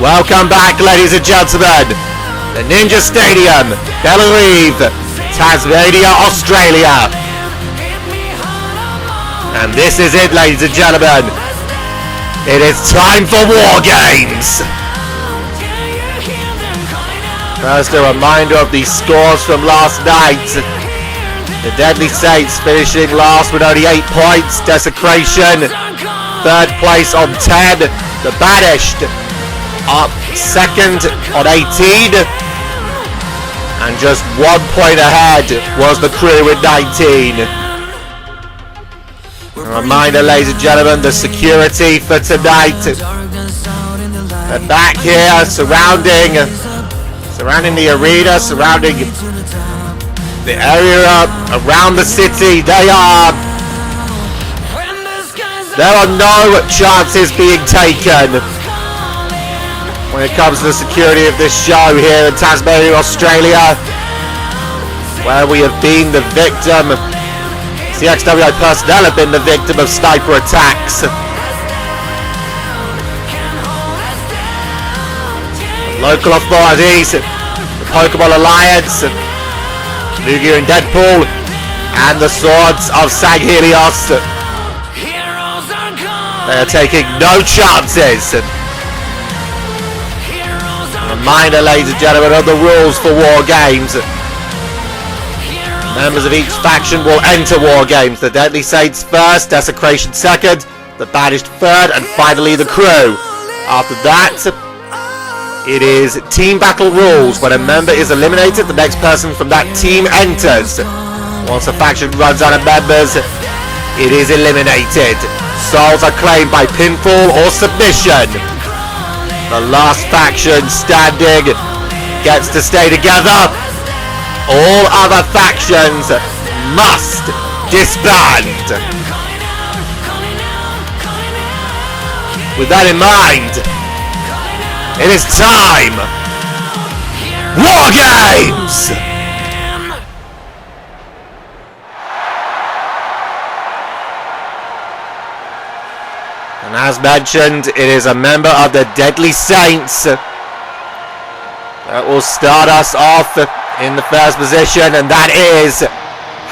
Welcome back, ladies and gentlemen. The Ninja Stadium, Bellerive, Tasmania, Australia. And this is it, ladies and gentlemen. It is time for Wargames. First, a reminder of the scores from last night. The Deadly Saints finishing last with only 8 points. Desecration, third place on 10. The Banished up second on 18. And just 1 point ahead was the Crew with 19. A reminder, ladies and gentlemen, the security for tonight. They're back here surrounding the arena, surrounding the area around the city. There are no chances being taken when it comes to the security of this show here in Tasmania, Australia, where we have been the victim. NewCXWI personnel have been the victim of sniper attacks. Local authorities, the Pokemon Alliance, Lugia and Deadpool, and the Swords of Sanghelios. They are taking no chances. A reminder, ladies and gentlemen, of the rules for Wargames. Members of each faction will enter Wargames. The Deadly Saints first, Desecration second, the Banished third, and finally the Crew. After that, it is team battle rules. When a member is eliminated, the next person from that team enters. Once a faction runs out of members, it is eliminated. Souls are claimed by pinfall or submission. The last faction standing gets to stay together. All other factions must disband. With that in mind, it is time! Wargames! And as mentioned, it is a member of the Deadly Saints that will start us off in the first position, and that is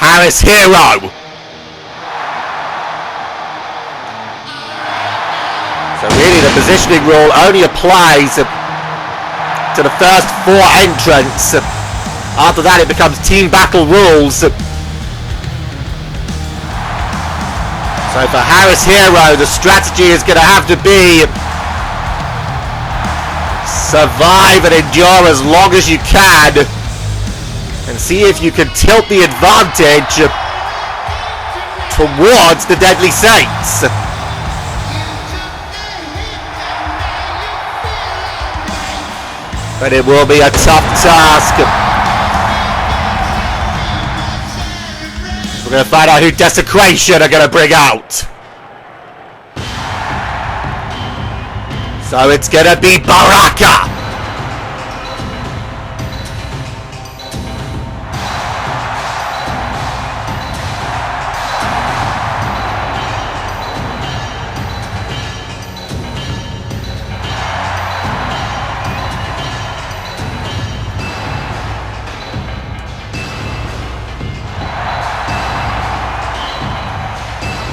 Harris Hero. So really the positioning rule only applies to the first 4 entrants. After that it becomes team battle rules. So for Harris Hero, the strategy is going to have to be survive and endure as long as you can, and see if you can tilt the advantage towards the Deadly Saints. But it will be a tough task. We're going to find out who Desecration are going to bring out. So it's going to be Baraka.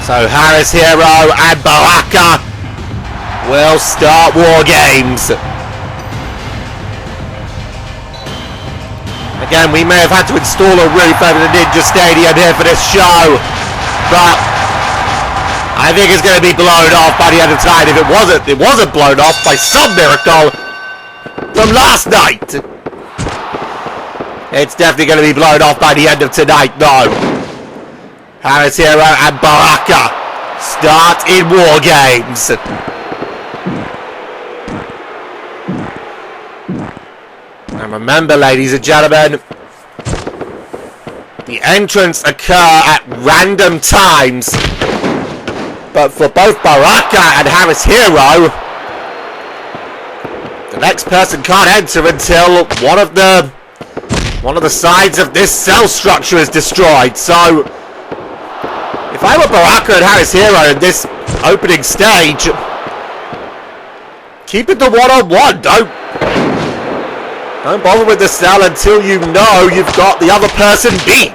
So Harris Hero and Baraka will start Wargames. Again, we may have had to install a roof over the Ninja Stadium here for this show, but I think it's going to be blown off by the end of time. If it wasn't blown off by some miracle from last night. It's definitely going to be blown off by the end of tonight, though. Harris Hero and Baraka start in Wargames. And remember, ladies and gentlemen, the entrants occur at random times. But for both Baraka and Harris Hero, the next person can't enter until one of the sides of this cell structure is destroyed. So if I were Baraka and Harris Hero in this opening stage, keep it to one-on-one. Don't bother with the cell until you know you've got the other person beat.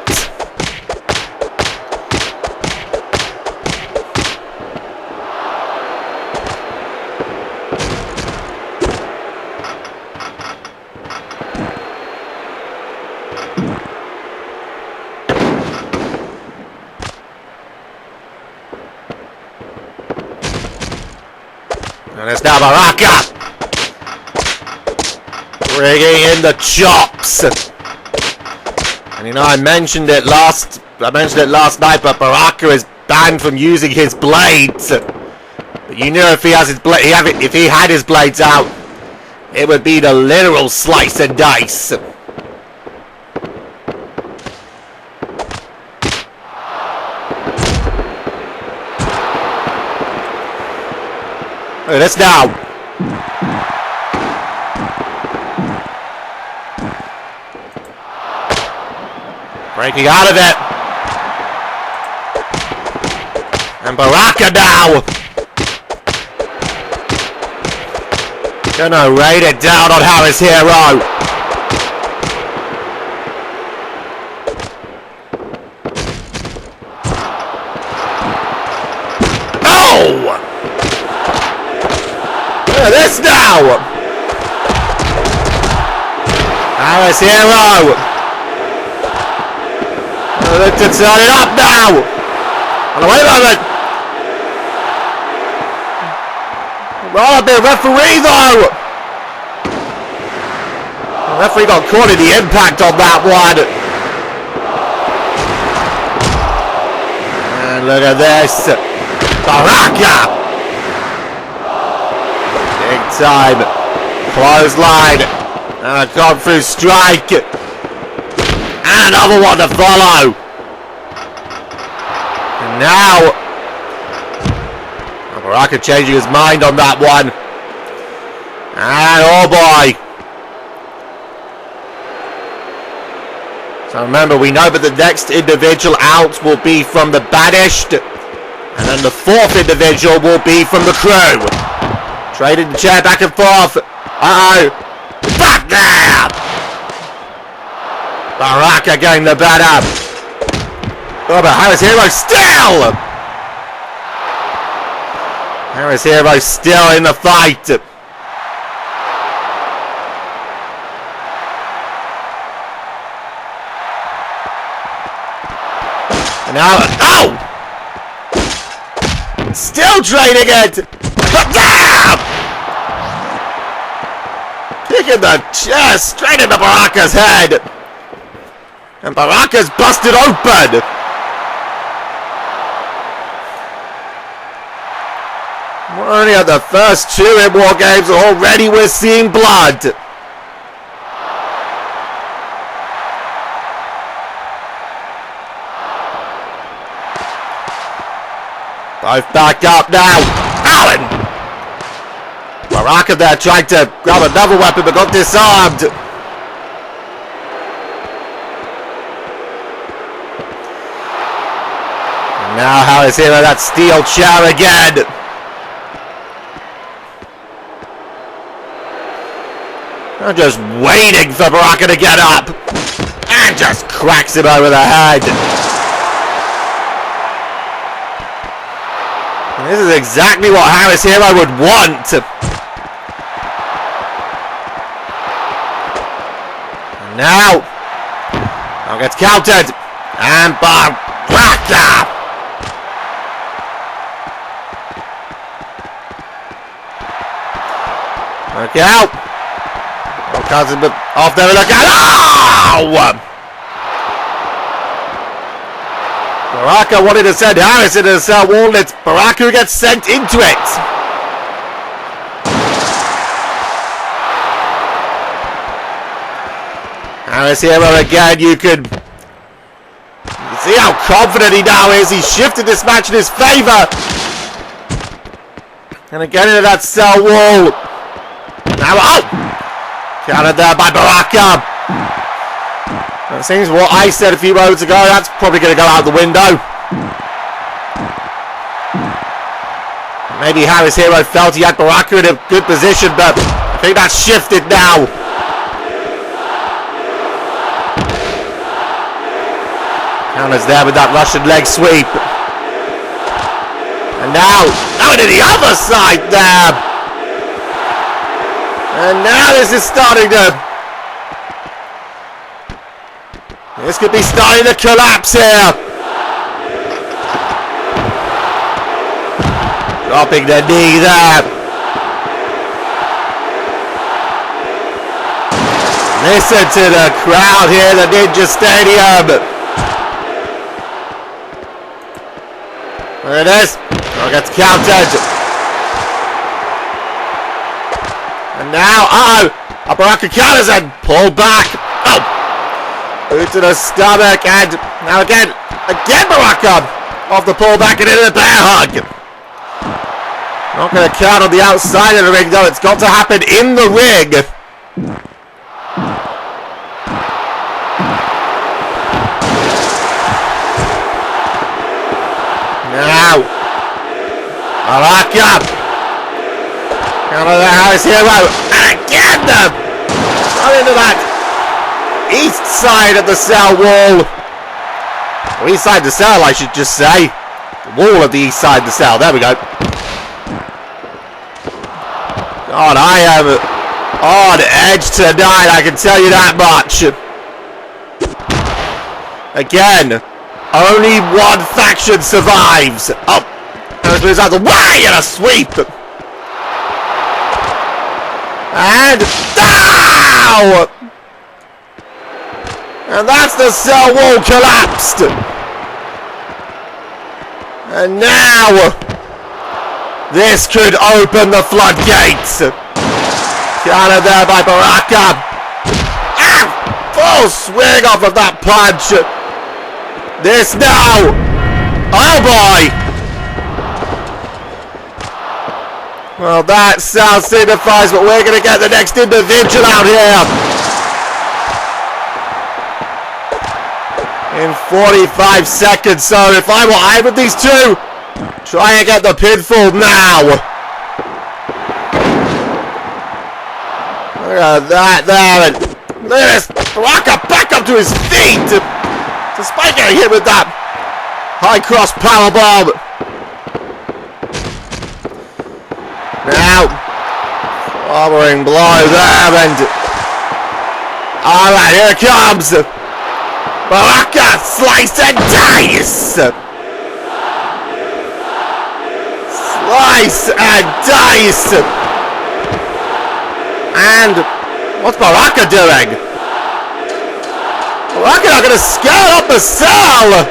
And it's now Baraka bringing in the chops. And you know, I mentioned it last night, but Baraka is banned from using his blades. But you knew if he has his if he had his blades out, it would be the literal slice and dice. Look at this now. Breaking out of it. And Baraka now. Gonna rain it down on Harris Hero. Oh! Look at this now! Harris Hero! Look to turn it up now! Oh, wait a moment! Well, the referee though! The referee got caught in the impact on that one! And look at this! Baraka! Big time clothesline and a gone through strike and another one to follow. And now Baraka changing his mind on that one. And oh boy. So remember, we know that the next individual out will be from the banished, and then the fourth individual will be from the crew. Trading the chair back and forth. Uh-oh. Back there! Baraka getting the better. Oh, but Harris Hero still! Harris Hero still in the fight. And now, oh! Still trading it! Kicking the chair straight into Baraka's head. And Baraka's busted open. We're only at the first two in Wargames. Already we're seeing blood. Both back up now. Allen! Baraka there trying to grab another weapon but got disarmed. And now Harris Hero, that steel chair again. I'm just waiting for Baraka to get up. And just cracks him over the head. And this is exactly what Harris Hero would want. And now gets countered. And Baraka. Look out. Oh, Cousin off there. Look out. Oh! Baraka wanted to send Harris into the cell wall. It's Baraka who gets sent into it. Harris Hero again. You can see how confident he now is. He shifted this match in his favour. And again into that cell wall. Now, oh! Countered there by Baraka. It seems what I said a few moments ago, that's probably going to go out the window. Maybe Harris Hero felt he had Baraka in a good position, but I think that's shifted now. Counters there with that Russian leg sweep. And now to the other side there. And now this is starting to... This could be starting to collapse here. Dropping the knee there. Listen to the crowd here, the Ninja Stadium. There it is. Oh, gets countered. And now, a Baraka counters and pulled back. Oh! Boot to the stomach, and now again Baraka off the pullback and into the bear hug. Not going to count on the outside of the ring though, it's got to happen in the ring. Now, Baraka. Counter the Harris Hero, and again not into that east side of the cell wall. Or east side of the cell, I should just say. The wall of the east side of the cell. There we go. God, I am on edge tonight, I can tell you that much. Again, only one faction survives. Oh, Harris moves out the way and a sweep. And now! And that's the cell wall collapsed. And now this could open the floodgates. Counter there by Baraka. Full swing off of that punch. This now. Oh boy. Well, that sound signifies what we're going to get the next individual out here. In 45 seconds, so if I were either of these two, try and get the pinfall now. Look at that there, and look at this, Baraka back up to his feet, despite getting hit with that high cross powerbomb. Now, forwarding blow there, and alright, here it comes. Baraka, slice and dice! Slice and dice! And what's Baraka doing? Baraka not going to scale up the cell!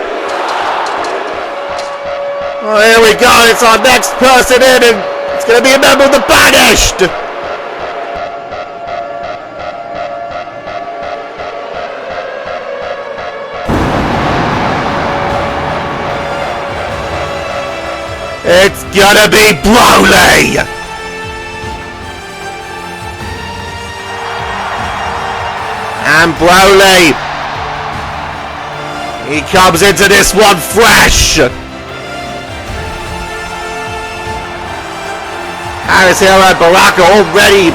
Oh, here we go, it's our next person in, and it's going to be a member of the Banished! It's gonna be Broly! And Broly, he comes into this one fresh! Harris Hero and Baraka already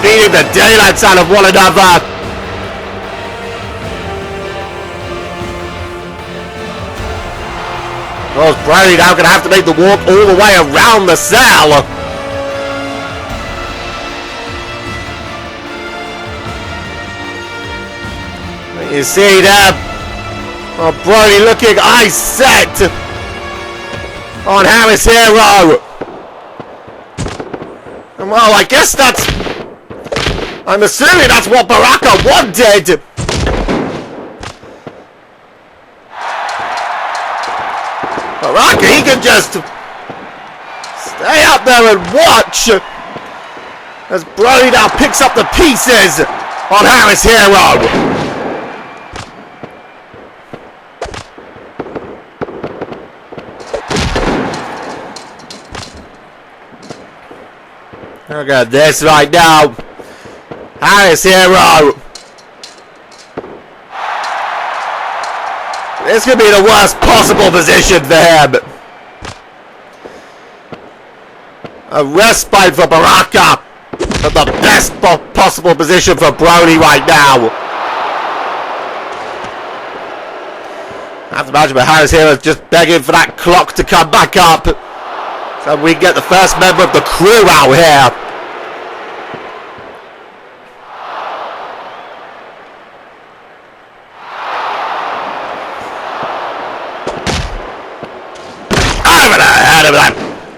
beating the daylights out of one another. Well, Broly now going to have to make the walk all the way around the cell. You see there, oh, Broly looking ice set on Harris Hero. And well, I guess I'm assuming that's what Baraka wanted. Baraka, he can just stay up there and watch as Broly now picks up the pieces on Harris Hero. Look at this right now. Harris Hero. This could be the worst possible position for him. A respite for Baraka. At the best possible position for Brody right now. I have to imagine Harris here is just begging for that clock to come back up. So we get the first member of the crew out here. Over the head of that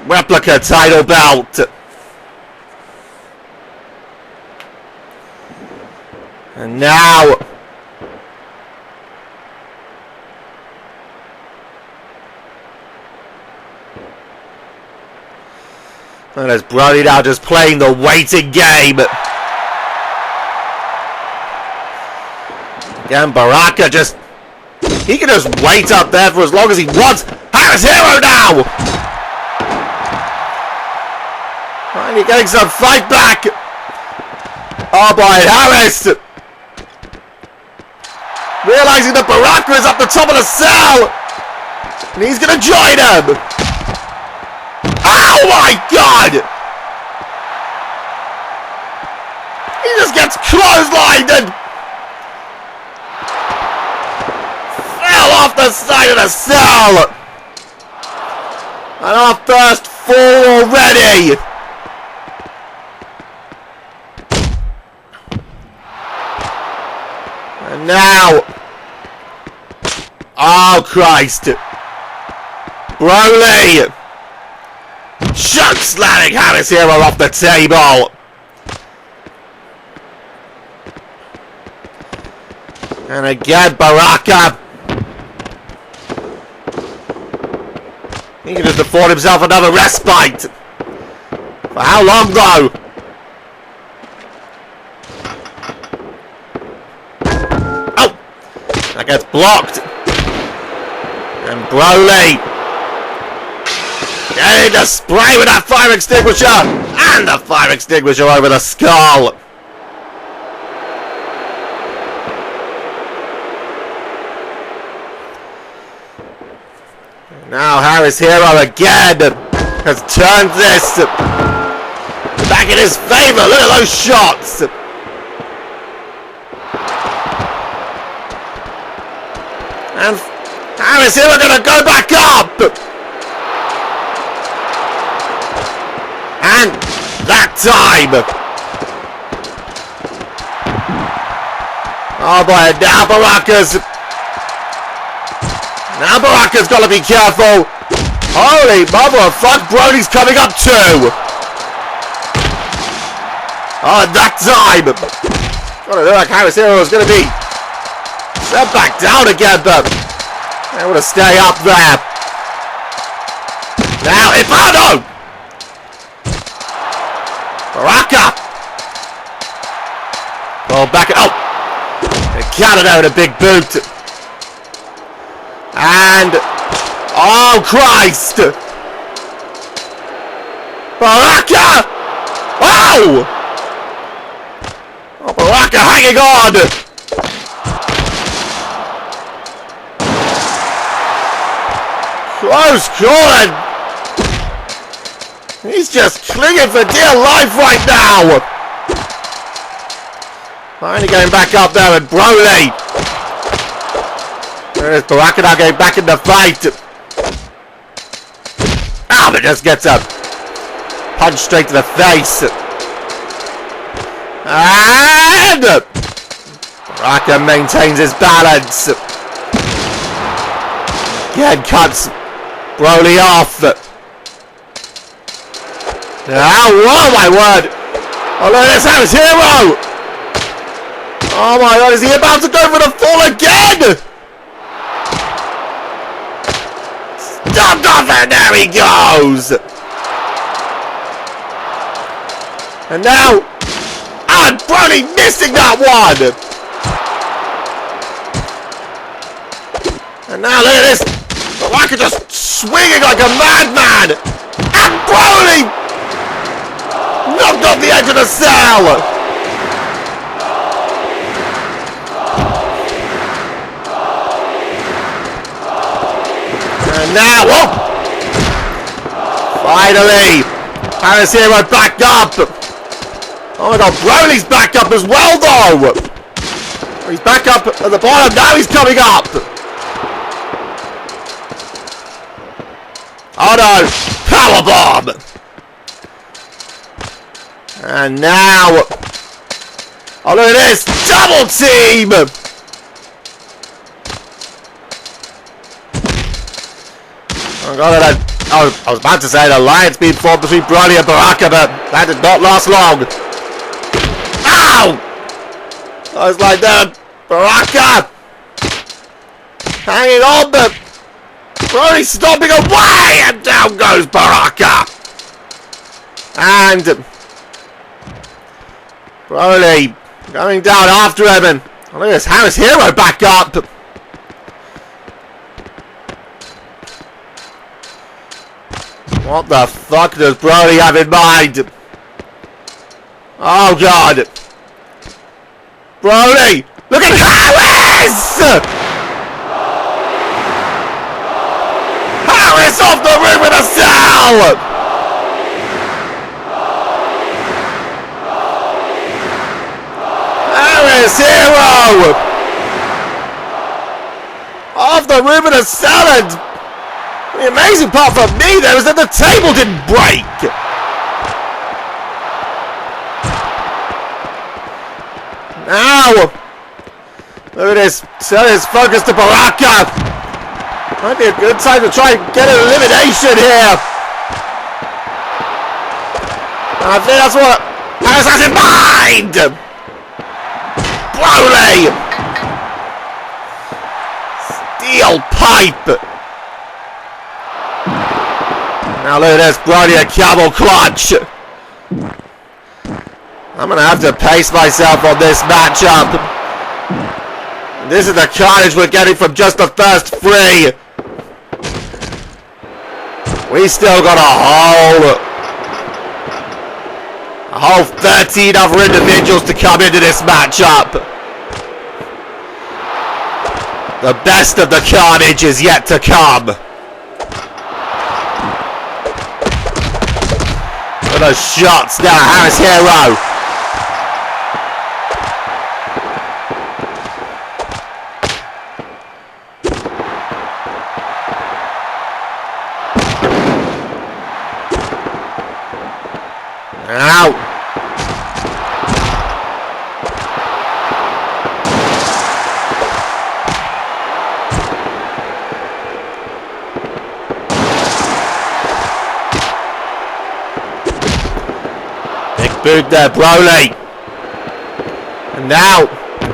replica title belt. And now and there's Brody now just playing the waiting game. Again, Baraka just, he can just wait up there for as long as he wants. Harris Hero now! Finally getting some fight back. Oh boy, Harris! Realizing that Baraka is up the top of the cell! And he's gonna join him! Oh my god! He just gets clotheslined and fell off the side of the cell! And our first fall already! And now... Oh Christ! Broly! Choke slamming Harris Hero off the table! And again, Baraka! He can just afford himself another respite! For how long though? Oh! That gets blocked! And Broly! Getting the spray with that fire extinguisher! And the fire extinguisher over the skull! Now Harris Hero again has turned this back in his favour. Look at those shots! And Harris Hero gonna go back up! And that time! Oh boy, now Baraka's got to be careful! Holy mother of fuck, Brody's coming up too! Oh, and that time! Gotta look like Harris Hero is gonna be set back down again, but they want to stay up there. Now, Ifano! Baraka! Oh, back. Oh! Canada with a big boot. And. Oh, Christ! Baraka! Oh! Oh, Baraka hanging on! Close calling! He's just clinging for dear life right now! Finally going back up there with Broly! There's Baraka now going back in the fight! Ah, but just gets a punch straight to the face! And... Baraka maintains his balance! Again cuts Broly off! Oh my word! Oh look at this Harris Hero! Oh my god, is he about to go for the fall again? Stopped off and there he goes! And now... Oh, and Broly missing that one! And now look at this! Baraka just swinging like a madman! And Broly! Knocked off the edge of the cell! And now, oh! Finally! Harris Hero back up. Oh my god, Broly's back up as well though. He's back up at the bottom, now he's coming up. Oh no, powerbomb. And now, oh look at this, double team. Oh god, I was about to say the alliance being formed between Broly and Baraka, but that did not last long. Ow! I was like that, Baraka! Hanging on, but Broly's stomping away, and down goes Baraka! And Broly going down after him, and oh, look at this Harris Hero back up! What the fuck does Broly have in mind? Oh god! Broly! Look at Harris! Harris off the ring with a cell! Harris Hero! Off the ring with a salad! The amazing part for me there is that the table didn't break! Now! Look at this. Set his focus to Baraka! Might be a good time to try and get an elimination here! And I think that's what Harris has in mind! Broly! Steel pipe! Now look at this, Broly a camel clutch. I'm gonna have to pace myself on this matchup. This is the carnage we're getting from just the first three. We still got a whole 13 other individuals to come into this matchup. The best of the carnage is yet to come. Those shots now, Harris Hero. Out. Boot there, Broly. And now,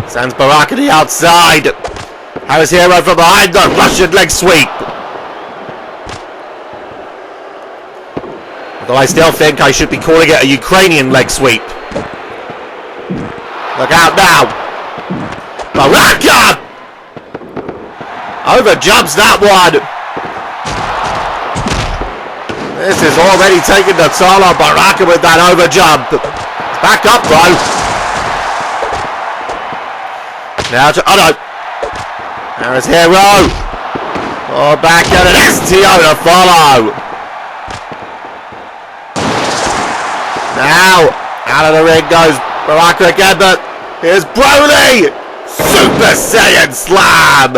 sends Baraka to the outside. Harris Hero from behind the Russian leg sweep. Although I still think I should be calling it a Ukrainian leg sweep. Look out now. Baraka! Over jumps that one. This is already taking the toll on Baraka with that overjump. Back up, bro. Now to... Oh, no. Harris Hero. Oh, back at an STO to follow. Now, out of the ring goes Baraka again, but here's Broly. Super Saiyan Slam.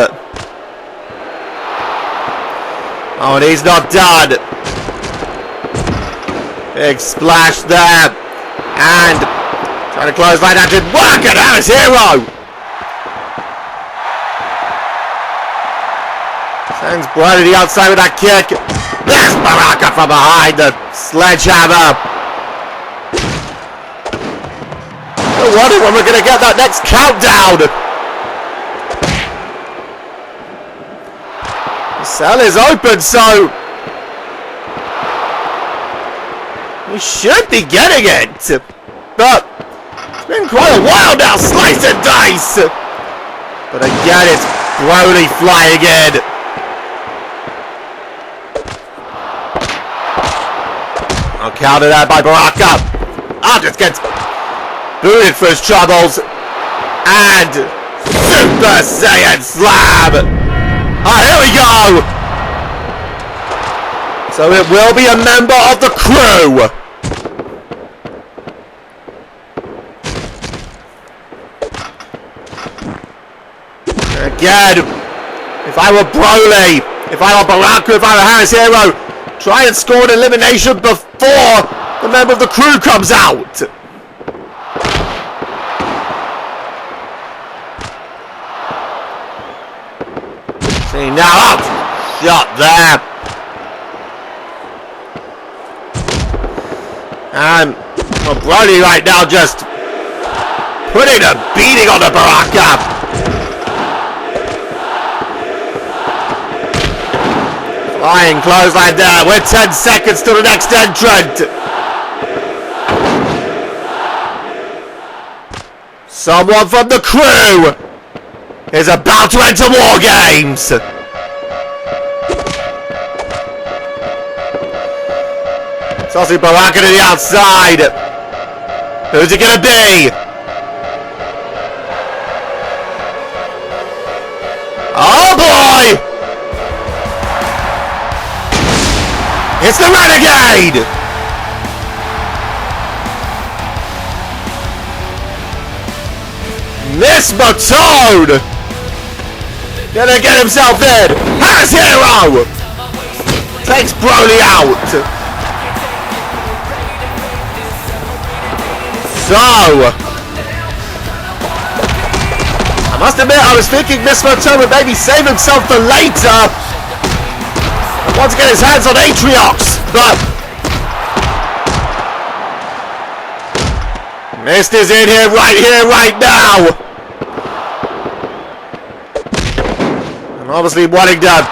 Oh, and he's not done. Big splash there. And trying to close line that didn't work, and Harris Hero sends Broly to the outside with that kick. There's Baraka from behind the sledgehammer. I wonder when we're going to get that next countdown. The cell is open, so we should be getting it, but it's been quite a while now, slice and dice. But again, it's Broly flying in. I'll counter that by Baraka. Just gets booted for his troubles, and Super Saiyan Slam. Here we go. So it will be a member of the crew again. If I were Broly, if I were Baraka, if I were Harris Hero, try and score an elimination before the member of the crew comes out. See now up. Shot there. And well, Broly right now just putting a beating on the Baraka. Flying clothesline there. We're 10 seconds to the next entrant. Someone from the crew is about to enter Wargames. Tossing Baraka to the outside. Who's it gonna be? Oh boy! It's the Renegade! Miss Matone! Gonna get himself in! Harris Hero! Takes Broly out! So, I must admit, I was thinking Miss Matone would maybe save himself for later. And want to get his hands on Atriox, but Mist is in here, right now. And obviously wanting to,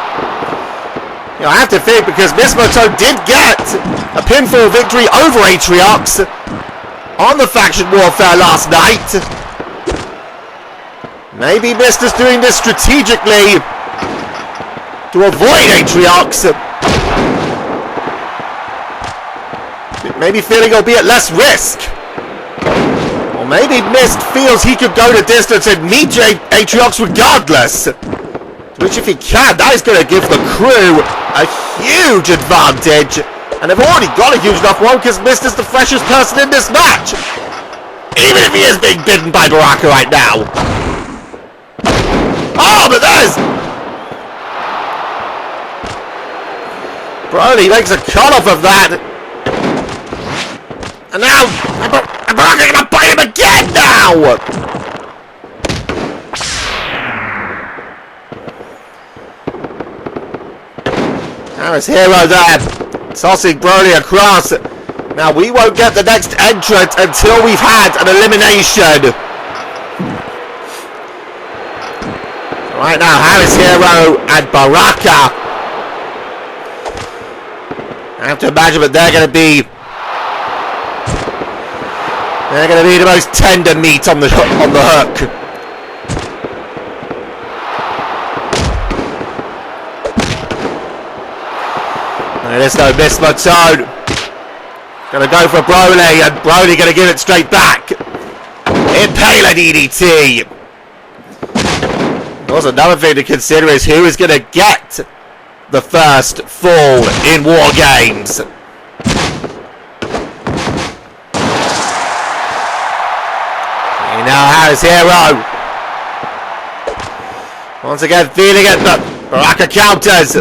I have to think, because Miss Matone did get a pinfall victory over Atriox on the Faction Warfare last night. Maybe Mist is doing this strategically to avoid Atriox. Maybe feeling he'll be at less risk. Or maybe Mist feels he could go the distance and meet Atriox regardless. Which, if he can, that is going to give the crew a huge advantage. And they've already got a huge enough one because Mist is the freshest person in this match. Even if he is being bitten by Baraka right now. Oh, but there's... Broly makes a cut-off of that. And now... Baraka's gonna bite him again now! Harris Hero there. Tossing Broly across. Now we won't get the next entrant until we've had an elimination. Right now, Harris Hero and Baraka. I have to imagine that they're going to be the most tender meat on the hook. And there's no Miss Matone. Gonna go for Broly, and Broly gonna give it straight back. Impaler DDT. Also, another thing to consider is who is gonna get the first fall in Wargames. And now Harris Hero. Once again feeling it, but Baraka counters.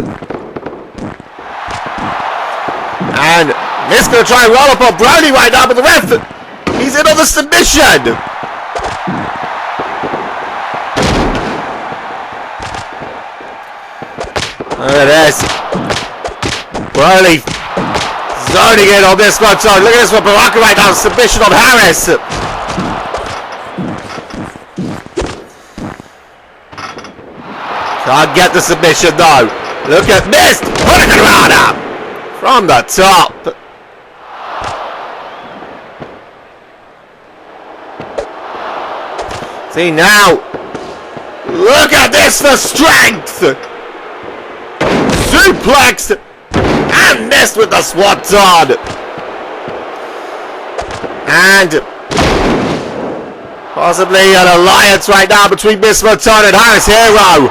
And Mist gonna try and roll up on Broly right now, but the ref, he's in on the submission. Look at this. Broly zoning in on this one. So look at this one, Baraka right now, submission on Harris. Can't get the submission though. Look at Mist, putting it around him from the top. See now, look at this for strength. Suplex and Mist with the swanton. And possibly an alliance right now between Miss Matone and Harris Hero.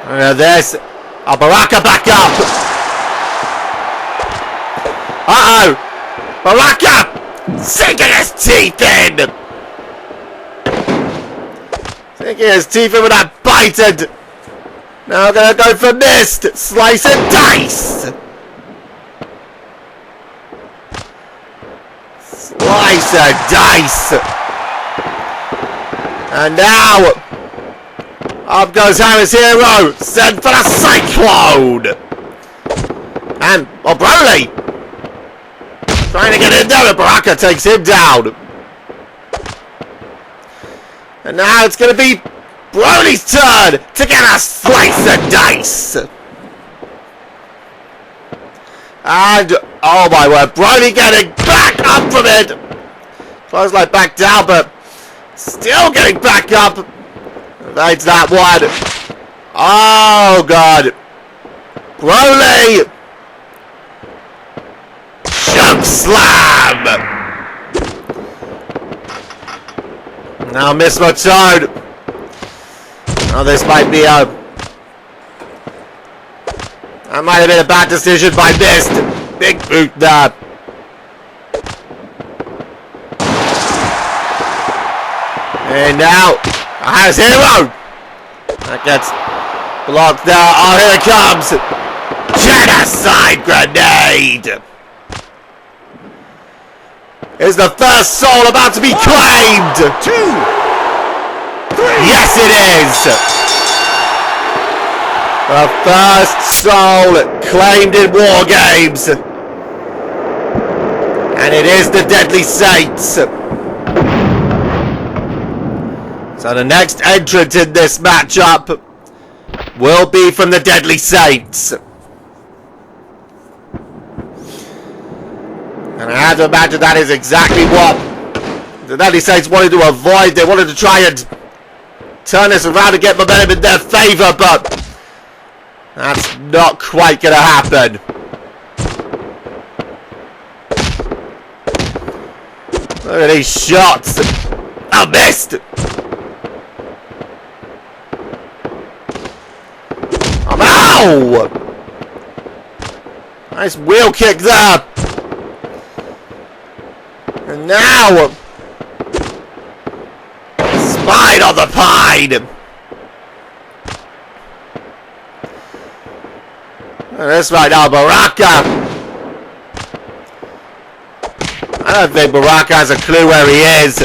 And there's a Baraka back up. Uh-oh. Baraka! Sinking his teeth in! Sinking his teeth in with that bite, and now gonna go for mist! Slice and dice! Slice and dice! And now, up goes Harry's hero! Sent for the Cyclone! And Broly! Trying to get in there, and Baraka takes him down. And now it's going to be Broly's turn to get a slice and dice. And, oh my word, Broly getting back up from it. Clothesline back down, but still getting back up. That's that one. Oh god. Broly. Choke slam. Now Miss Motard. Oh, this might be a... That might have been a bad decision by Mist. Big boot there. And now, Harry's hero. That gets blocked there. Oh, here it comes. Genocide grenade. Is the first soul about to be claimed? 2, 3. Yes, it is. The first soul claimed in Wargames. And it is the Deadly Saints. So the next entrant in this matchup will be from the Deadly Saints. And I have to imagine that is exactly what the Deadly Saints wanted to avoid. They wanted to try and turn this around and get momentum in their favour, but that's not quite going to happen. Look at these shots. Oh, missed. Oh, ow! Nice wheel kick there. And now, spine on the pine. And this right now, Baraka. I don't think Baraka has a clue where he is.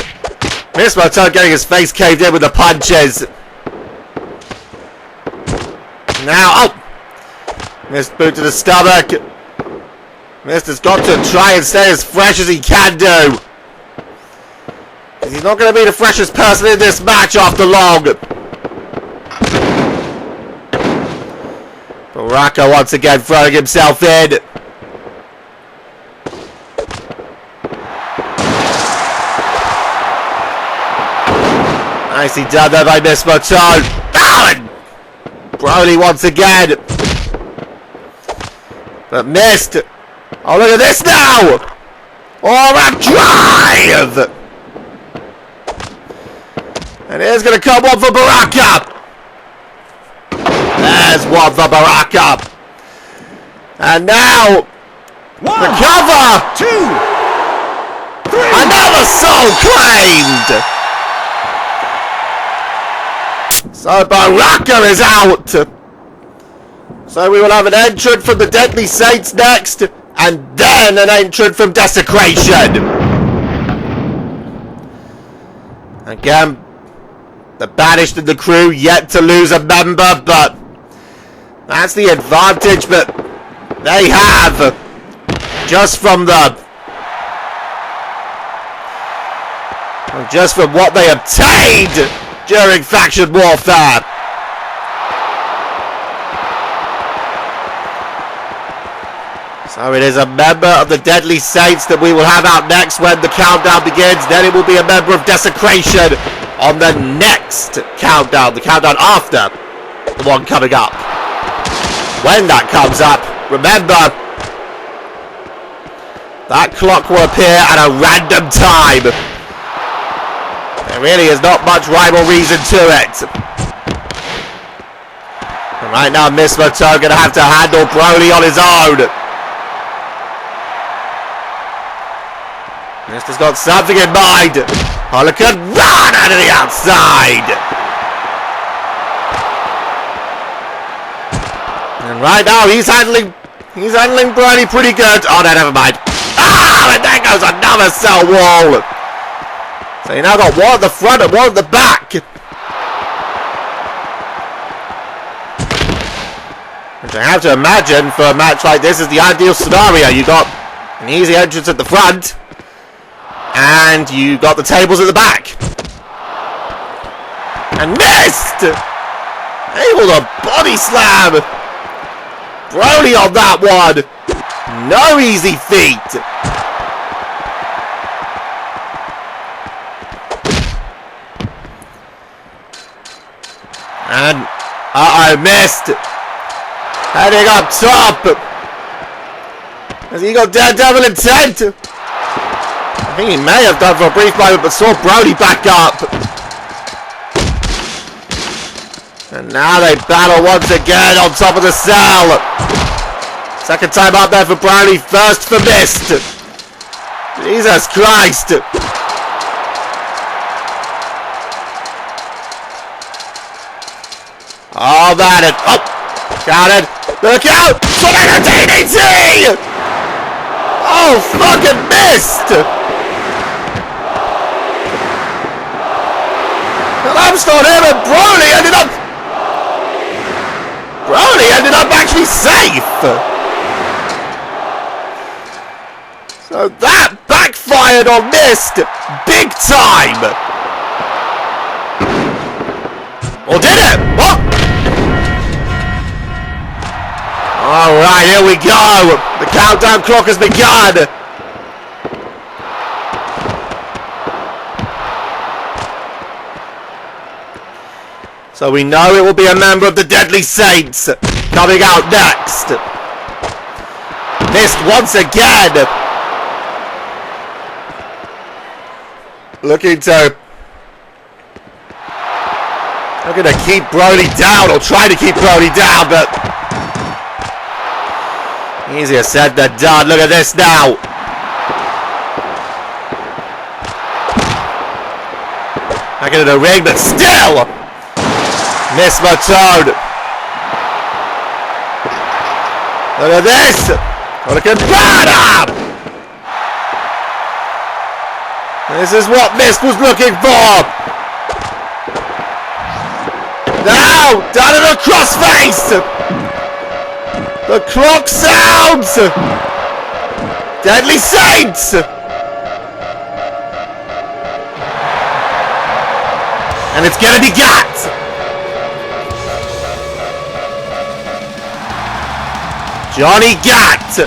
Miss Motard getting his face caved in with the punches. Now, oh! Missed boot to the stomach. Mist has got to try and stay as fresh as he can do. He's not going to be the freshest person in this match after long. Baraka once again throwing himself in. Nicely done there by Miss Motard. Oh, and Broly once again. But missed. Oh, look at this now! Oh, that drive! And here's going to come one for Baraka. There's one for Baraka. And now, the cover! 2, 3. Another soul claimed! So Baraka is out. So we will have an entrant from the Deadly Saints next. And then an entrant from Desecration. Again, the Banished and the crew yet to lose a member, but that's the advantage that they have just from what they obtained during faction warfare. So it is a member of the Deadly Saints that we will have out next when the countdown begins. Then it will be a member of Desecration on the next countdown. The countdown after the one coming up. When that comes up, remember, that clock will appear at a random time. There really is not much rhyme or reason to it. And right now, Miss Motard going to have to handle Broly on his own. Mister's got something in mind. Holocan run out of the outside. And right now he's handling Brody pretty good. Oh no, never mind. Ah, and there goes another cell wall. So you now got one at the front and one at the back. Which I have to imagine for a match like this is the ideal scenario. You got an easy entrance at the front, and you got the tables at the back. And missed! Able to body slam Brody on that one. No easy feat. And missed. Heading up top. Has he got Daredevil intent? I think he may have done for a brief moment, but saw Brody back up. And now they battle once again on top of the cell. Second time up there for Brody, first for Mist. Jesus Christ. Oh man, got it. Look out! Tornado DDT! Oh, fucking missed! Collapsed on him and Brody ended up actually safe! So that backfired on Mist big time! Or did it? What? Alright, here we go! The countdown clock has begun! So we know it will be a member of the Deadly Saints coming out next. Mist once again! Looking to keep Brody down, or try to keep Brody down, but easier said than done. Look at this now. Back into the ring, but still Miss Matone. Look at this. Holocan bottom. This is what Mist was looking for. Now, down in the crossface. The clock sounds! Deadly Saints! And it's gonna be got! Johnny Gat!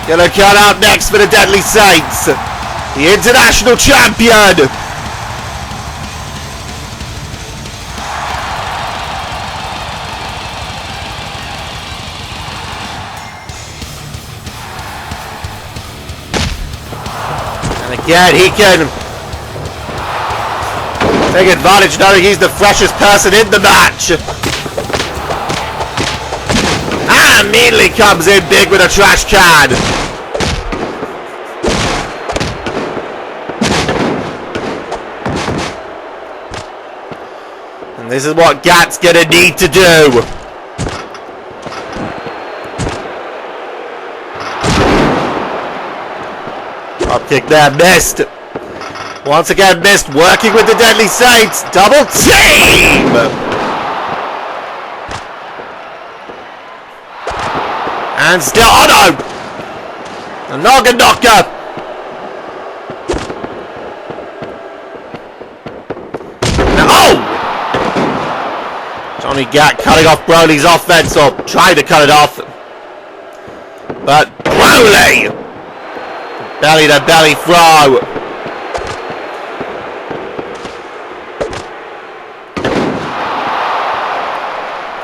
Gonna cut out next for the Deadly Saints! The International Champion! Yeah, he can take advantage knowing he's the freshest person in the match. And immediately comes in big with a trash can. And this is what Gat's gonna need to do. Kick there, Mist. Once again, Mist working with the Deadly Saints. Double team! And still, oh no! A noggin knocker! Now, oh! Johnny Gat cutting off Broly's offense, or trying to cut it off. But Broly! Belly to belly throw.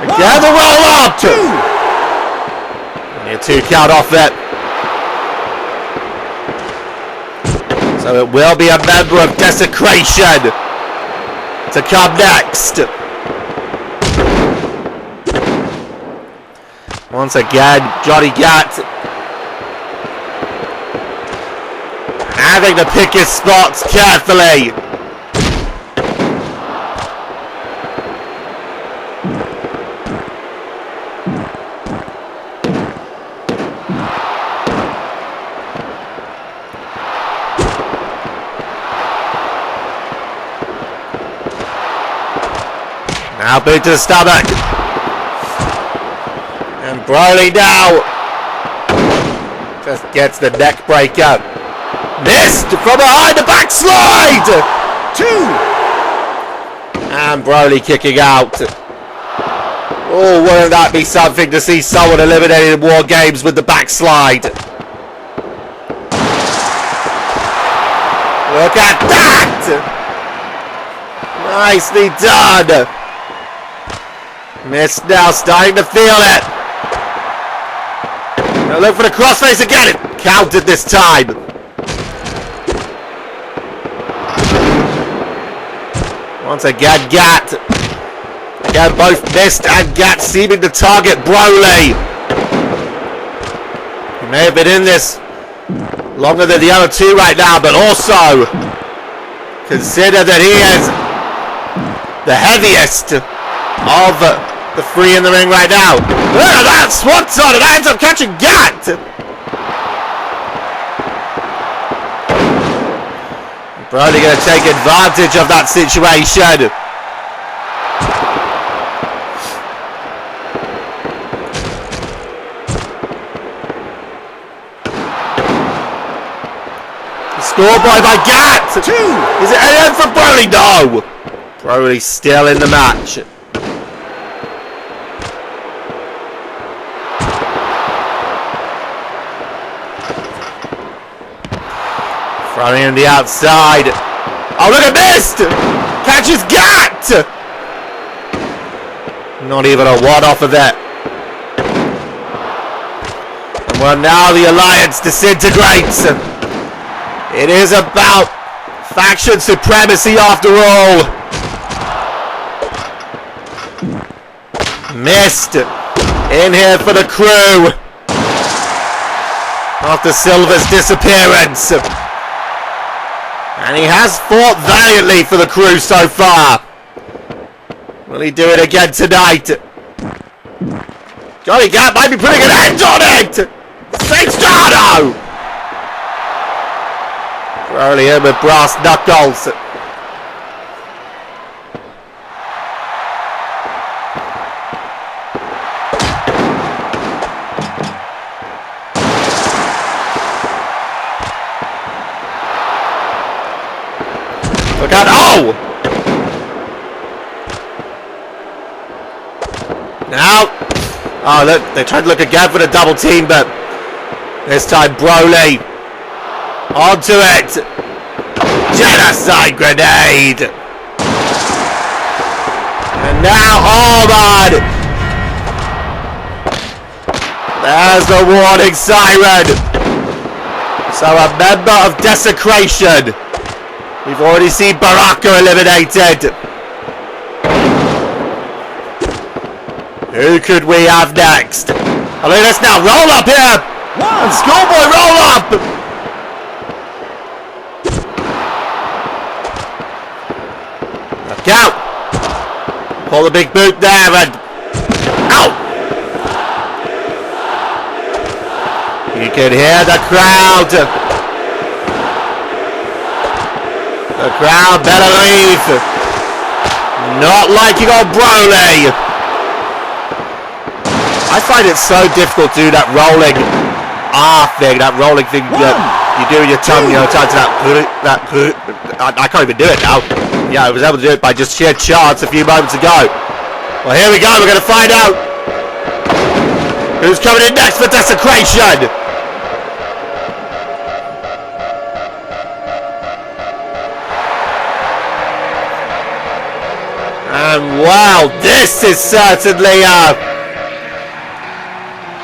Again the roll up. Only a 2 count off it. So it will be a member of Desecration to come next. Once again, Johnny Gat having to pick his spots carefully. Now boot to the stomach. And Broly now just gets the neck breaker. Missed from behind the backslide! 2! And Broly kicking out. Oh, wouldn't that be something to see someone eliminated in Wargames with the backslide? Look at that! Nicely done! Missed now, starting to feel it. Now look for the crossface again. It counted this time. Once again, Gat. Again, both missed and Gat seeming to target Broly. He may have been in this longer than the other two right now, but also consider that he is the heaviest of the three in the ring right now. Look at that swanton, and that ends up catching Gat. Broly going to take advantage of that situation. Scoreboy by Gat. 2. Is it any end for Broly? No. Broly still in the match. Running in the outside. Oh, look at this! Catches Gat! Not even a one off of that. And well, now the alliance disintegrates. It is about faction supremacy after all. Missed. In here for the crew. After Silver's disappearance. And he has fought valiantly for the crew so far. Will he do it again tonight? Johnny Gat might be putting an end on it! Sextado! Broly in with brass knuckles. Look out! Oh! Now, oh look, they tried to look again for the double team, but this time Broly onto it. Genocide grenade. And now, oh man! There's the warning siren. So a member of Desecration. We've already seen Baraka eliminated. Who could we have next? Oh, look at this now. Roll up here. And Schoolboy, roll up. Look out. Pull the big boot there and... Ow! You can hear the crowd. The crowd better leave. Not liking old Broly. I find it so difficult to do that rolling thing, that rolling thing that you do in your tongue, you know, tied to that I can't even do it now. Yeah, I was able to do it by just sheer chance a few moments ago. Well, here we go. We're going to find out who's coming in next for Desecration. And wow, this is certainly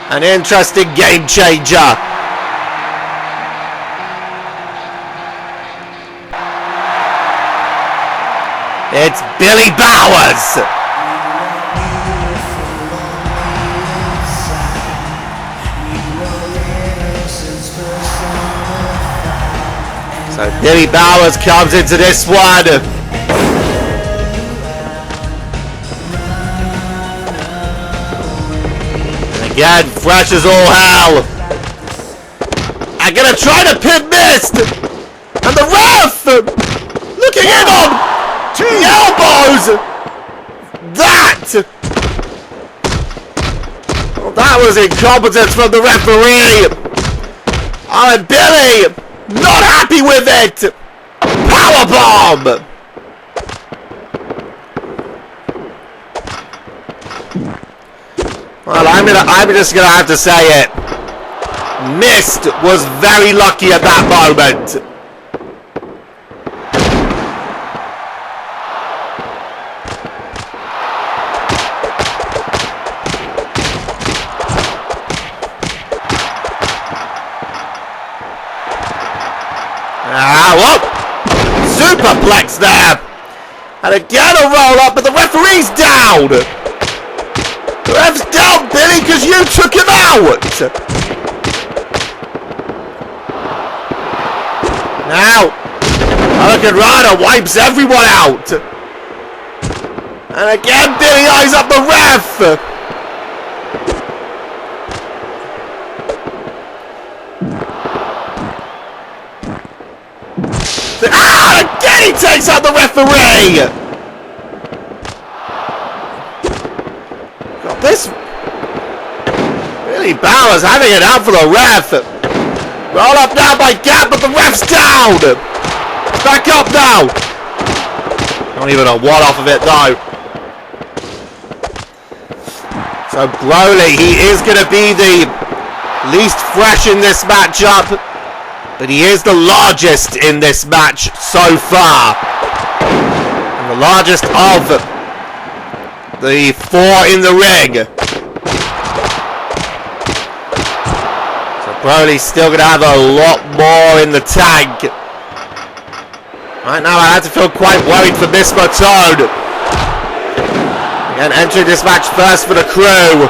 an interesting game changer. It's Billy Bowers. So Billy Bowers comes into this one. And again, fresh as all hell. I'm gonna try to pin missed. And the ref looking in on the elbows. That was incompetence from the referee. Oh, and Billy not happy with it. Powerbomb. Well, I'm just gonna have to say it. Mist was very lucky at that moment. Whoa! Superplex there! And again a roll up, but the referee's down! The ref's down, Billy, because you took him out! Now, Hurricane Rana wipes everyone out! And again, Billy eyes up the ref! Again he takes out the referee! God, this... Billy Bowers having it out for the ref! Roll up now by Gap, but the ref's down! Back up now! Not even a one off of it though. So Broly, he is going to be the least fresh in this matchup. But he is the largest in this match so far. And the largest of the four in the ring. So Broly's still going to have a lot more in the tank. Right now I had to feel quite worried for Miss Matone. Again, entering this match first for the crew.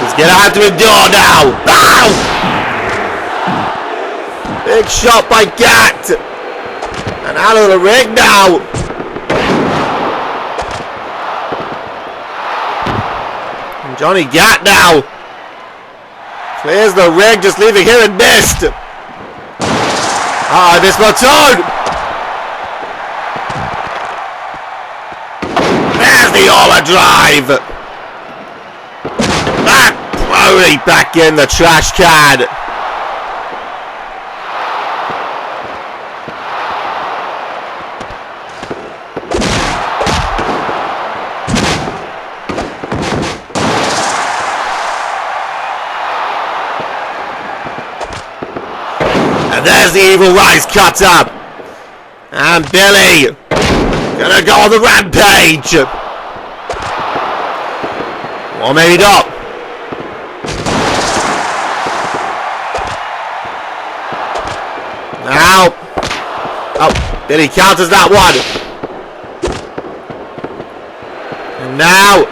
He's gonna have to endure now. Ow! Big shot by Gat. And out of the ring now. And Johnny Gat now clears the ring, just leaving him in mist. Ah, Miss Matone. There's the overdrive. Broly back in the trash can. And there's the Evil Rise cut up. And Billy gonna go on the rampage. Or maybe not. Now, oh, Billy counters that one. And now,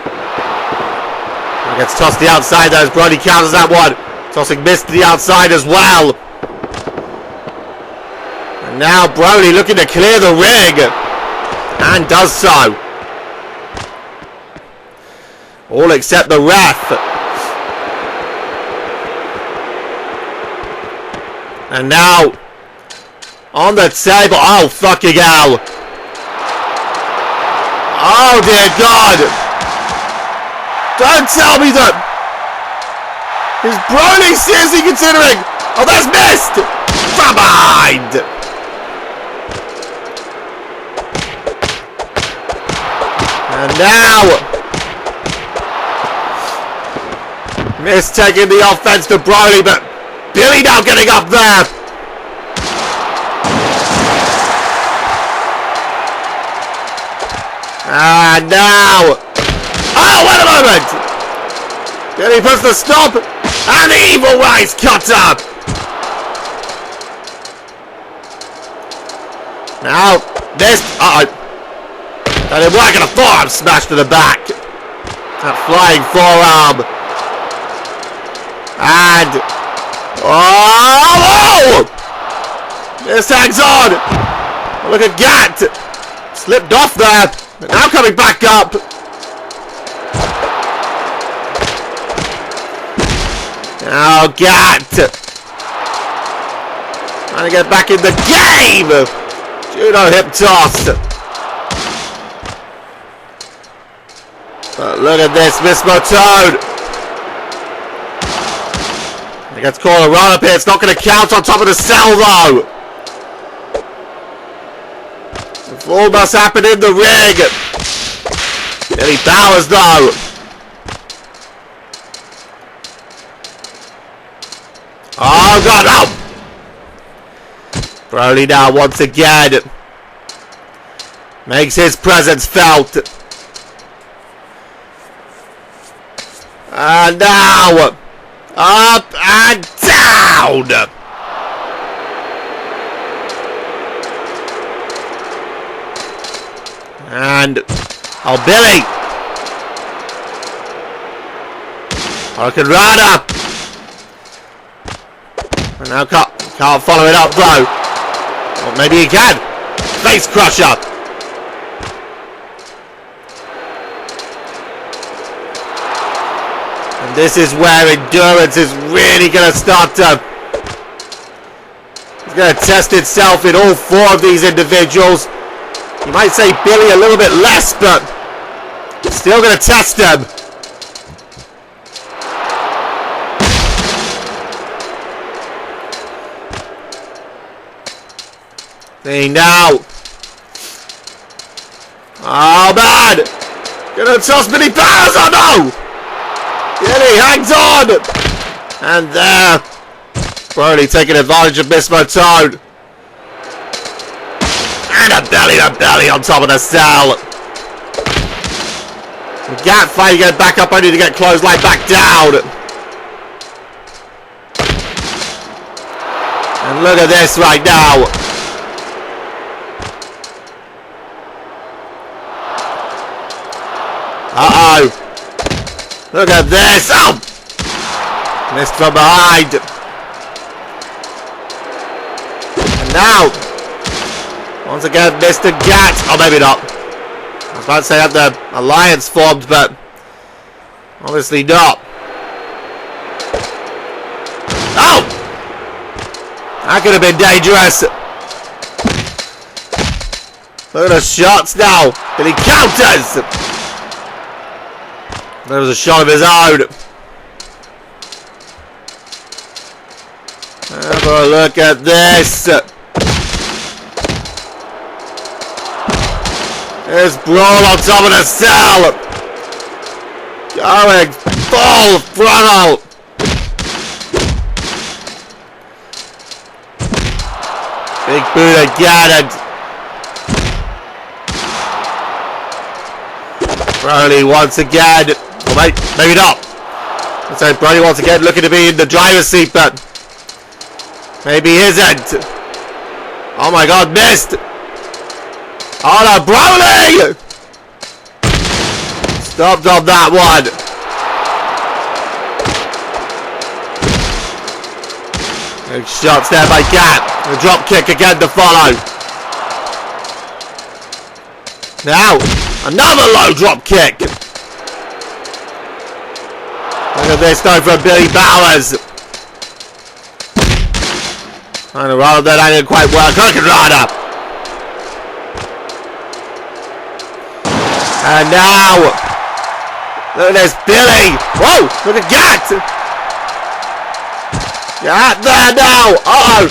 he gets tossed to the outside as Broly counters that one. Tossing Mist to the outside as well. And now Broly looking to clear the ring. And does so. All except the ref. And now, on the table. Oh, fucking hell. Oh, dear God. Don't tell me that. Is Broly seriously considering? Oh, that's missed. From behind. And now, Mist taking the offense to Broly, but Billy now getting up there. And now, oh, wait a moment! Billy puts the stop, and the Evil Rise cut up. Now, this, and then working a forearm smash to the back. That flying forearm. And... Oh! This hangs on! Look at Gat! Slipped off there! But now coming back up! Oh, Gat! Trying to get back in the game! Judo hip toss! But look at this, Miss Motone! He gets caught a run up here. It's not going to count on top of the cell, though! The fall must happen in the ring! Billy Bowers, though! Oh, God, no! Broly now, once again, makes his presence felt. And now, up and down! And, oh, Billy! Hurricanrana! And now can't follow it up, though. Or maybe he can. Face crusher. And this is where endurance is really going to start to... It's going to test itself in all four of these individuals. You might say Billy a little bit less, but still going to test them. See now. Oh man! Gonna toss Billy Bowers, oh no! Billy hangs on! And there. Broly taking advantage of Miss Motone. And a belly to belly on top of the cell. Gat fight, get back up only to get clothesline back down. And look at this right now. Uh-oh. Look at this. Oh! Missed from behind. And now, once again, Mr. Gat. Oh, maybe not. I was about to say that the alliance formed, but obviously not. Oh! That could have been dangerous. Look at the shots now. Billy counters. There was a shot of his own. Have a look at this. There's Brawl on top of the cell. Going full frontal. Big boot again. And Broly once again. Well, maybe not. So Broly once again looking to be in the driver's seat, but maybe he isn't. Oh my god, missed! Oh no, Broly! Stopped on that one. Big shots there by Gat. A drop kick again to follow. Now, another low drop kick. Look at this though from Billy Bowers. Trying to roll that angle quite well. Hurricanrana. And now, look at this Billy. Whoa, look at Gat. Gat there now. Uh-oh.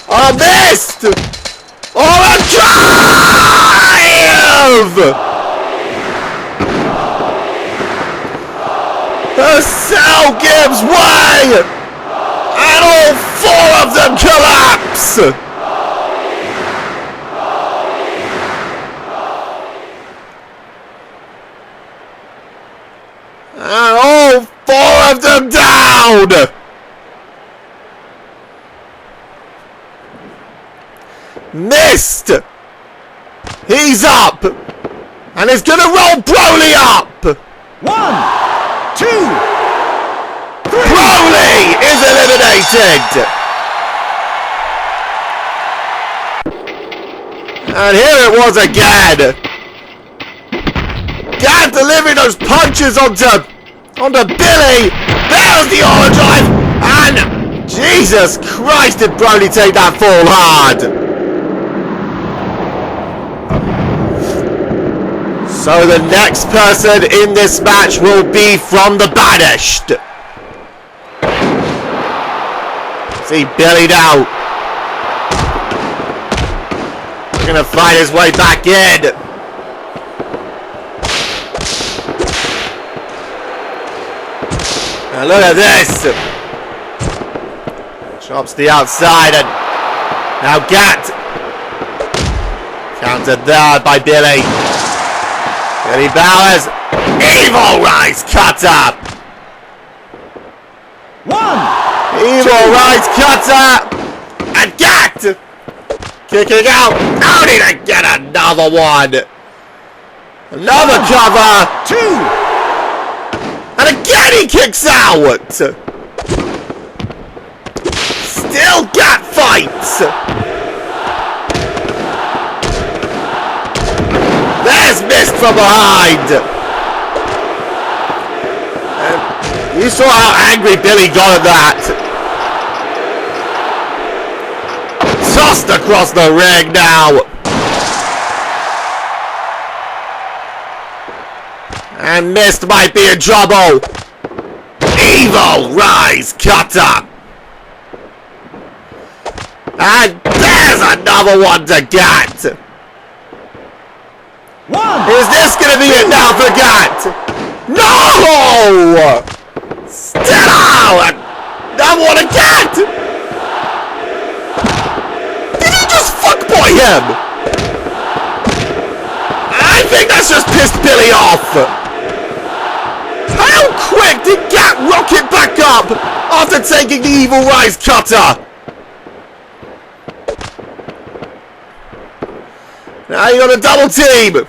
Oh, missed. Oh, a drive. The cell gives way! And all four of them collapse! And all four of them down! Missed! He's up! And he's gonna roll Broly up! 1, 2, 3. Broly! Billy is eliminated. And here it was again. Gat delivering those punches onto Billy. There's the aura drive. And Jesus Christ, did Brody take that fall hard. So the next person in this match will be from the Banished. See Billy now. Gonna fight his way back in. Now look at this. Chops the outside and now Gat. Countered there by Billy. Billy Bowers. Evil Rise cutter. Evil Rise cutter. And Gat. Kicking out. How did I get another one? Another cover. Two. And again he kicks out. Still Gat fights. There's missed from behind. You saw how angry Billy got at that. Tossed across the ring now. And missed might be in trouble. Evil Rise cutter. And there's another one to Gat. Is this going to be it now for Gat? No! Still out! Another one to Gat! Fuckboy him! I think that's just pissed Billy off! How quick did Gat rocket back up after taking the Evil Rise cutter? Now you got a double team!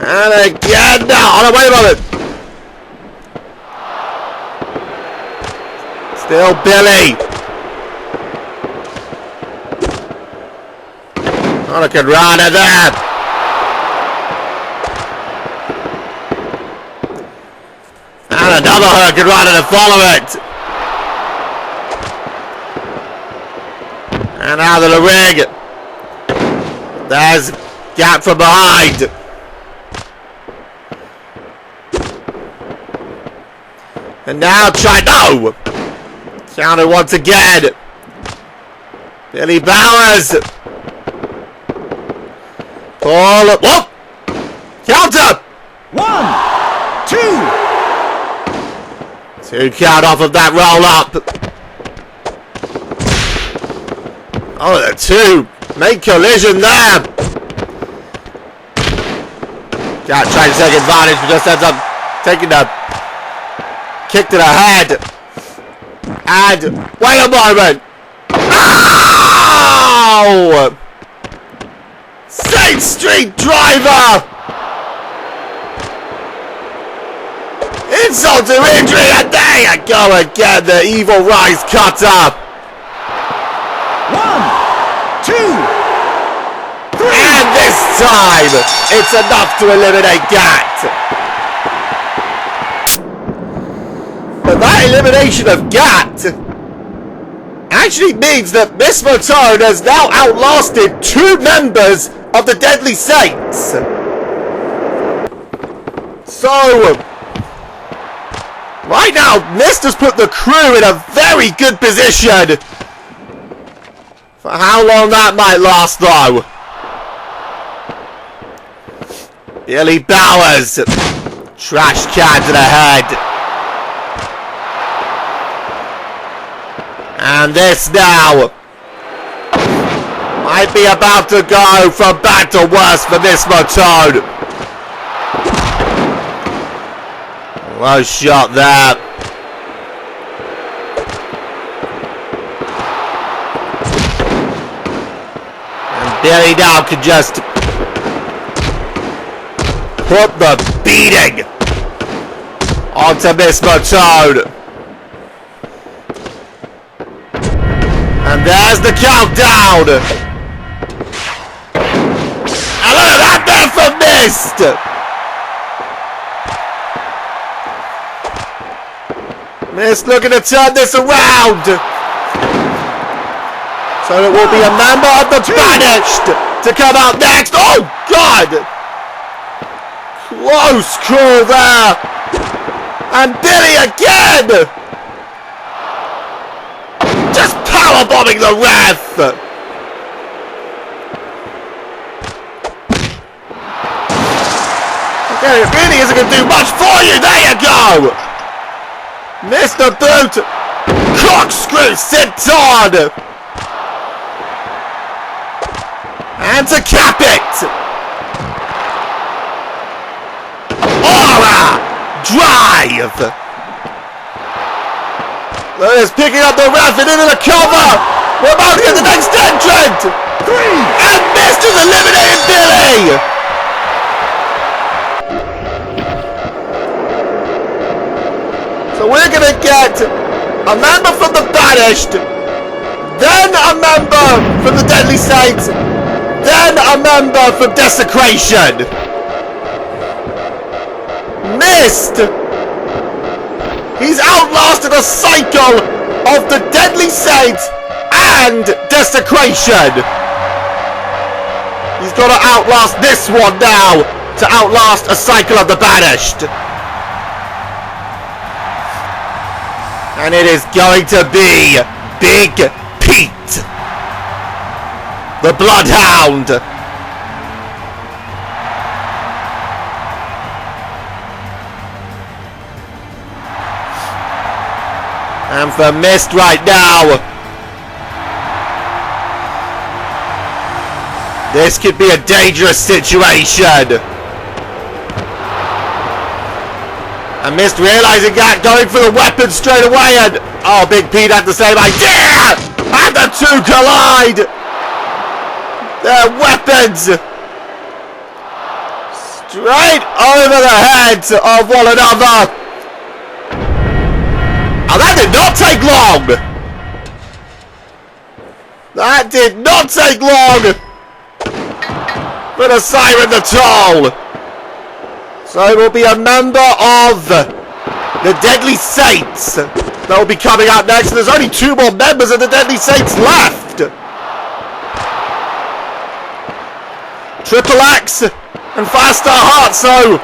And again now! Oh no, wait a moment! Still Billy. Hurricane Rana there. And another Hurricane Rana to follow it. And out of the ring. There's Gat from behind. And now no! Counter once again. Billy Bowers. Pull up. Whoop! Counter! 1, 2. 2 count off of that roll up. Oh, the 2. Make collision there. Cat trying to take advantage, but just ends up taking the kick to the head. And wait a moment! Ow! Saint Street Driver! Insult to injury, and there you go again, the Evil Rise cutter! 1, 2, 3! And this time, it's enough to eliminate Gat! But that elimination of Gat actually means that Miss Matone has now outlasted 2 members of the Deadly Saints. So, right now, Mist has put the crew in a very good position. For how long that might last, though. Billy Bowers. Trash can to the head. And this now might be about to go from bad to worse for Miss Matone. Low shot there. And Billy now can just put the beating Onto Miss Matone. And there's the countdown. And look at that there for Mist. Mist looking to turn this around. So it will be a member of the Banished to come out next. Oh, God. Close call there. And Billy again. Just powerbombing the ref. Okay, it really isn't going to do much for you. There you go. Mr. Boot. Corkscrew Senton. And to cap it. Aura Drive. There's picking up the ref and into the cover. We're about to get the next entrant. And Mist has eliminated Billy. So we're going to get a member from the Banished, then a member from the Deadly Saints, then a member from Desecration. Mist. He's outlasted a cycle of the Deadly Saints and Desecration. He's got to outlast this one now to outlast a cycle of the Banished. And it is going to be Big Pete, the Bloodhound. And for Mist right now, this could be a dangerous situation. And Mist realizing that, going for the weapon straight away, and oh, Big Pete had the same idea! And the two collide! Their weapons straight over the heads of one another. Oh, that did not take long! That did not take long for the siren to toll! So it will be a member of the Deadly Saints that will be coming out next. There's only 2 more members of the Deadly Saints left! Triple X and Firestar Heart, so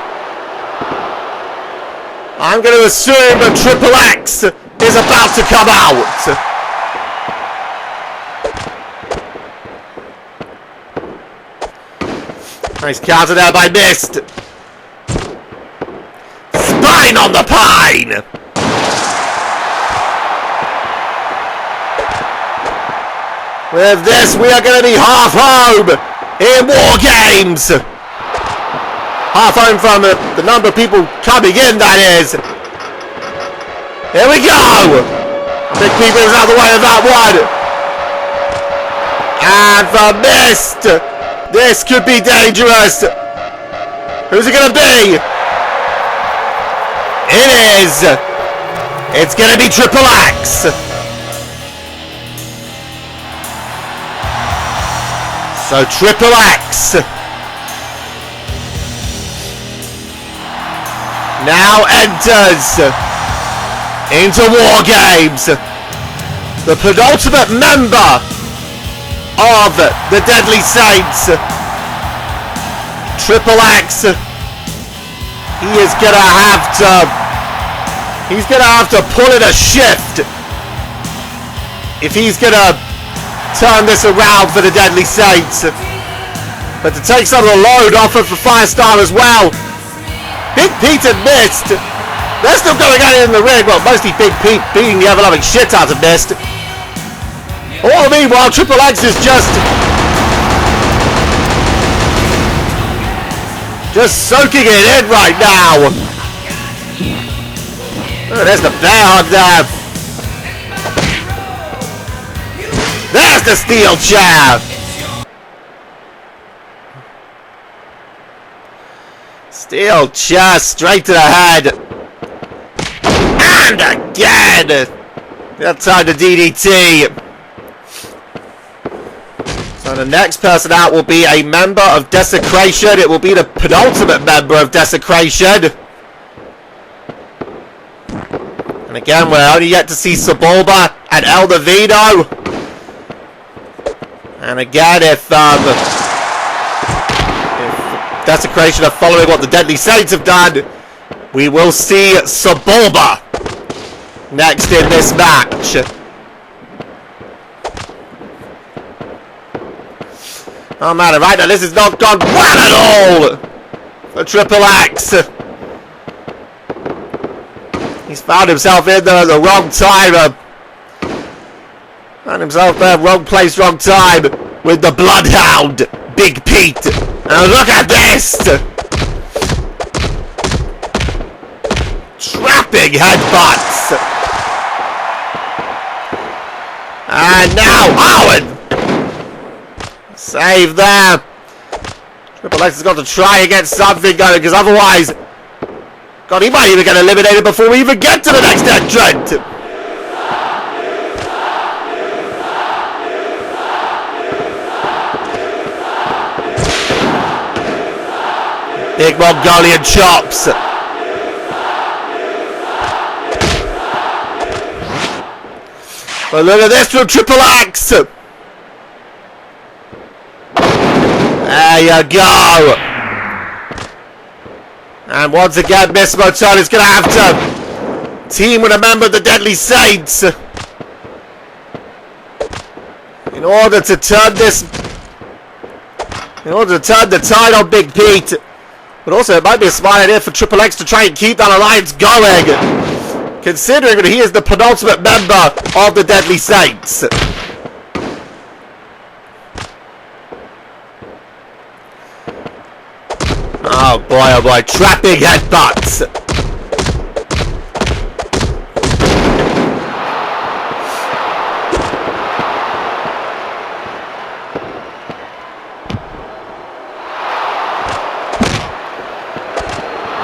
I'm going to assume that Triple X is about to come out. Nice counter there by Mist. Spine on the Pine. With this, we are going to be half home in Wargames. Half home from the number of people coming in, that is. Here we go! Big Pete is out of the way of that one. And for Mist, this could be dangerous. Who's it going to be? It is. It's going to be Triple X. So Triple X now enters into Wargames, the penultimate member of the Deadly Saints. Triple X, he's gonna have to pull in a shift if he's gonna turn this around for the Deadly Saints. But to take some of the load off of for Firestar as well. Big Pete and Mist, they're still going at it in the ring. Well, mostly Big Pete beating the ever-loving shit out of Mist. All the meanwhile, Triple X is just soaking it in right now. Oh, there's the bear hug there. There's the steel chair. Steel chair straight to the head. And again! That time to DDT. So the next person out will be a member of Desecration. It will be the penultimate member of Desecration. And again, we're only yet to see Sebulba and El Navino. And again, if Desecration are following what the Deadly Saints have done, we will see Sebulba next in this match. Oh man, right now this has not gone well at all for Triple X. He's found himself in there at the wrong time. Found himself there, wrong place, wrong time, with the Bloodhound, Big Pete. And look at this! Trapping headbutts! And now Owen! Save there! Triple X has got to try and get something going, because otherwise, God, he might even get eliminated before we even get to the next entrant! Big Mongolian chops. But look at this from Triple X. There you go. And once again, Miss Moton is going to have to team with a member of the Deadly Saints in order to turn the tide on Big Pete. But also, it might be a smart idea for Triple X to try and keep that alliance going, considering that he is the penultimate member of the Deadly Saints. Oh boy, trapping headbutts.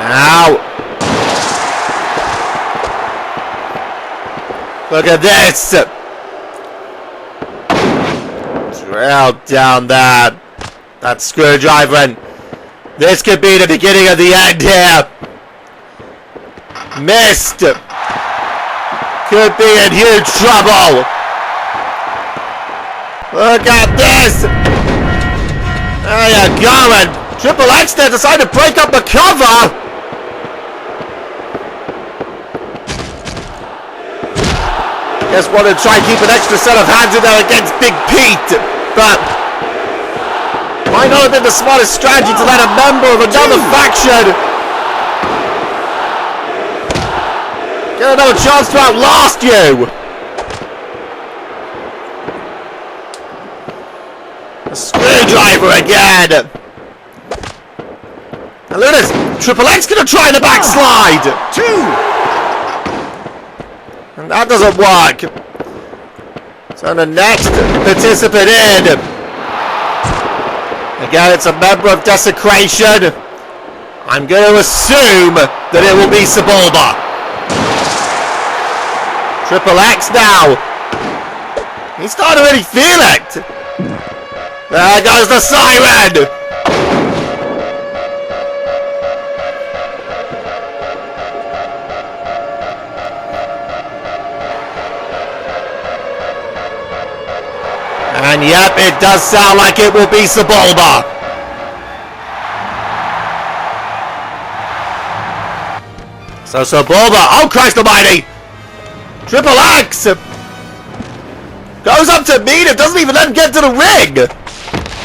Now, look at this. Drill down that screwdriver, and this could be the beginning of the end here. Missed. Could be in huge trouble. Look at this. There you go, and Triple X there decided to break up the cover. Just wanted to try and keep an extra set of hands in there against Big Pete, but might not have been the smartest strategy to let a member of another faction get another chance to outlast you. A screwdriver again. And look at this. Triple X gonna try the backslide. 2. And that doesn't work. So the next participant in. Again, it's a member of Desecration. I'm going to assume that it will be Sebulba. Triple X now. He's starting to really feel it. There goes the siren. And yep, it does sound like it will be Sebulba. So Sebulba, oh Christ almighty! Triple X goes up to meet him, doesn't even let him get to the ring!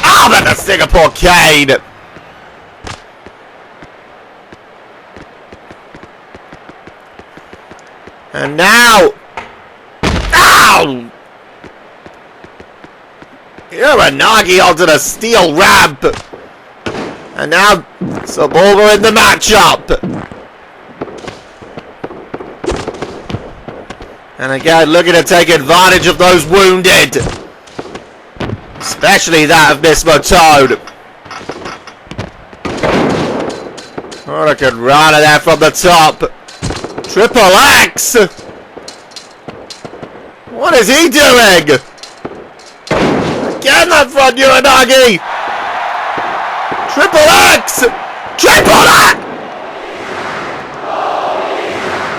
Oh, but the Singapore cane! And now... Ow! Uranagi onto the steel ramp. And now Sebulba in the matchup. And again, looking to take advantage of those wounded. Especially that of Miss Moton. What a good run of that from the top. Triple X! What is he doing? Again that front Uranagi! Triple X! Triple X!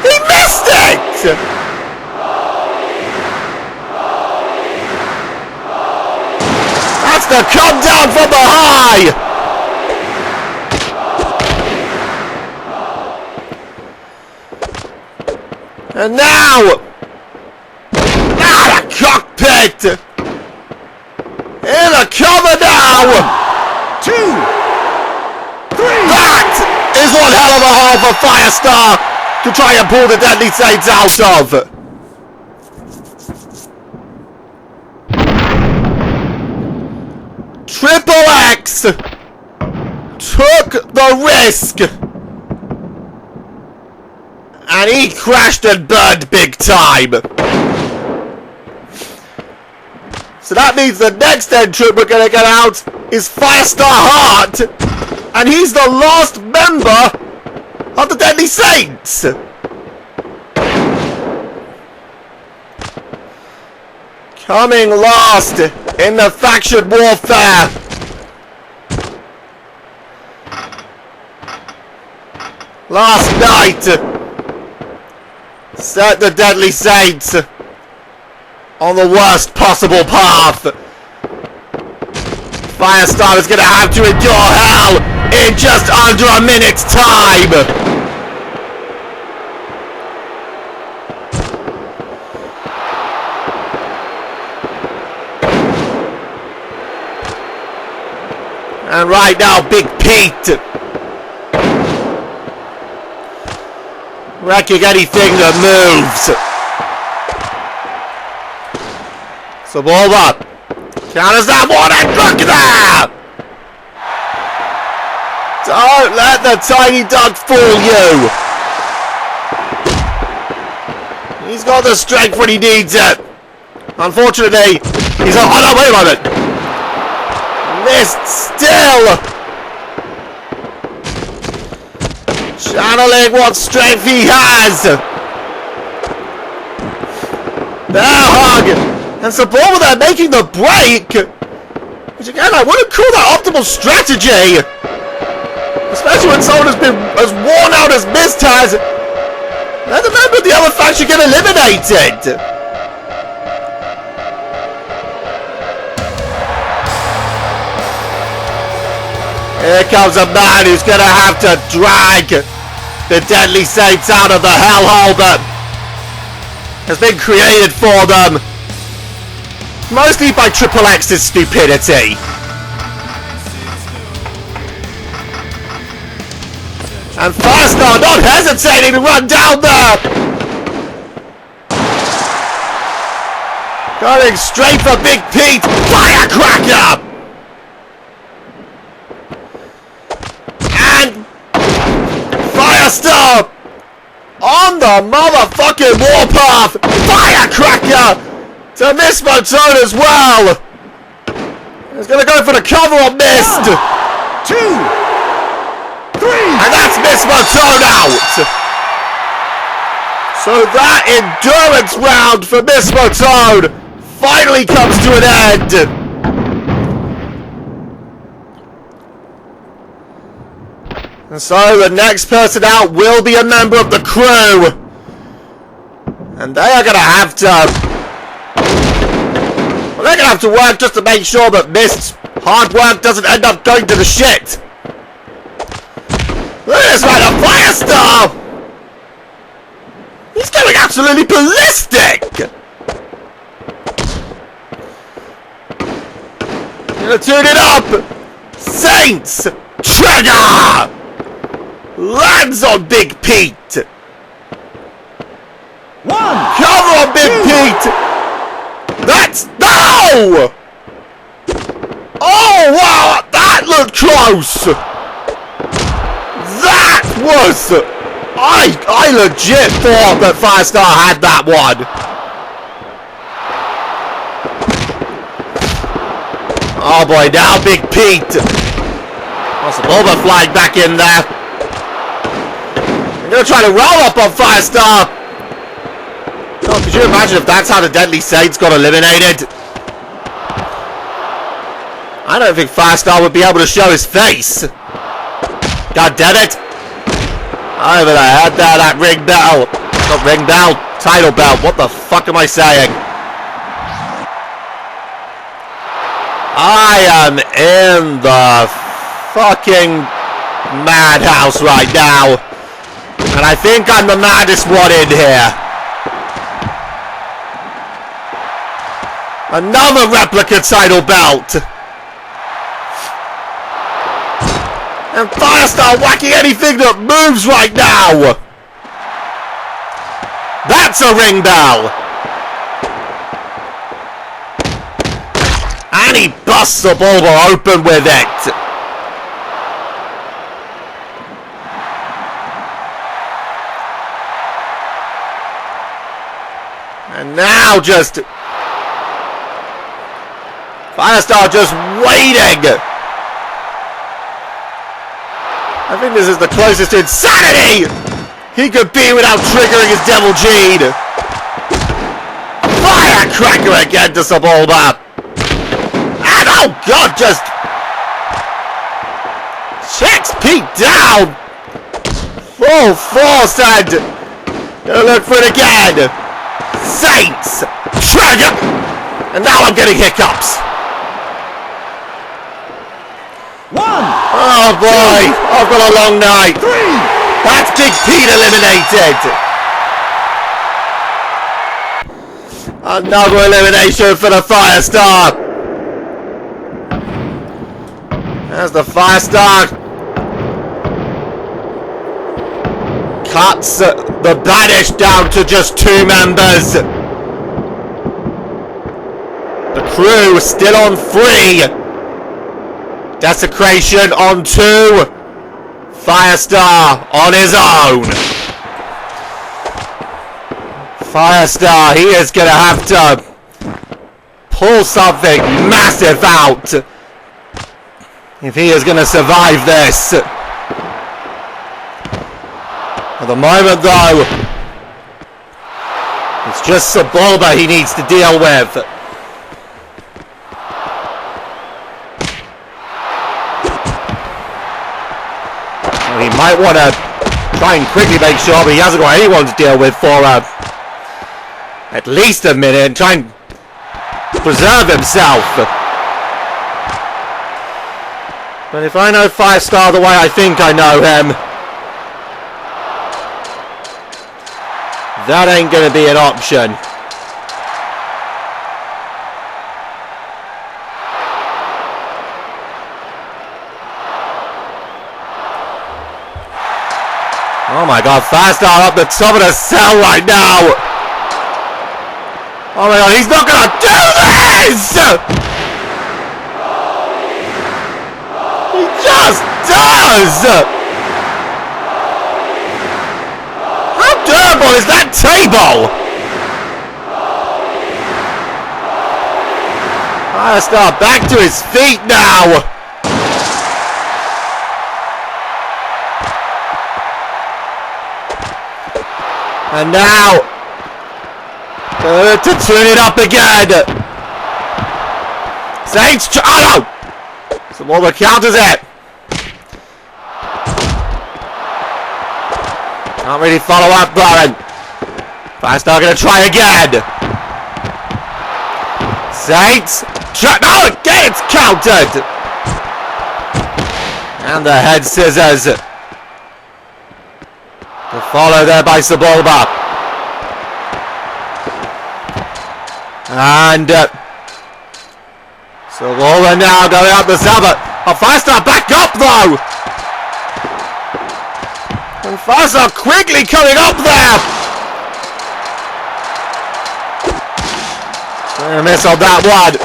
He missed it! That's the come down from the high! And now, out of cockpit, in the cover now. 2, 3. That is one hell of a haul for Firestar to try and pull the Deadly Saints out of. Triple X took the risk. And he crashed and burned big time. So that means the next entrant we're going to get out is Firestar Hart. And he's the last member of the Deadly Saints. Coming last in the faction warfare. Last night set the Deadly Saints on the worst possible path. Firestar is going to have to endure hell in just under a minute's time. And right now, Big Pete wrecking anything that moves. Saboba counters that one and look at that! Don't let the tiny dog fool you. He's got the strength when he needs it. Unfortunately, he's on. Oh no, wait a moment. Missed still. Channeling what strength he has. Bear hug. And Saboba there making the break. Which again, I wouldn't call that optimal strategy. Especially when someone has been as worn out as Mist has. Let the member of the other faction get eliminated. Here comes a man who's going to have to drag the Deadly Saints out of the hellhole that has been created for them. Mostly by Triple X's stupidity. And Firestar not hesitating to run down there. Going straight for Big Pete. Firecracker! And Firestar on the motherfucking warpath. Firecracker to Miss Motone as well. He's going to go for the cover on Mist. 1, 2, 3. And that's Miss Motone out. So that endurance round for Miss Motone finally comes to an end. And so the next person out will be a member of the crew. And they are going to have to... well, they're going to have to work just to make sure that Mist's hard work doesn't end up going to the shit. Look at this right, a Firestar! He's going absolutely ballistic! Gonna tune it up! Saints! Trigger! Lands on Big Pete! 1. Cover on Big Pete! That's... no! Oh, wow! That looked close! That was... I legit thought that Firestar had that one. Oh boy, now Big Pete. Saboba flying back in there. I'm gonna try to roll up on Firestar. Oh, could you imagine if that's how the Deadly Saints got eliminated? I don't think Firestar would be able to show his face. God damn it. Over the head there, that ring bell. Not ring bell, title belt. What the fuck am I saying? I am in the fucking madhouse right now. And I think I'm the maddest one in here. Another replica title belt. And Firestar whacking anything that moves right now. That's a ring bell. And he busts the Bulba open with it. And now just Firestar just waiting. I think this is the closest to insanity he could be without triggering his Devil Gene. Firecracker again to Sebulba. And oh god, just checks Pete down. Full force and gonna look for it again. Saints trigger. And now I'm getting hiccups. Oh boy, I've got a long night. That's Big Pete eliminated. Another elimination for the Firestar. As the Firestar cuts the Banish down to just 2 members. The crew still on 3. Desecration on 2. Firestar on his own. Firestar, he is going to have to pull something massive out if he is going to survive this. At the moment though, it's just Sebulba he needs to deal with. He might want to try and quickly make sure but he hasn't got anyone to deal with for at least a minute and try and preserve himself. But if I know Firestar the way I think I know him, that ain't going to be an option. Oh my god, Firestar up the top of the cell right now. Oh my god, he's not gonna do this! He just does! How durable is that table? Firestar back to his feet now. And now, to turn it up again. Saints, oh no! Sebulba counters it. Can't really follow up, Baron. Firestar gonna try again. Saints, no, again it's countered. And the head scissors. To follow there by Sebulba. And Sebulba now going up the Sabbath. Oh, Firestar back up though. And Firestar quickly coming up there. A miss on that one.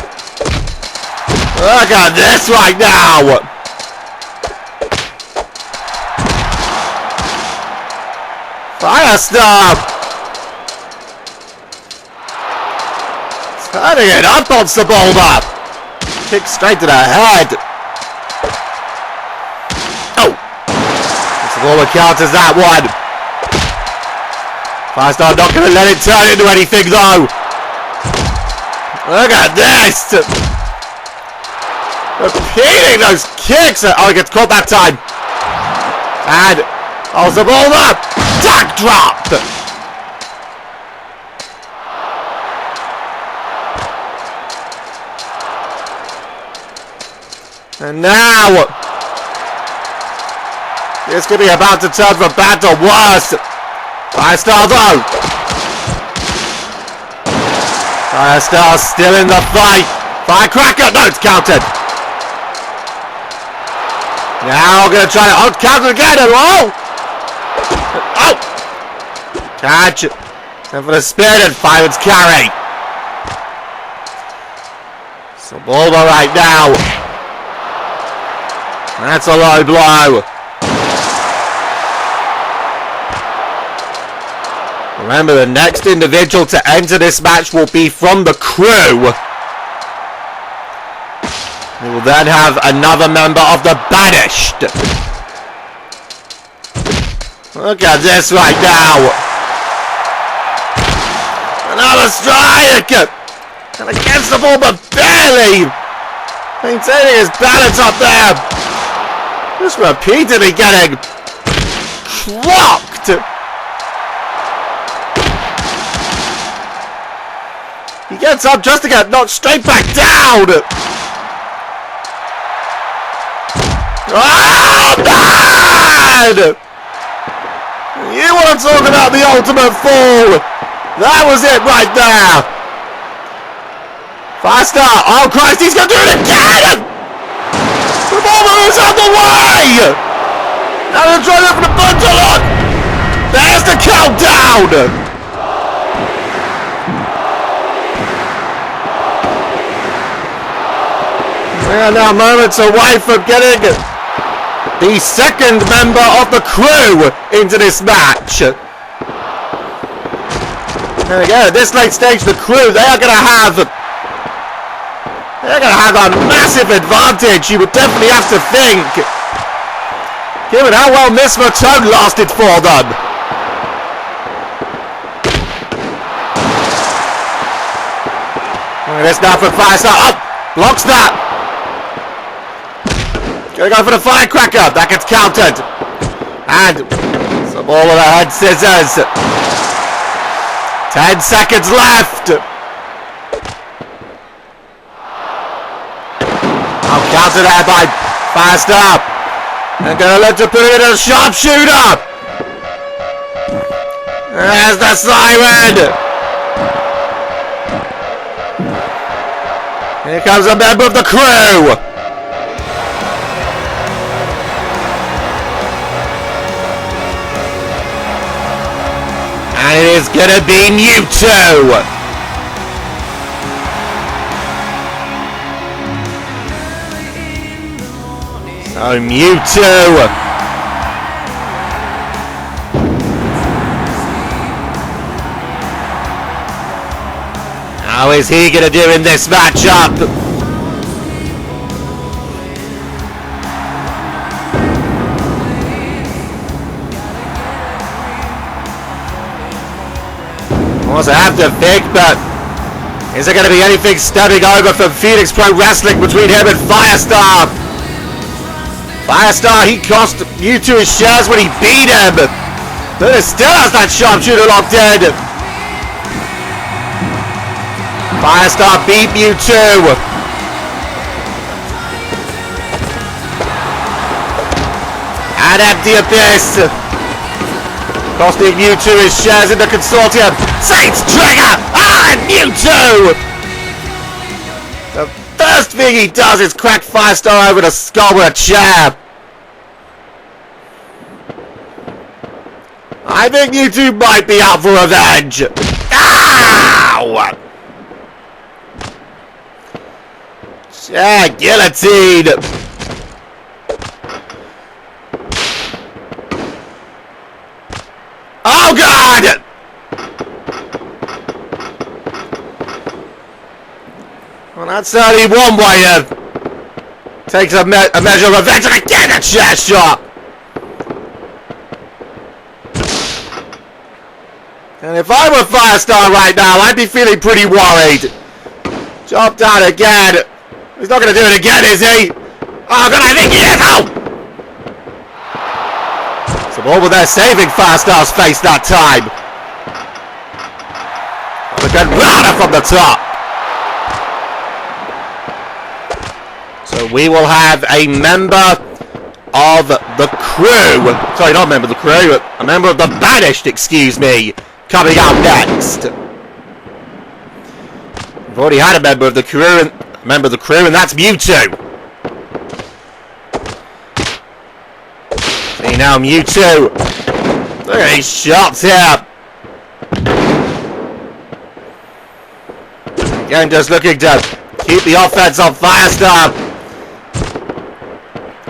Look at this right now. Firestar turning it up on Sebulba. Kick straight to the head. Oh! Sebulba counters that one. Firestar not going to let it turn into anything though. Look at this. Repeating those kicks. Oh, he gets caught that time. And also ball up. Duck drop. And now this could be about to turn from bad to worse. Firestar though. Firestar still in the fight. Firecracker. No, it's counted. Now we're going to try to counter again. Oh! Oh! Catch. Time for the spirited fireman's carry. So Bulba right now. That's a low blow. Remember, the next individual to enter this match will be from the crew. We will then have another member of the Banished. Look at this right now. Another strike. And against the ball, but barely maintaining his balance up there. Just repeatedly getting clocked. He gets up just to get knocked straight back down. Oh, man! You want to talk about the ultimate fall? That was it right there. Firestar. Oh, Christ, he's going to do it again! The ball is out the way! Now they're trying to for the bundle on. There's the countdown! We are now moments away from getting the second member of the crew into this match. There we go. At this late stage, the crew, they're going to have a massive advantage. You would definitely have to think, given how well Miss Matone lasted for them. Look at this now from Firestar. Up, blocks that. Gonna go for the firecracker. That gets countered. And some all of the head scissors. 10 seconds left. Oh, counter there by Firestar. And gonna let her put it in a sharpshooter. There's the siren. Here comes a member of the crew. And it is gonna be Mewtwo. So Mewtwo. How is he gonna do in this matchup? Also have to think, but is there going to be anything stepping over from Phoenix Pro Wrestling between him and Firestar? Firestar, he cost Mewtwo his shares when he beat him, but it still has that sharpshooter locked in. Firestar beat Mewtwo. And Empty Abyss. Costing Mewtwo his shares in the consortium. Saints Trigger! Ah, and Mewtwo! The first thing he does is crack Firestar over the skull with a chair. I think Mewtwo might be out for revenge. Ow! Chair guillotine! Oh God! Well, that's certainly one way to take a measure of revenge, and again a chair shot! And if I were Firestar right now, I'd be feeling pretty worried. Job down again. He's not going to do it again, is he? Oh, God, I think he is. Oh! Some more with their saving Firestar's face that time. A good runner from the top. So we will have a member of the crew. Sorry, not a member of the crew. A member of the banished, excuse me. Coming up next. We've already had a member of the crew, and that's Mewtwo. See now, Mewtwo. Look at these shots here. Again, just looking to keep the offense on Firestar.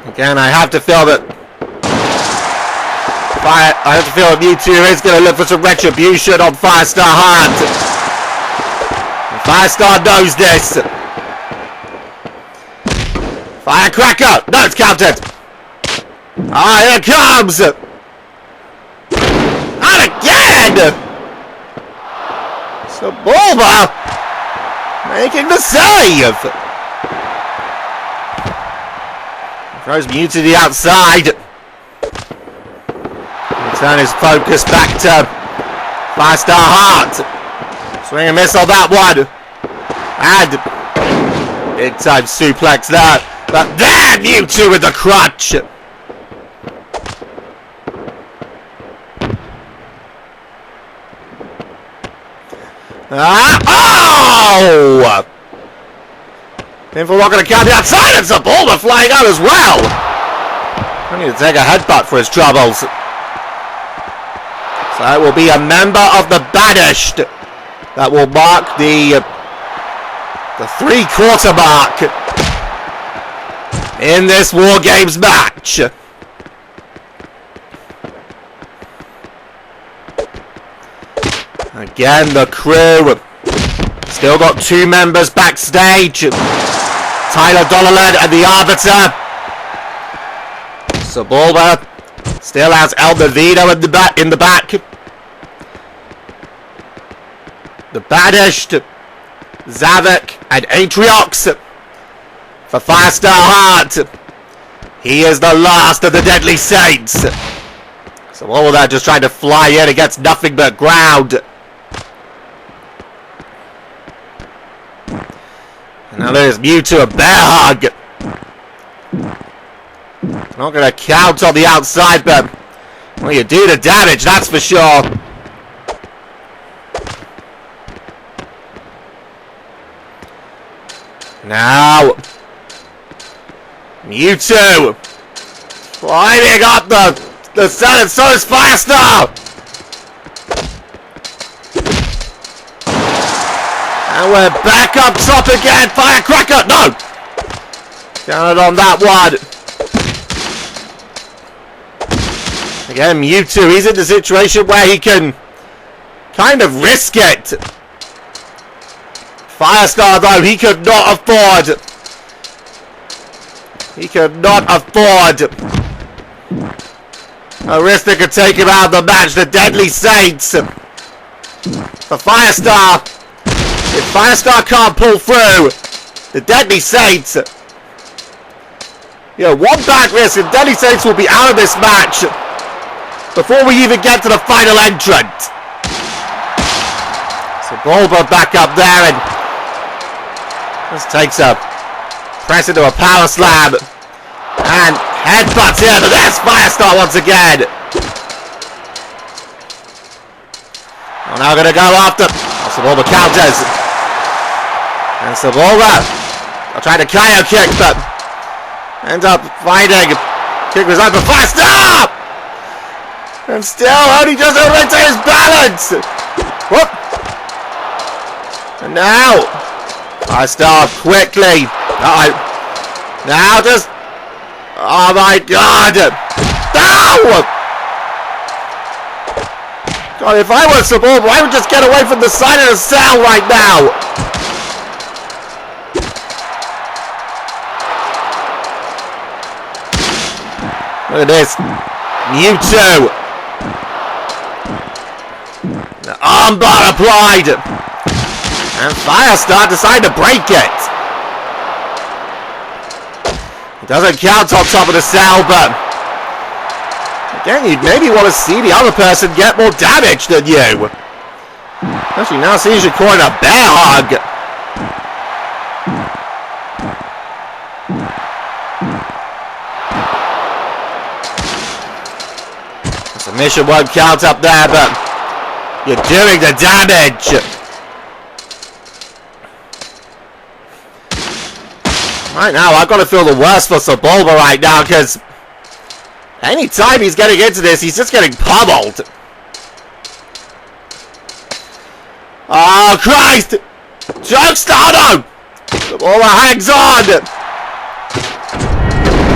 Again, I have to feel that Mewtwo is going to look for some retribution on Firestar Heart. Firestar knows this. Firecracker! No, it's countered. Ah, here it comes! And again! So Bulba making the save. Throws Mew to the outside. Turn his focus back to Firestar Heart. Swing and miss on that one. And big time suplex there. But there, Mewtwo with the crutch. Oh! Pinfall not going to count the outside. It's a Bulba flying out as well. I need to take a headbutt for his troubles. So it will be a member of the banished that will mark the 3/4 mark in this Wargames match. Again, the crew still got 2 members backstage. Tyler Dollarland and the Arbiter. So Bulba still has El Navino in the back. The banished Zavik and Atriox for Firestar Heart. He is the last of the Deadly Saints. So all of that just trying to fly in against nothing but ground. And now there's Mewtwo, a bear hug. Not going to count on the outside, but well, you do the damage, that's for sure. Now, Mewtwo climbing up the sun, and so is Firestar. And we're back up top again. Firecracker, no! Counted on that one. Again, Mewtwo, he's in the situation where he can kind of risk it. Firestar, though, he could not afford. He could not afford a risk that could take him out of the match. The Deadly Saints. For Firestar, if Firestar can't pull through, the Deadly Saints, one bad risk and Deadly Saints will be out of this match before we even get to the final entrant. So Bulba back up there and just takes a press into a power slam and headbutts here, but there's Firestar once again. We're now going to go after Bulba counters. And Bulba trying to KO kick, but ends up finding kick was over Firestar! And still only just able to maintain his balance! Whoop! And now Firestar quickly. Now just. Oh my god! No! God, if I was Bulba, I would just get away from the side of the cell right now. Look at this. Mewtwo. The armbar applied. And Firestar decided to break it. It doesn't count on top of the cell, but again, you'd maybe want to see the other person get more damage than you. Actually, now seems you're calling a bear hug. The submission won't count up there, but you're doing the damage. Right now, I've got to feel the worst for Sebulba right now, because anytime he's getting into this, he's just getting pummeled. Oh, Christ! Jokestado! Sebulba hangs on!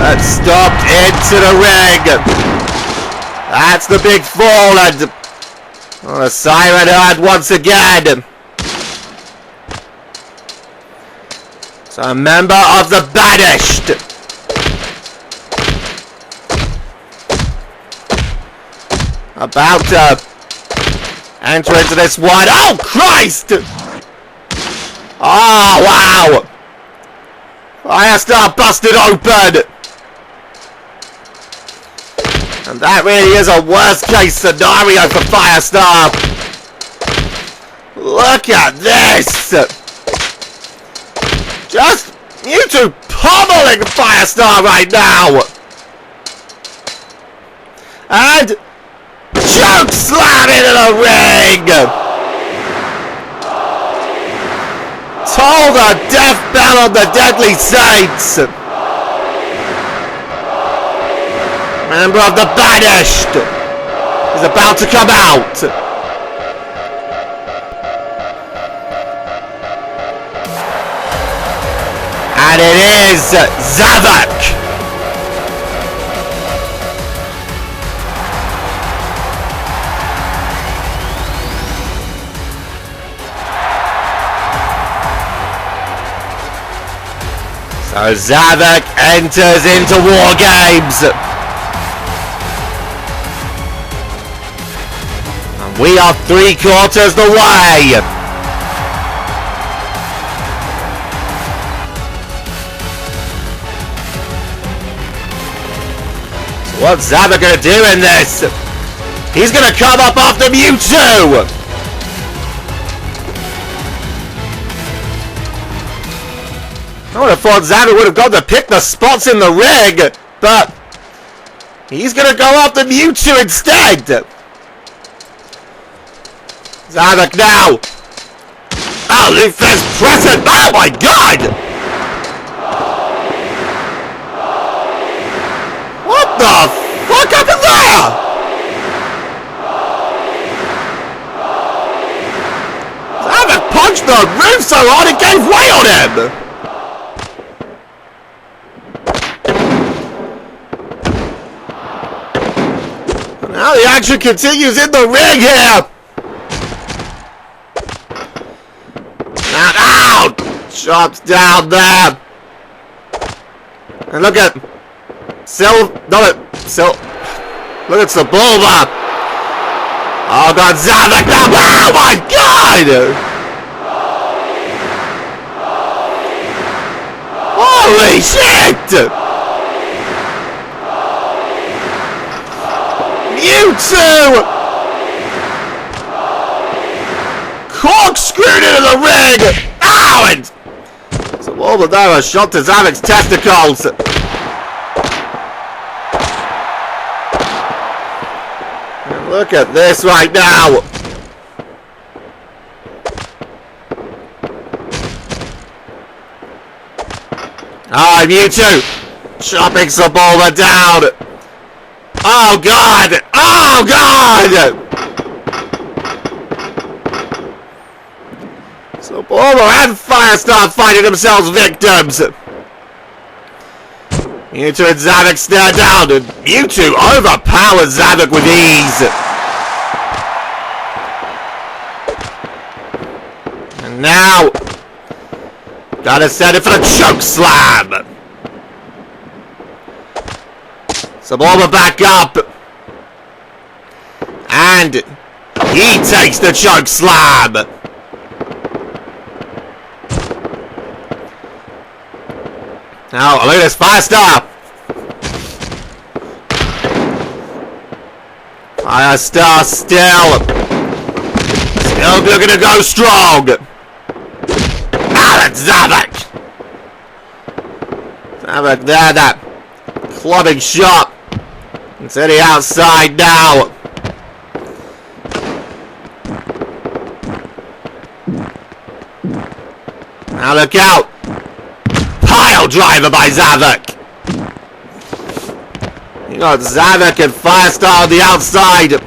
That's stopped into the ring. That's the big fall, and the siren heard once again. So a member of the Banished. About to enter into this one. Oh, Christ! Oh, wow! Firestar busted open! And that really is a worst case scenario for Firestar. Look at this! Just you two pummeling Firestar right now! And choke slam into the ring! Toll the death bell on the Deadly Saints! Member of the Banished is about to come out! And it is Zavak! So Zavak enters into Wargames! And we are 3/4 the way! What's Zavak gonna do in this? He's gonna come up after Mewtwo! I would have thought Zavak would have gone to pick the spots in the ring, but he's gonna go after Mewtwo instead! Zavak now! Oh, Luthor's present! Oh my god! What the fuck happened there? Zavak punched the roof so hard it gave way on him! Now the action continues in the ring here! Now, ow! Chopped down there! And look at look at Sebulba! Oh god, Zavak now! Oh my god! Holy shit! Mewtwo! Corkscrewed into the ring! Ow! And Sebulba there, a shot to Zavak's testicles! Look at this right now! Oh, Mewtwo! Chopping Sebulba down! Oh god! Oh god! Sebulba and Firestar finding themselves victims! Mewtwo and Zavak stare down, and Mewtwo overpowers Zavak with ease! And now, gotta set it for the choke slam! Sebulba back up! And He takes the choke slam. Now, look at this Firestar. Firestar still looking to go strong. Ah, that's Zavok. Zavok there, that clubbing shot. It's to the outside now. Now look out. Pile driver by Zavok. You got Zavok and Firestar on the outside.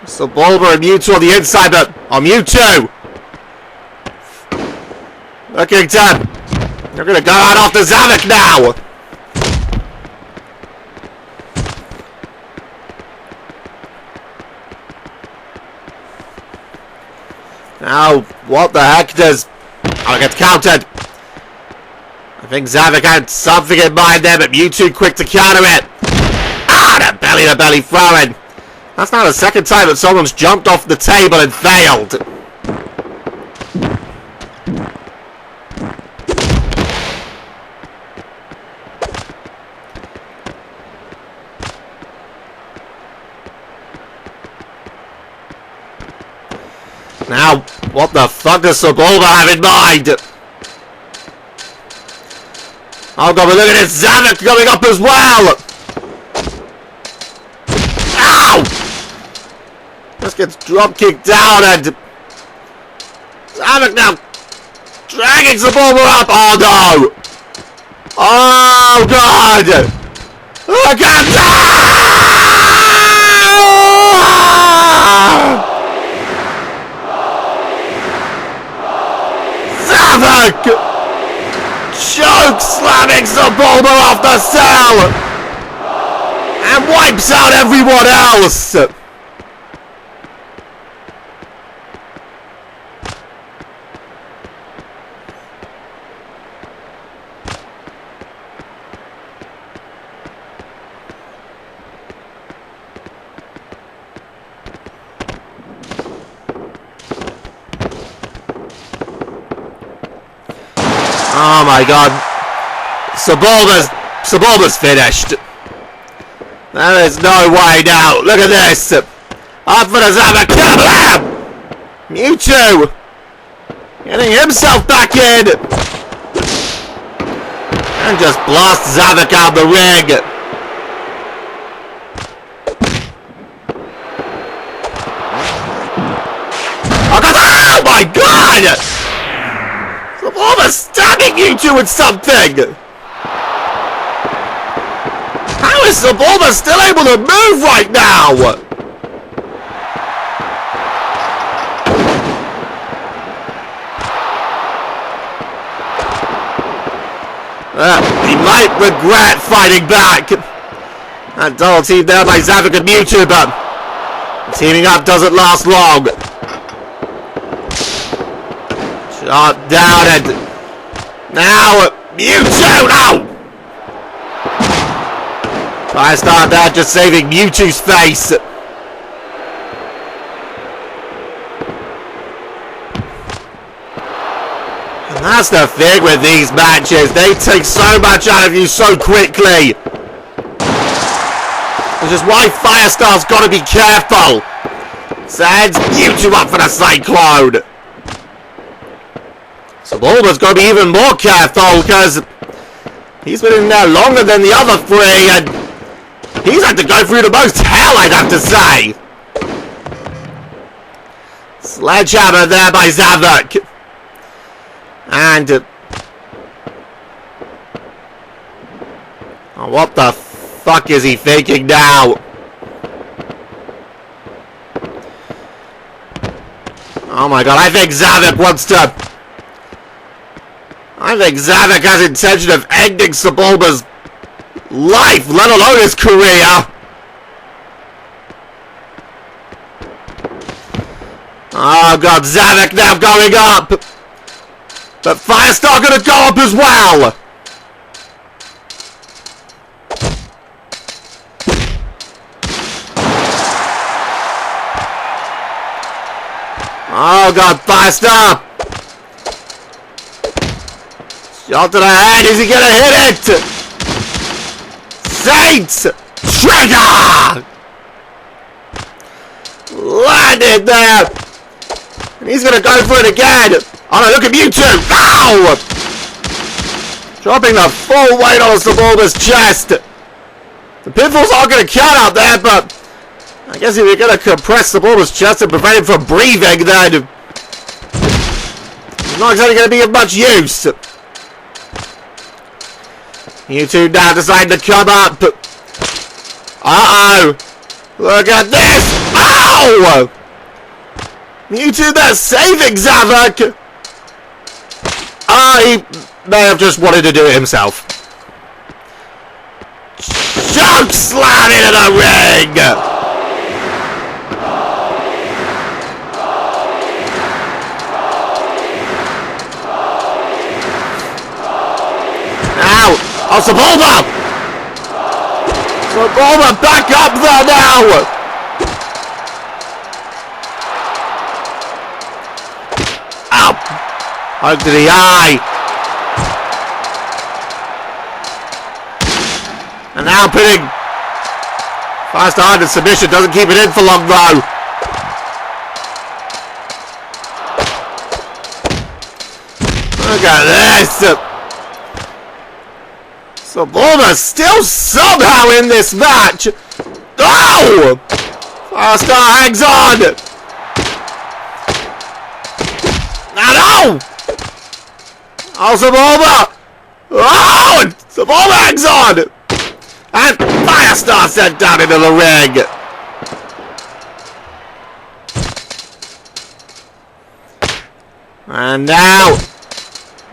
Sebulba and Mewtwo on the inside, but on Mewtwo. Looking to... They're going to go out after Zavok now. Now, what the heck does... Oh, it gets countered. I think Zavok had something in mind there, but Mewtwo quick to counter it. Ah, that belly-to-belly throwing. That's now the second time that someone's jumped off the table and failed. Now, what the fuck does Sebulba have in mind? Oh god, but look at this, Zavok going up as well! Ow! Just gets drop kicked down and... Zavok now dragging Sebulba up! Oh no! Oh god! Look at that! Zavok! Choke slamming Sebulba off the cell! And wipes out everyone else! Oh my god. Sebulba's finished. There is no way now. Look at this. Up for the Zavok. Kablam! Mewtwo getting himself back in. And just blasts Zavok out the ring. Oh my god! Sebulba's stabbing Mewtwo with something! How is Sebulba still able to move right now? He might regret fighting back. That double team there by Zavok and Mewtwo, but teaming up doesn't last long. Shot down and now Mewtwo! No! Firestar there just saving Mewtwo's face. And that's the thing with these matches. They take so much out of you so quickly. Which is why Firestar's got to be careful. Sends Mewtwo up for the Cyclone. Sebulba's got to be even more careful because he's been in there longer than the other three and he's had to go through the most hell, I'd have to say. Sledgehammer there by Zavok. And oh, what the fuck is he thinking now? Oh my god, I think Zavok has intention of ending Sebulba's life, let alone his career. Oh god, Zavok now going up. But Firestar gonna go up as well. Oh God, Firestar! Shot to the head, is he gonna hit it? Saints! Trigger! Landed there! And he's gonna go for it again! Oh no, look at Mewtwo! Ow! Dropping the full weight on Sebulba's chest! The pitfalls aren't gonna count out there, but I guess if you're gonna compress Sebulba's chest and prevent him from breathing, then it's not exactly gonna be of much use. Mewtwo now decide to come up. Uh-oh! Look at this! Ow! Mewtwo there saving Zavok! He may have just wanted to do it himself. Choke slam into the ring! Now! Oh, Sebulba! Sebulba back up there now! Ow! Hug to the eye! And now putting Firestar into submission, doesn't keep it in for long though. Look at this! Sebulba still somehow in this match! Oh! Firestar hangs on! No! Oh, Sebulba! Oh! Sebulba hangs on! And Firestar sent down into the ring! And now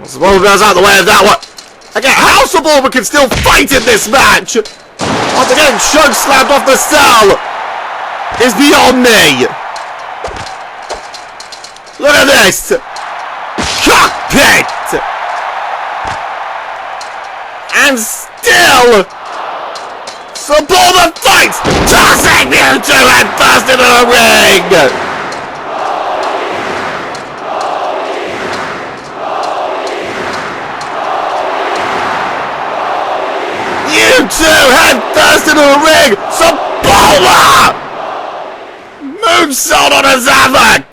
Sebulba goes out the way of that one. Again, how Sebulba can still fight in this match after getting choke slammed off the cell is beyond me. Look at this! Cockpit! And still Sebulba fights! Tossing Mewtwo head first into the ring! Mewtwo head first into the ring! Sebulba! Moonsault on a Zavok!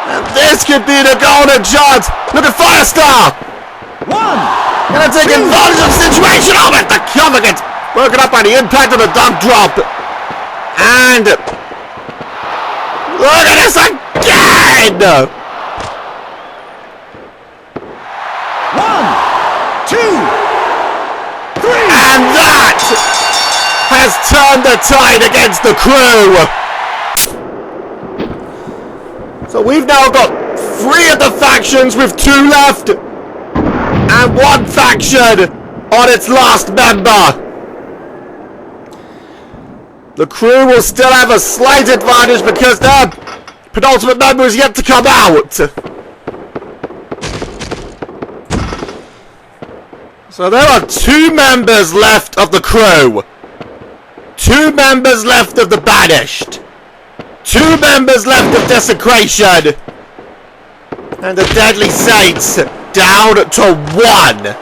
And this could be the golden chance! Look at Firestar! Gonna take advantage of the situation! Oh, but the cover gets broken up by the impact of the duck drop! And look at this again! 1, 2, 3! And that has turned the tide against the crew! So we've now got 3 of the factions with 2 left, and 1 faction on its last member. The crew will still have a slight advantage because their penultimate member is yet to come out. So there are 2 members left of the crew. 2 members left of the banished. 2 members left of desecration. And the Deadly Saints down to 1.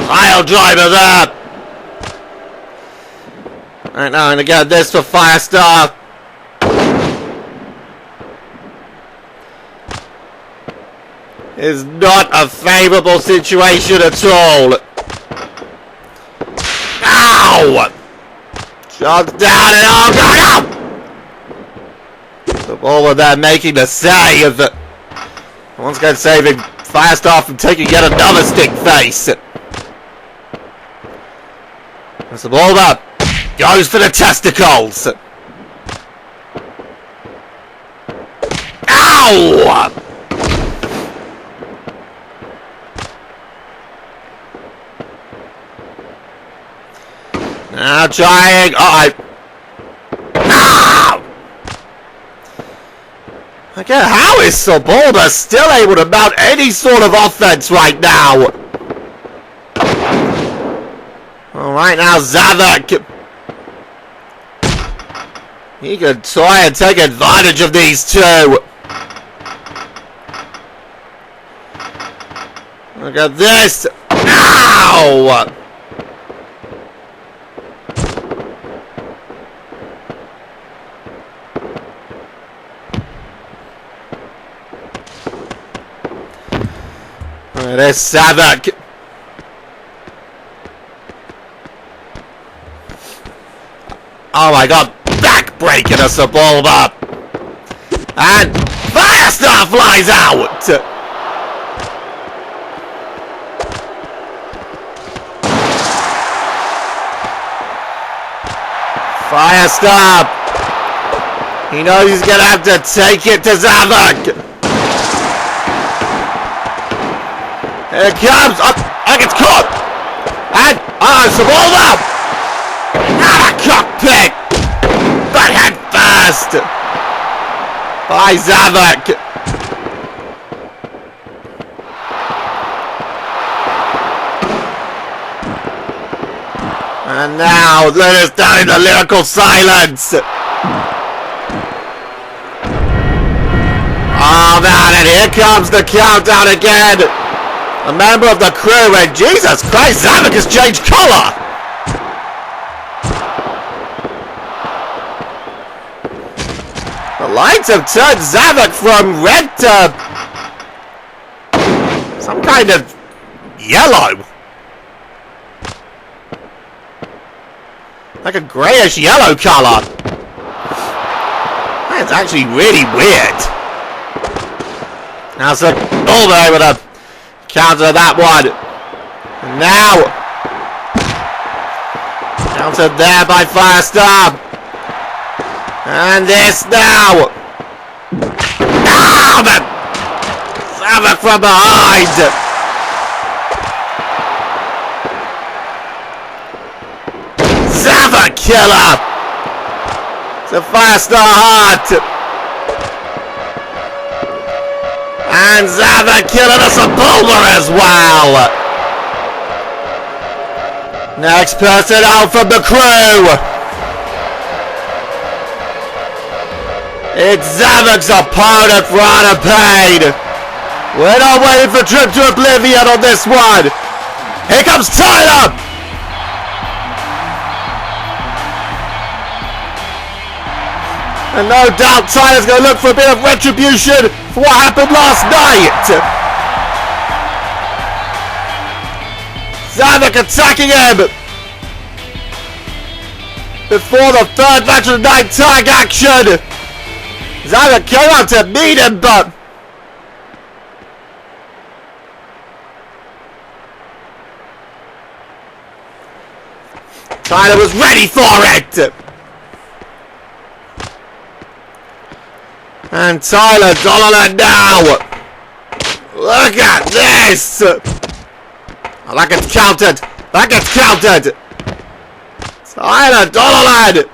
Pile driver there. Right now, and again, this for Firestar. Is not a favourable situation at all. Ow! Shot down and oh god, no! The ball with that making the save. Once again saving Firestar from taking yet another stick face. That's the ball up. Goes for the testicles. Ow! Now trying. Oh, Okay, how is Sabolda still able to mount any sort of offense right now? Alright, now Zavek. He can try and take advantage of these two. Look at this. Ow! There's Savak. Oh my god, backbreaking a Sebulba. And Firestar flies out. Firestar. He knows he's gonna have to take it to Zavak. Here it comes! Oh, I get caught! And, Sebulba! Out of cockpit! But head first! By Zavak! And now, let us down in the lyrical silence! Oh man, and here comes the countdown again! A member of the crew, and Jesus Christ, Zavak has changed colour! The lights have turned Zavak from red to some kind of yellow. Like a greyish yellow colour. That's actually really weird. Now some all there with a counter that one. And now countered there by Firestar. And this now. Ah, but Zavak from behind. Zavak killer. It's a Firestar heart. And Zavak killing us a Sebulba as well. Next person out from the crew. It's Zavak's opponent, Rana Payne. We're not waiting for Trip to Oblivion on this one. Here comes Tyler. And no doubt Tyler's going to look for a bit of retribution for what happened last night. Zavak attacking him before the third match of the night tag action. Zavak came out to meet him, but Tyler was ready for it. And Tyler Donovan now. Look at this. Oh, that gets counted. That gets counted. Tyler Donovan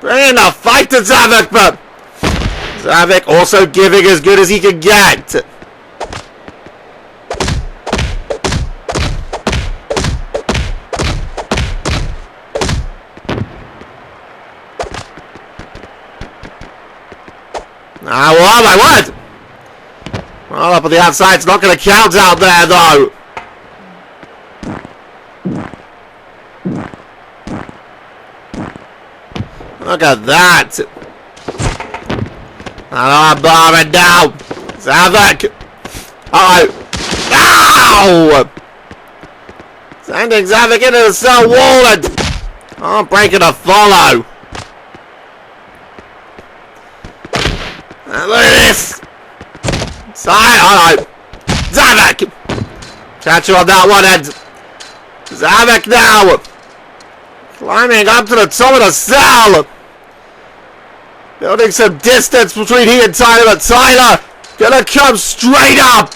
bringing the fight to Zavak, but Zavak also giving as good as he can get. Oh my word! Well, up on the outside, it's not going to count out there though. Look at that! And barring down. Zavak! Uh-oh! Ow! Sending Zavak into the cell wall and breaking a follow. And look at this! Zavak! Catch you on that one, and Zavak now! Climbing up to the top of the cell! Building some distance between he and Tyler, but Tyler gonna come straight up!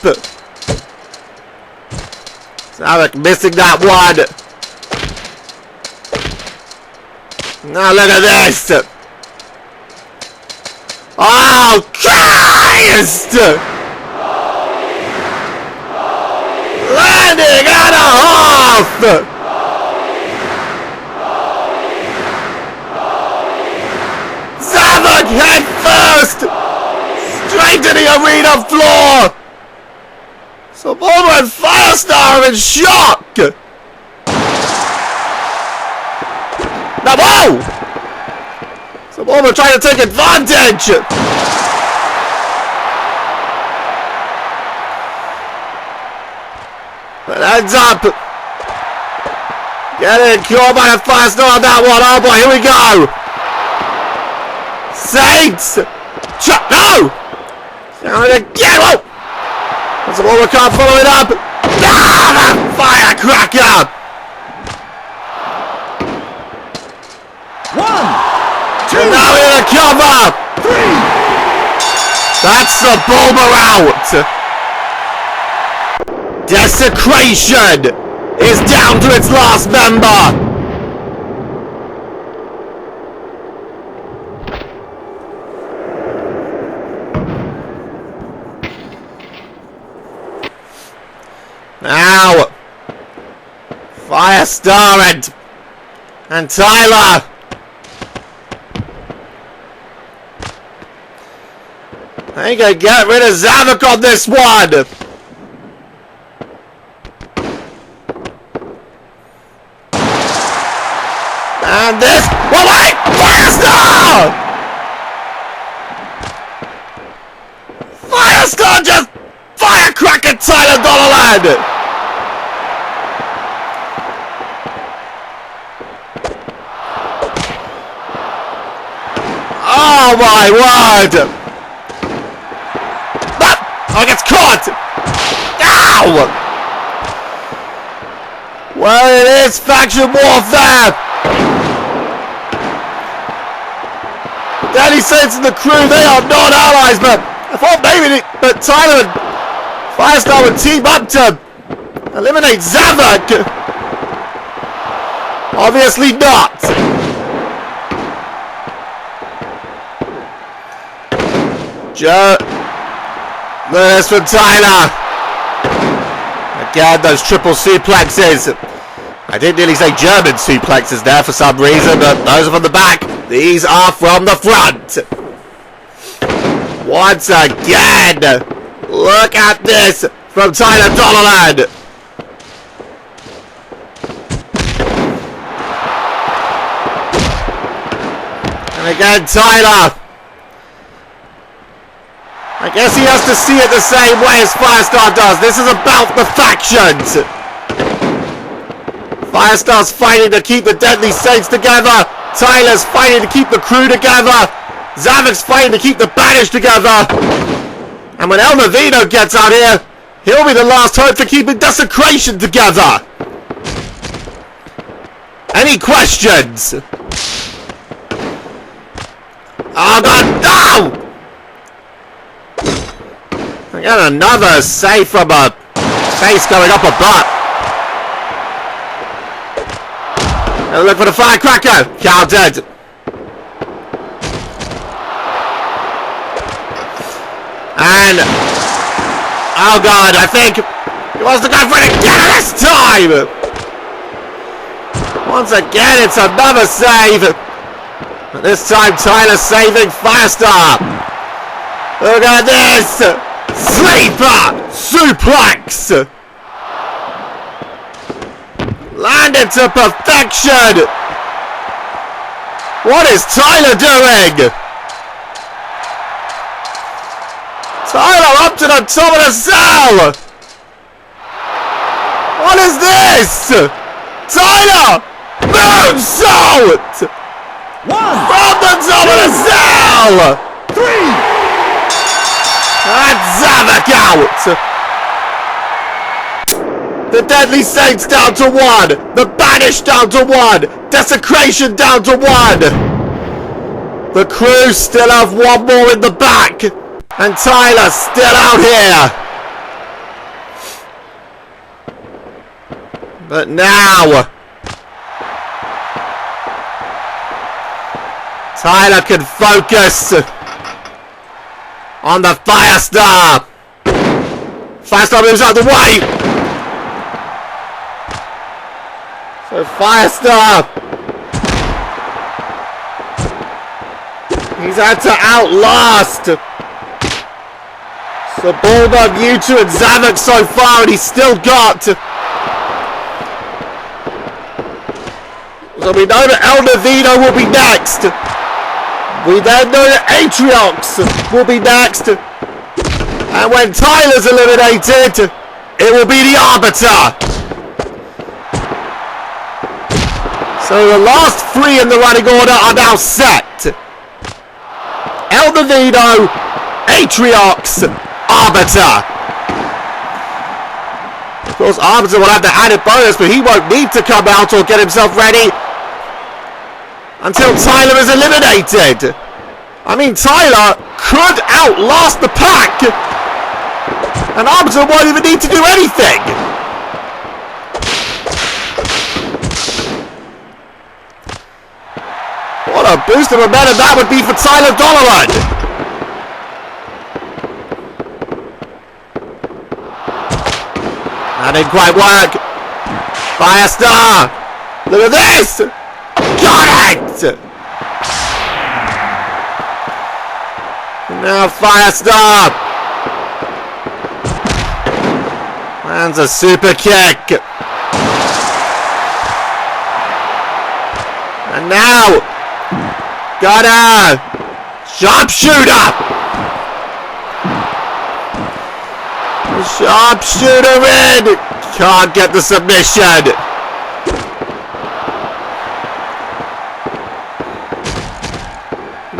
Zavak missing that one! Now look at this! Oh, Christ! Landing at a half! Zavok head first! Straight to the arena floor! Suborma and Firestar are in shock! Now, whoa! Suborma trying to take advantage! But ends up getting caught by the Firestar on that one. Oh boy, here we go! Saints! No! Down again! Whoa! Suborma can't follow it up! Ah! Firecracker! 1, 2, And now in the cover! 3. That's the Bulma out! Desecration is down to its last member! Now, Firestar and Tyler. They can get rid of Zavok on this one. And this. Well, wait! Firestar! Firestar just firecracker Tyler Dollarland! Oh my word! Oh, gets caught! Ow! Well, it is faction warfare! Danny Saints and the crew, they are not allies, but I thought maybe that Tyler and Firestar would team up to eliminate Zavok. Obviously not. There's from Tyler. Again, those triple suplexes. I didn't nearly say German suplexes there for some reason, but those are from the back. These are from the front. Once again, look at this from Tyler Dollarland. And again, Tyler. I guess he has to see it the same way as Firestar does. This is about the factions. Firestar's fighting to keep the Deadly Saints together. Tyler's fighting to keep the crew together. Zavok's fighting to keep the Banished together. And when El Navino gets out here, he'll be the last hope for keeping Desecration together. Any questions? Oh god, no! I got another save from a face going up a butt. And look for the firecracker. Counted. And oh god, I think he wants to go for it again this time. Once again, it's another save. But this time, Tyler saving Firestar. Look at this. Sleeper suplex! Landed to perfection! What is Tyler doing? Tyler up to the top of the cell! What is this? Tyler! Moonsault! 1, From the top of the cell! 3. And Zavok out! The Deadly Saints down to 1! The Banished down to 1! Desecration down to 1! The crew still have one more in the back! And Tyler still out here! But now... Tyler can focus on the Firestar. Firestar moves out of the way. So Firestar, he's had to outlast Suburban, Mewtwo and Zavok so far, and he's still got. So we know that El Navino will be next. We then know that Atriox will be next. And when Tyler's eliminated, it will be the Arbiter. So the last three in the running order are now set. El Navino, Atriox, Arbiter. Of course, Arbiter will have the added bonus, but he won't need to come out or get himself ready until Tyler is eliminated. I mean, Tyler could outlast the pack, and Arbiter won't even need to do anything. What a boost of momentum that would be for Tyler Donovan. That didn't quite work. Firestar. Look at this. Got it. Now Firestar lands a super kick. And now got a sharpshooter. Sharpshooter in. Can't get the submission.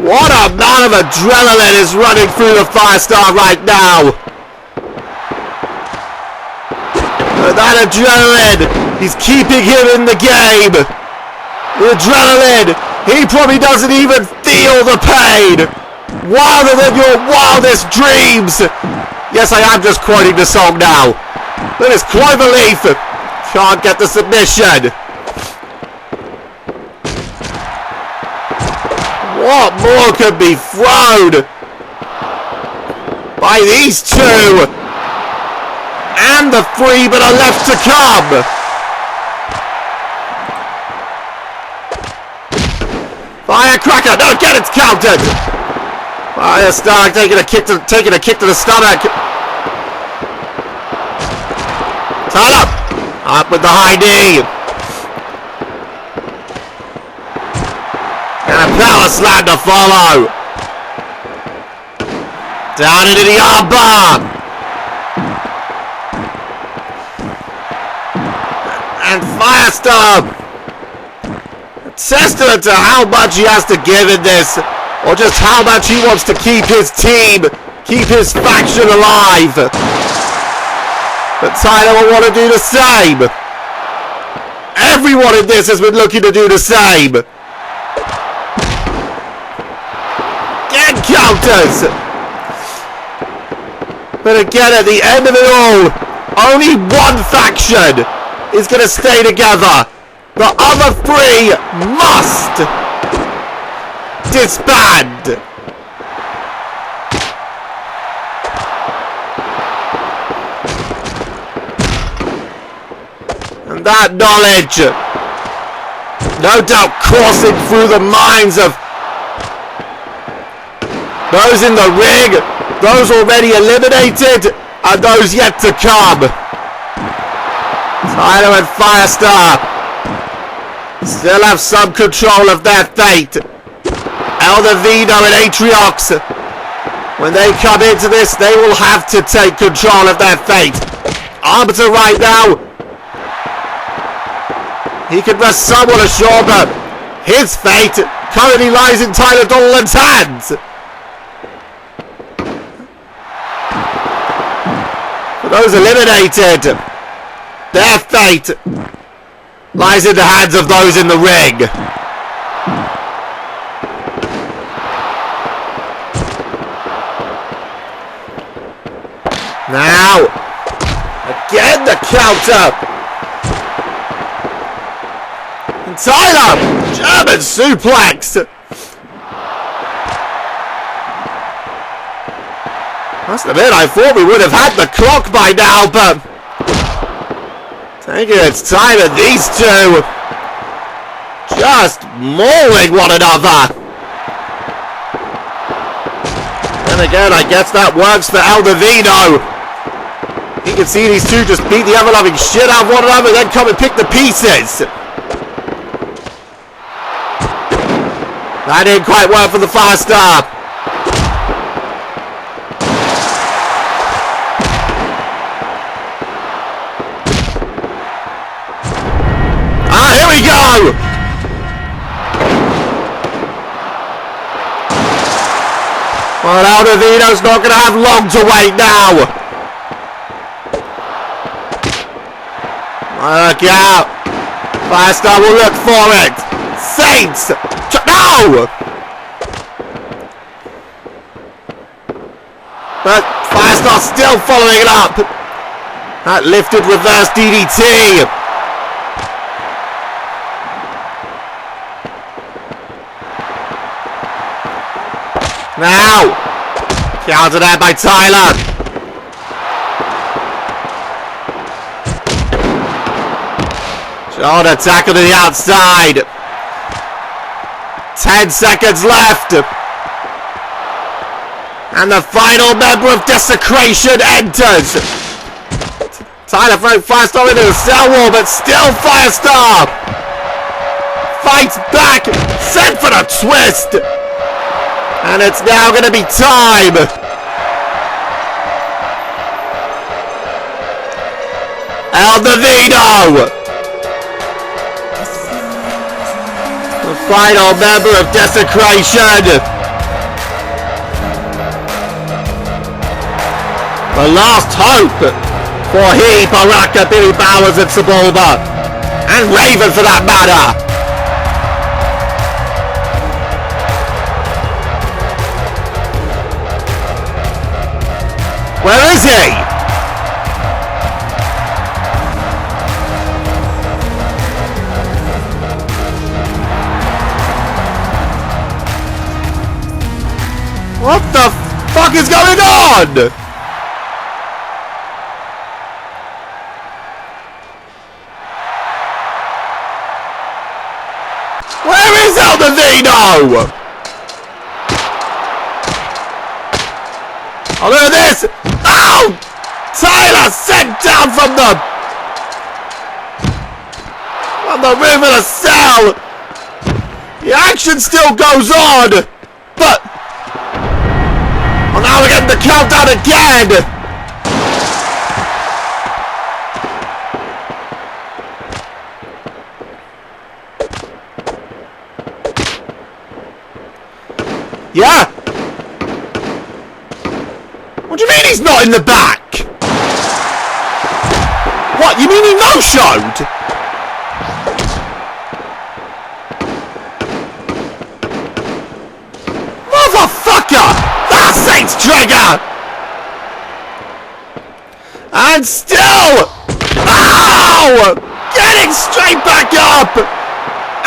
What amount of adrenaline is running through the Firestar right now. That adrenaline, he's keeping him in the game. The adrenaline, he probably doesn't even feel the pain. Wilder than your wildest dreams. Yes, I am just quoting the song now. That is Cloverleaf. Can't get the submission. What more could be thrown by these two? And the three that are left to come. Firecracker, no, get it counted. Firestar taking a kick to the stomach. Tyler, up with the high knee. And a power slam to follow. Down into the armbar. And Firestar, a testament to how much he has to give in this, or just how much he wants to keep his team, keep his faction alive. But Tyler will want to do the same. Everyone in this has been looking to do the same. Get counters. But again, at the end of it all, only one faction is going to stay together. The other three must disband. And that knowledge, no doubt coursing through the minds of those in the ring, those already eliminated, and those yet to come. Tyler and Firestar still have some control of their fate. El Navino and Atriox, when they come into this, they will have to take control of their fate. Arbiter right now, he can rest somewhat assured that his fate currently lies in Tyler Donovan's hands. For those eliminated, their fate lies in the hands of those in the ring. Now, again the counter. And Tyler, German suplex. Must admit, I thought we would have had the clock by now, but taking its time at these two. Just mauling one another. And again, I guess that works for Eldovino. You can see these two just beat the ever-loving shit out of one another and then come and pick the pieces. That didn't quite work for the Firestar. Here we go! Well, Eldovino's not going to have long to wait now. Look out. Firestar will look for it. Saints! No! But Firestar still following it up. That lifted reverse DDT. Now! Counter there by Tyler. Shoulder tackle to the outside. 10 seconds left. And the final member of Desecration enters. Tyler throwing Firestar into the cell wall, but still Firestar fights back. Sent for the twist. And it's now going to be time. Eldovino, the final member of Desecration. The last hope for he, Baraka, Billy Bowers and Sebulba. And Raven for that matter. Where is he? What the fuck is going on? Where is Eldovino? Oh, look at this! Oh! Tyler sent down from the roof of the cell! The action still goes on! But... well, now we're getting the countdown again! Yeah! What do you mean he's not in the back? What, you mean he no-showed? Motherfucker! That Saints trigger! And still! Ow! Getting straight back up!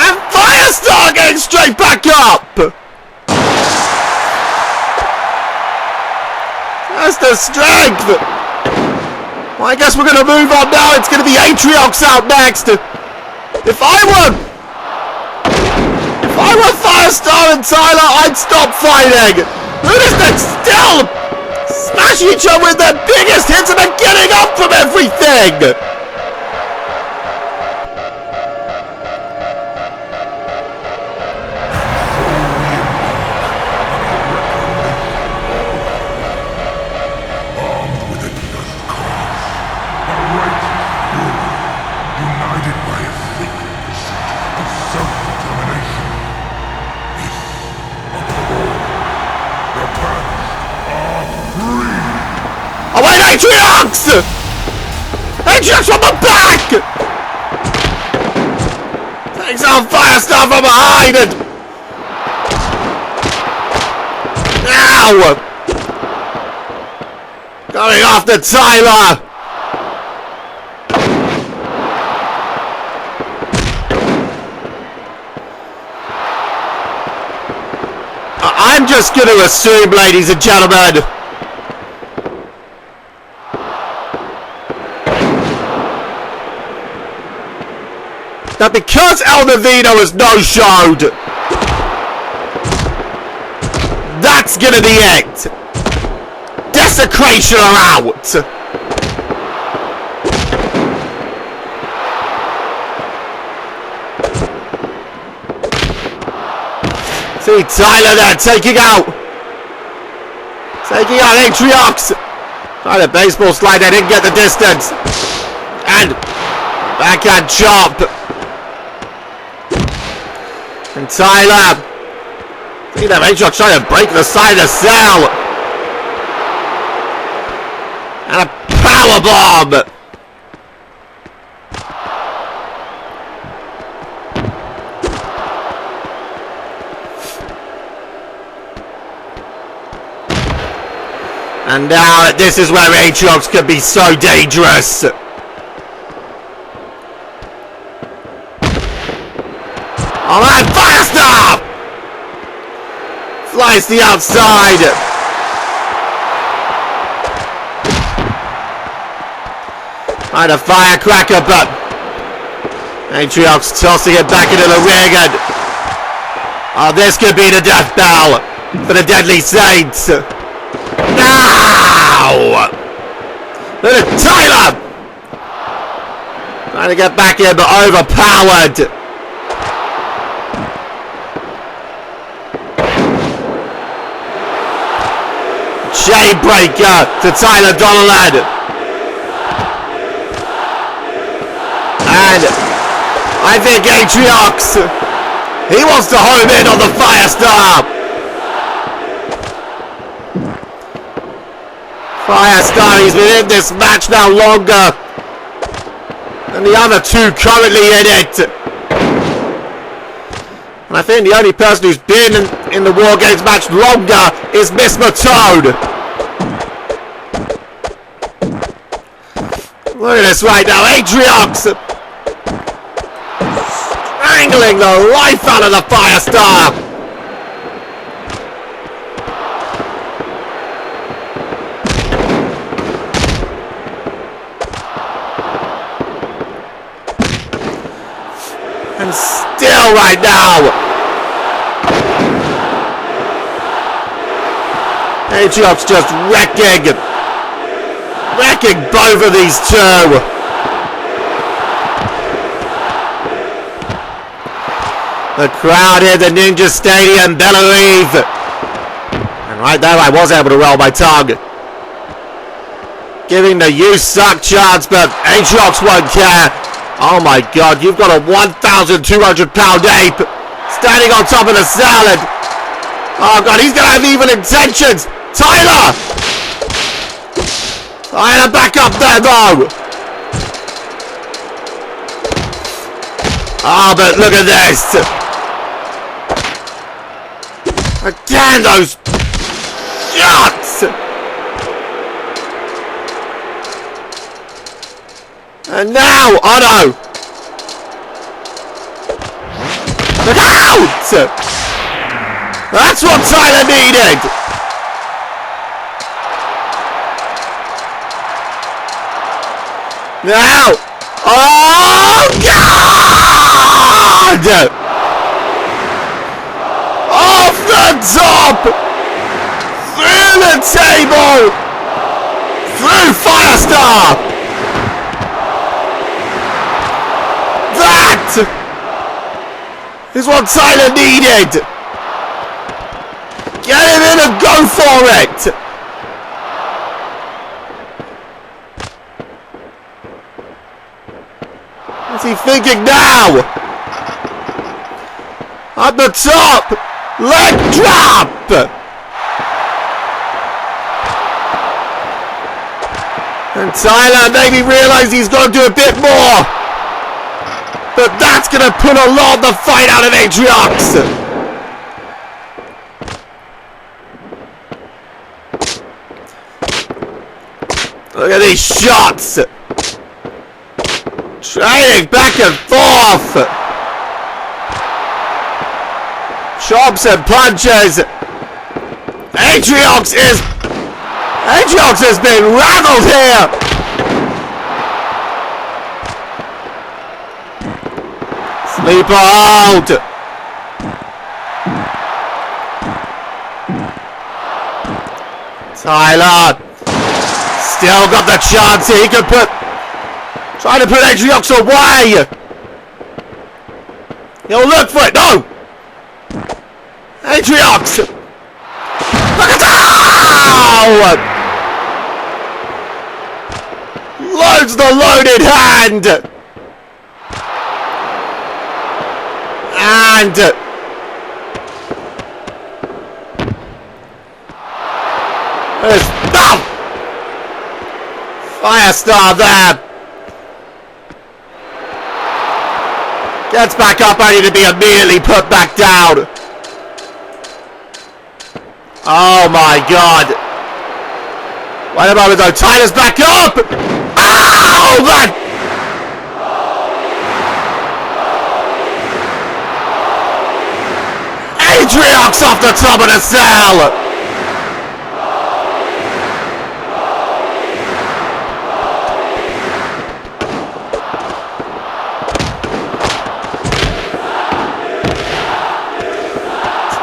And Firestar getting straight back up! That's the strength! Well, I guess we're going to move on now. It's going to be Atriox out next. If I were Firestar and Tyler, I'd stop fighting. Look at them still smashing each other with their biggest hits and then getting up from everything. Atriox! Atriox from the back! Takes out Firestar from behind and... now! Going after Tyler! I'm just going to assume, ladies and gentlemen, that because El Navino has no-showed, that's gonna be it. Desecration are out. See Tyler there taking out Atriox. Tried a baseball slide, they didn't get the distance. And backhand chop. And Tyler. See that Atriox trying to break the side of the cell. And a power bomb. And now this is where Atriox could be so dangerous. Oh man, Firestar! Flies to the outside. Trying to firecracker, but Atriox tossing it back into the ring. And oh, this could be the death bell for the Deadly Saints. Now! Look at Tyler! Trying to get back in, but overpowered. Chainbreaker to Tyler Donnellan. And I think Atriox, he wants to home in on the Firestar. Firestar, he's been in this match now longer than the other two currently in it. And I think the only person who's been in the Wargames match longer is Miss Matode. Look at this right now, Atriox strangling the life out of the Firestar. And still right now, Atriox just wrecking both of these two. The crowd here at the Ninja Stadium, Bellerive. And right there I was able to roll my tongue, giving the "you suck" chance, but Atriox won't care. Oh my god, you've got a 1,200-pound ape standing on top of the salad. Oh god, he's gonna have evil intentions. Tyler! Tyler, back up there though. Oh, but look at this. Again, those shots. And now, oh no! Look out! That's what Tyler needed! Now! Oh God! Off the top! Through the table! Through Firestar! That is what Tyler needed. Get him in and go for it. What's he thinking now? At the top, leg drop. And Tyler maybe realized he's got to do a bit more. But that's going to put a lot of the fight out of Atriox. Look at these shots. Trading back and forth. Chops and punches. Atriox has been rattled here. Leap hold. Tyler. Still got the chance here. He could try to put NewCXWI away. He'll look for it. No. NewCXWI. Look at that! Loads the loaded hand. And there's Firestar there. Gets back up only to be immediately put back down. Oh my god. Wait a moment though. Tyler's back up. Ow! That. NewCXWI off the top of the cell.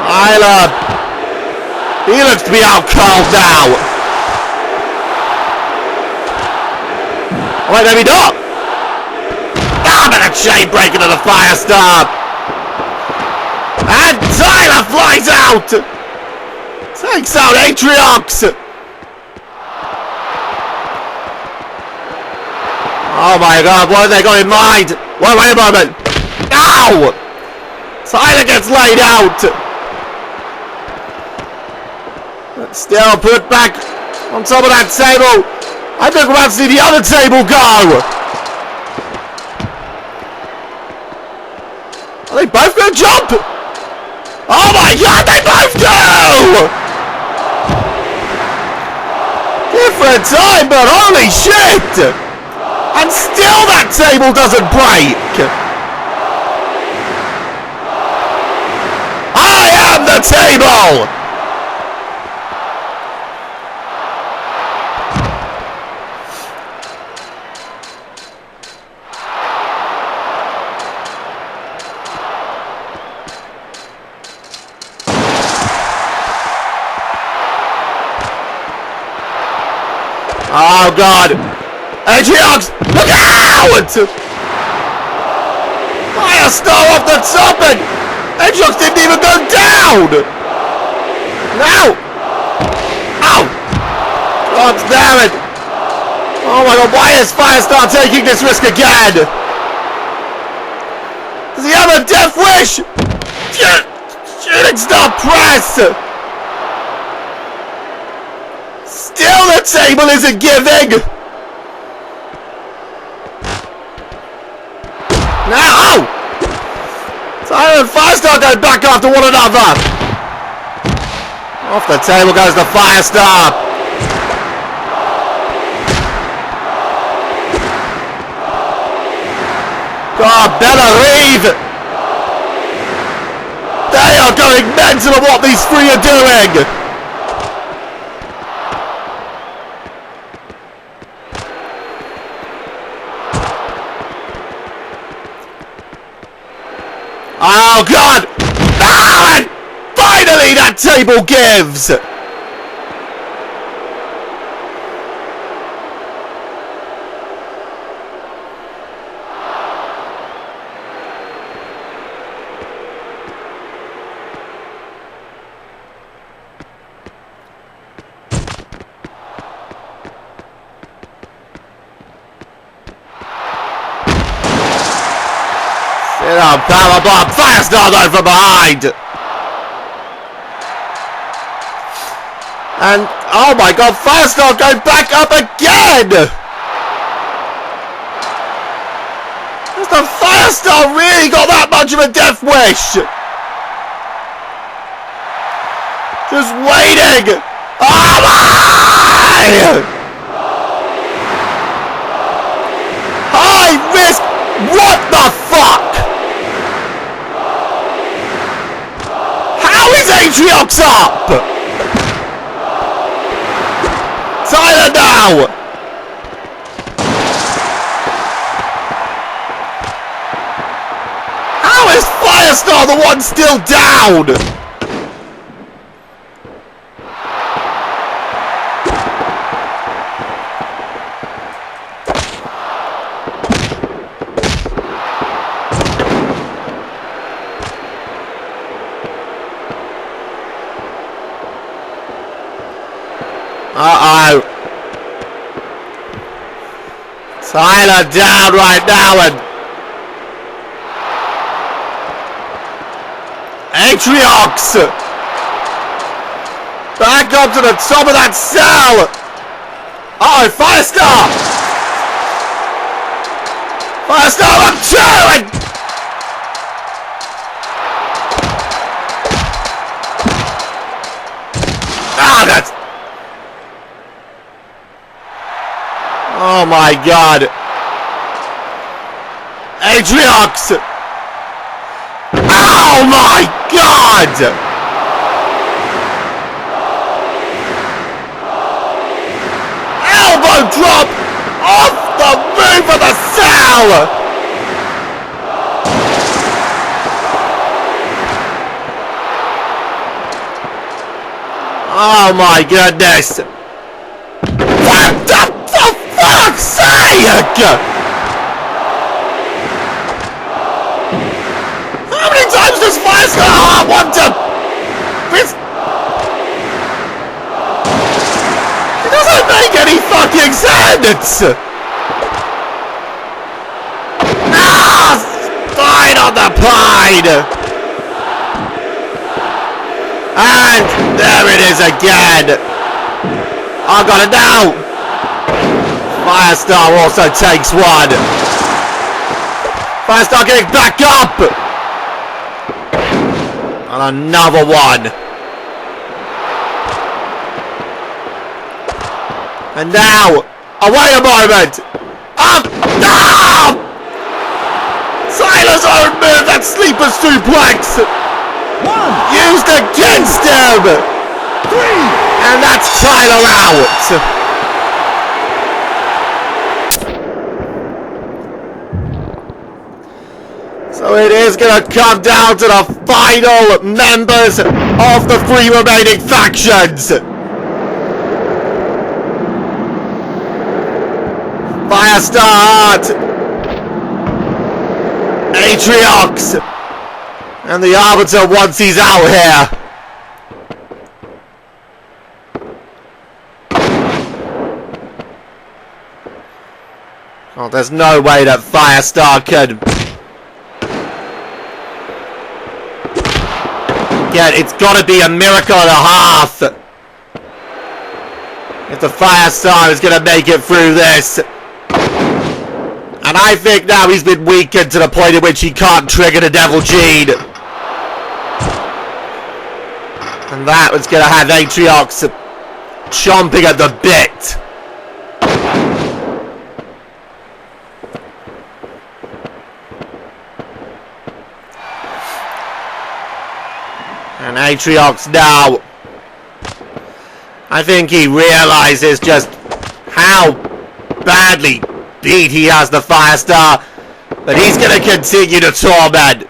Tyler. He looks to be out cold now. Wait, maybe not. Ah, but a chain breaking to the Firestar. And Tyler flies out. Takes out NewCXWI. Oh my god, what have they got in mind? Wait a moment. Ow! Tyler gets laid out. Still put back on top of that table. I think we're about to see the other table go. Are they both going to jump? Oh my god, they both do! Different time, but holy shit! And still that table doesn't break. I am the table! Oh god! NewCXWI, look out! Firestar off the top and NewCXWI didn't even go down! Now! Ow! God damn it! Oh my god, why is Firestar taking this risk again? Does he have a death wish? Shooting star press! Still the table isn't giving! Now! Oh! Tyler and Firestar go back after one another! Off the table goes the Firestar! God, Bellarive! They are going mental at what these three are doing! Oh god! Ah! And finally that table gives! Sit on power bomb, Firestar though from behind! And, oh my god, Firestar going back up again! Has the Firestar really got that much of a death wish? Just waiting! Oh my! High risk! What the fuck? How is NewCXWI up? Tyler now! How Firestar, the one still down! Uh-oh. Tyler down right now, and Atriox back up to the top of that cell. Uh-oh, Firestar! Firestar up 2, and that's... Oh my god. Atriox! Oh my god! Elbow drop off the roof of the cell! Oh my goodness! What the fuck's sake! How many times does Firestar want to... It doesn't make any fucking sense! Ah! Fine on the pine! And there it is again! I got it now! Firestar also takes one. Firestar getting back up! And another one. And now, oh wait a moment! Up! Ah! Tyler's own move, that sleeper suplex! Used against him! 3! And that's Tyler out! So it is going to come down to the final members of the 3 remaining factions. Firestar, Atriox, and the Arbiter once he's out here. Oh, there's no way that Firestar could... Yeah, it's got to be a miracle and a half if the Firestar is going to make it through this. And I think now he's been weakened to the point at which he can't trigger the Devil Gene. And that was going to have Atriox chomping at the bit. And Atriox now, I think he realizes just how badly beat he has the Firestar, but he's going to continue to torment.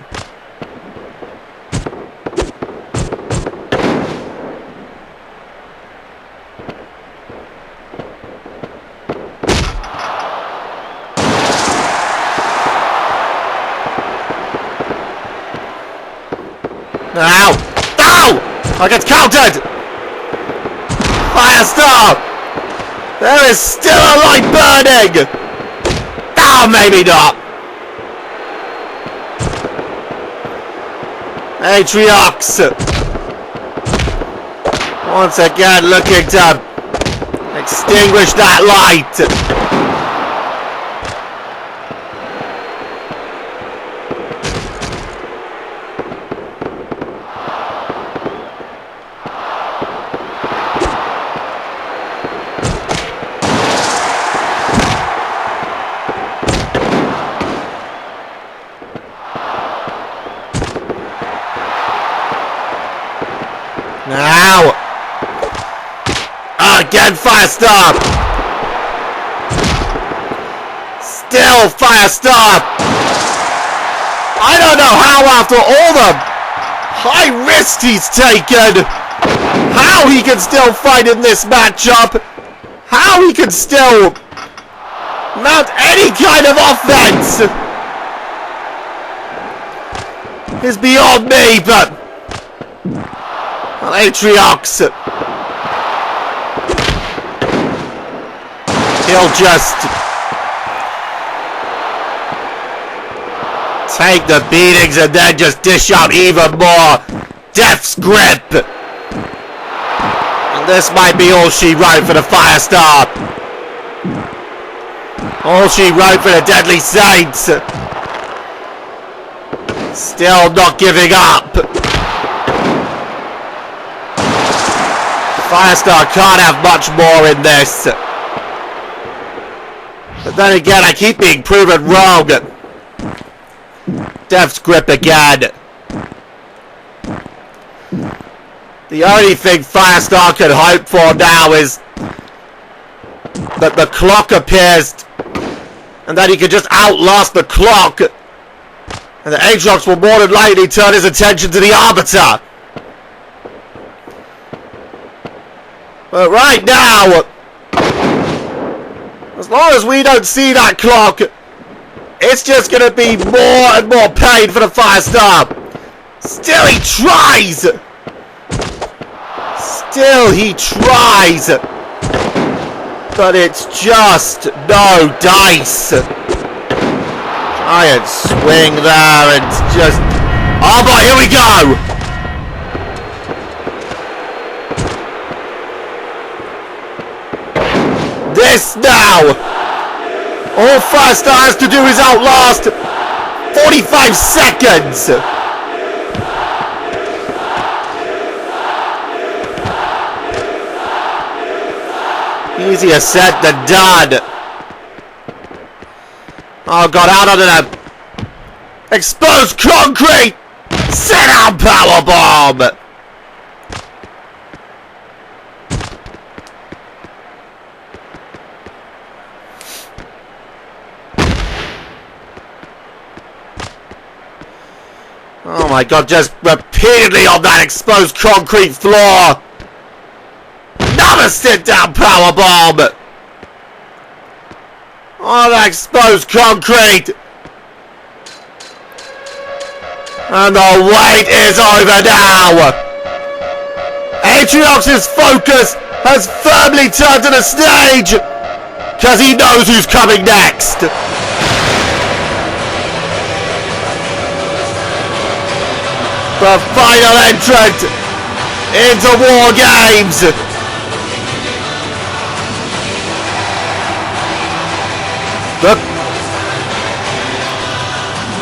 Ow! I get countered! Firestar! There is still a light burning! Oh, maybe not! Atriox! Once again looking to extinguish that light! Now! Again, Firestar! Still Firestar! I don't know how, after all the high risks he's taken, how he can still fight in this matchup, how he can still mount any kind of offense is beyond me, but well, Atriox, he'll just take the beatings and then just dish out even more Death's Grip. And this might be all she wrote for the Firestar. All she wrote for the Deadly Saints. Still not giving up. Firestar can't have much more in this. But then again, I keep being proven wrong. Death's Grip again. The only thing Firestar can hope for now is that the clock appears and that he can just outlast the clock. And the Atriox will more than likely turn his attention to the Arbiter. But right now, as long as we don't see that clock, it's just going to be more and more pain for the Firestar. Still he tries. Still he tries. But it's just no dice. Giant swing there and just... Oh boy, here we go. This now. All Firestar has to do is outlast 45 seconds. Easier said than done. Oh, got out under that exposed concrete. Sit down powerbomb. Oh my god, just repeatedly on that exposed concrete floor. Another sit-down powerbomb. On that exposed concrete. And the wait is over now. Atriox's focus has firmly turned to the stage. Because he knows who's coming next. The final entrant into Wargames.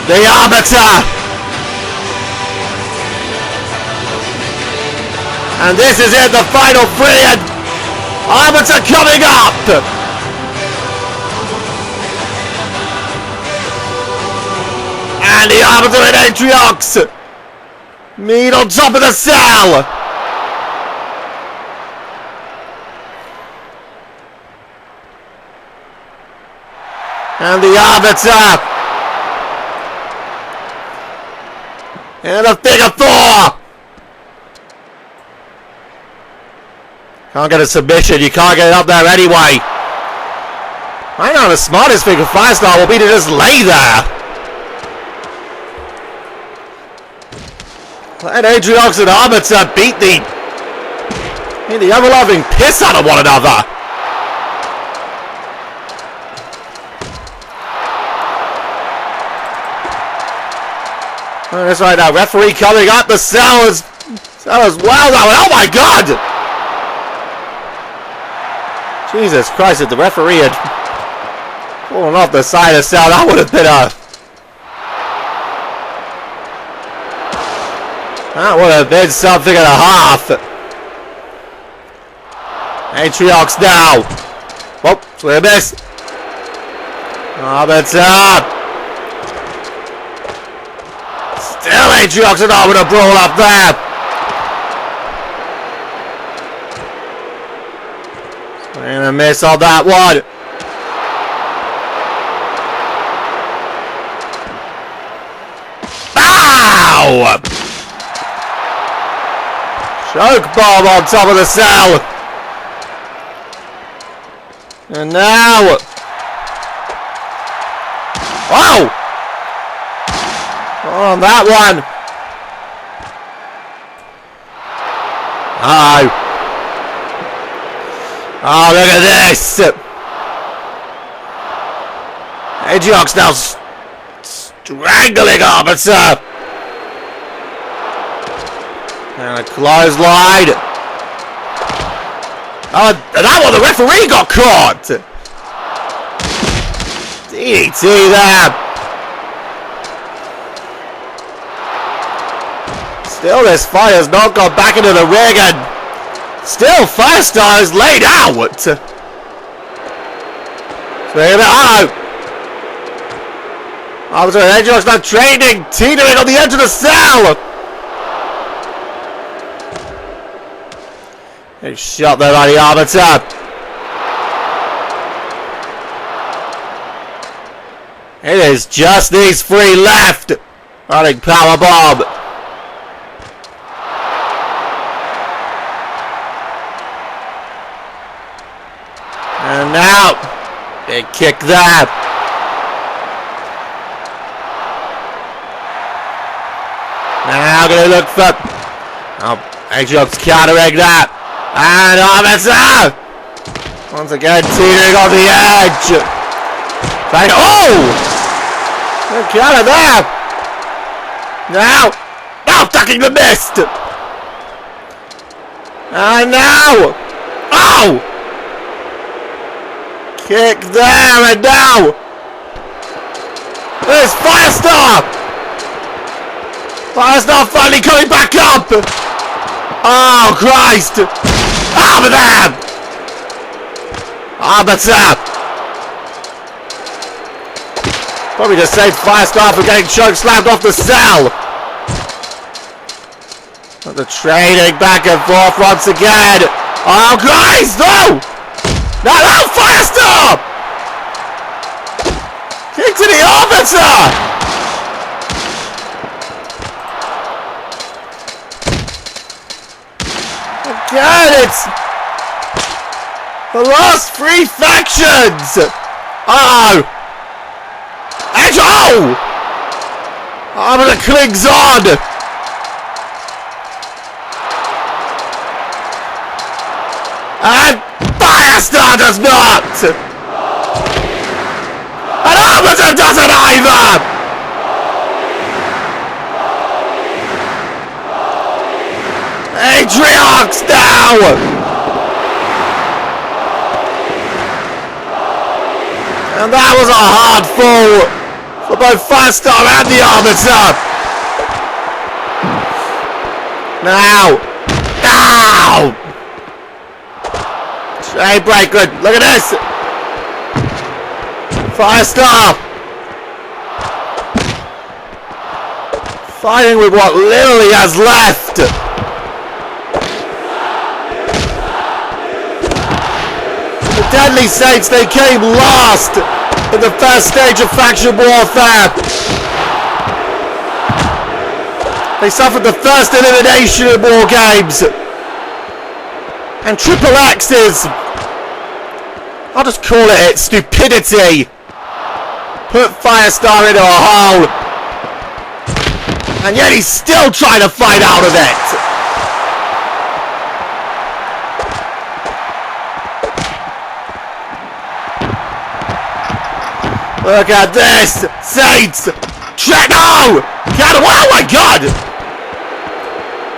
The Arbiter. And this is it, the final three, and Arbiter coming up. And the Arbiter and Atriox meet on top of the cell. And the Arbiter in a figure four. Can't get a submission. You can't get it up there anyway. I know the smartest thing for Firestar will be to just lay there. Let Atriox and Arbiter beat the ever-loving piss out of one another. That's right now. Referee coming up. The cell is well now. Oh my god! Jesus Christ! If the referee had fallen off the side of the cell, that would have been a... That would have been something and a half. Atriox now. Oh, swing a miss. Arbiter. Still Atriox and Arbiter brawl up there. Swing a miss on that one. now! Choke bomb on top of the cell! And now... Oh! On that one! Uh-oh. Oh, look at this! Ajax now strangling Arbiter! And a clothesline! Oh, and that one, the referee got caught! DDT there! Still, this Fire's not gone back into the ring, and still Firestar is laid out! So, Arbiter and Ajax now training, teetering on the edge of the cell! They shot there by the Arbiter. It is just these three left. Running powerbomb. And now, big kick there. Now gonna look for... Oh, Ajax countering that. And Arbiter! Once again, teetering on the edge. Oh! Look at that! Now! Now ducking the mist! And now! Oh! Kick there, and now! There's Firestar! Firestar finally coming back up! Oh, Christ! Arbiter! Arbiter! Probably just saved Firestar from getting choke slammed off the cell! But the trading back and forth once again! Oh, Christ! No! No, no! Firestar! Kick to the Arbiter! Again, it's the last three factions! Oh! Edge! Oh! Arbiter clings on! And Firestar does not! And Arbiter doesn't either! Ajax now! And that was a hard fall for both Firestar and the Arbiter. Now! Now! Chainbreaker, look at this! Firestar! Fighting with what little he has left! The Deadly Saints, they came last in the first stage of faction warfare. They suffered the first elimination in Wargames. And Triple X's, I'll just call it stupidity, put Firestar into a hole. And yet he's still trying to fight out of it. Look at this! Saints! No! Oh my god!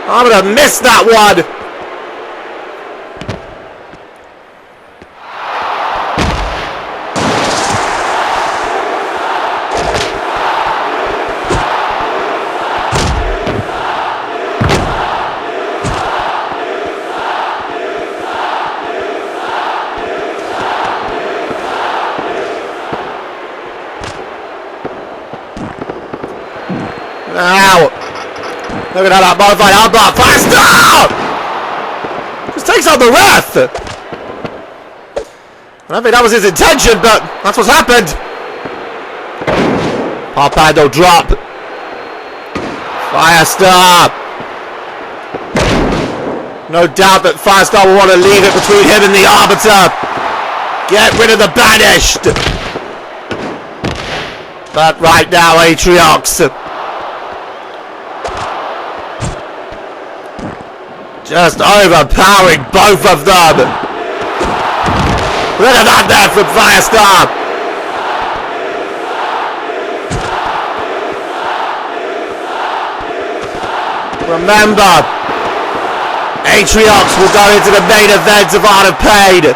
I'm gonna miss that one! Now, look at how that modified armbar Firestar! Just takes out the ref! I don't think that was his intention, but that's what's happened. Pop handle drop. Firestar! No doubt that Firestar will want to leave it between him and the Arbiter. Get rid of the banished. But right now, Atriox just overpowering both of them. Look at that there from Firestar. Remember, Atriox will go into the main event of Art of Pain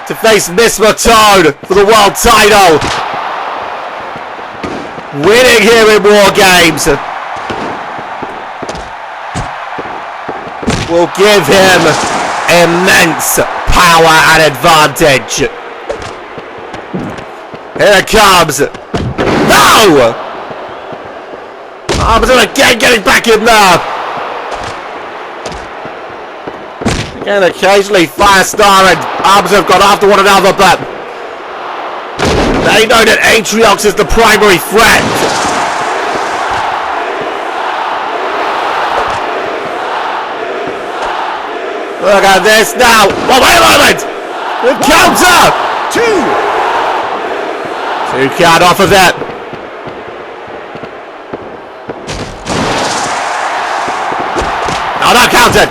to face Miss Matone for the world title. Winning here in Wargames will give him immense power and advantage. Here it comes. No! Arbiter again getting back in there. Again, occasionally Firestar and Arbiter have gone after one another, but they know that Atriox is the primary threat. Look at this now. Oh, wait a moment! The counter! Two count off of that. No, not counted.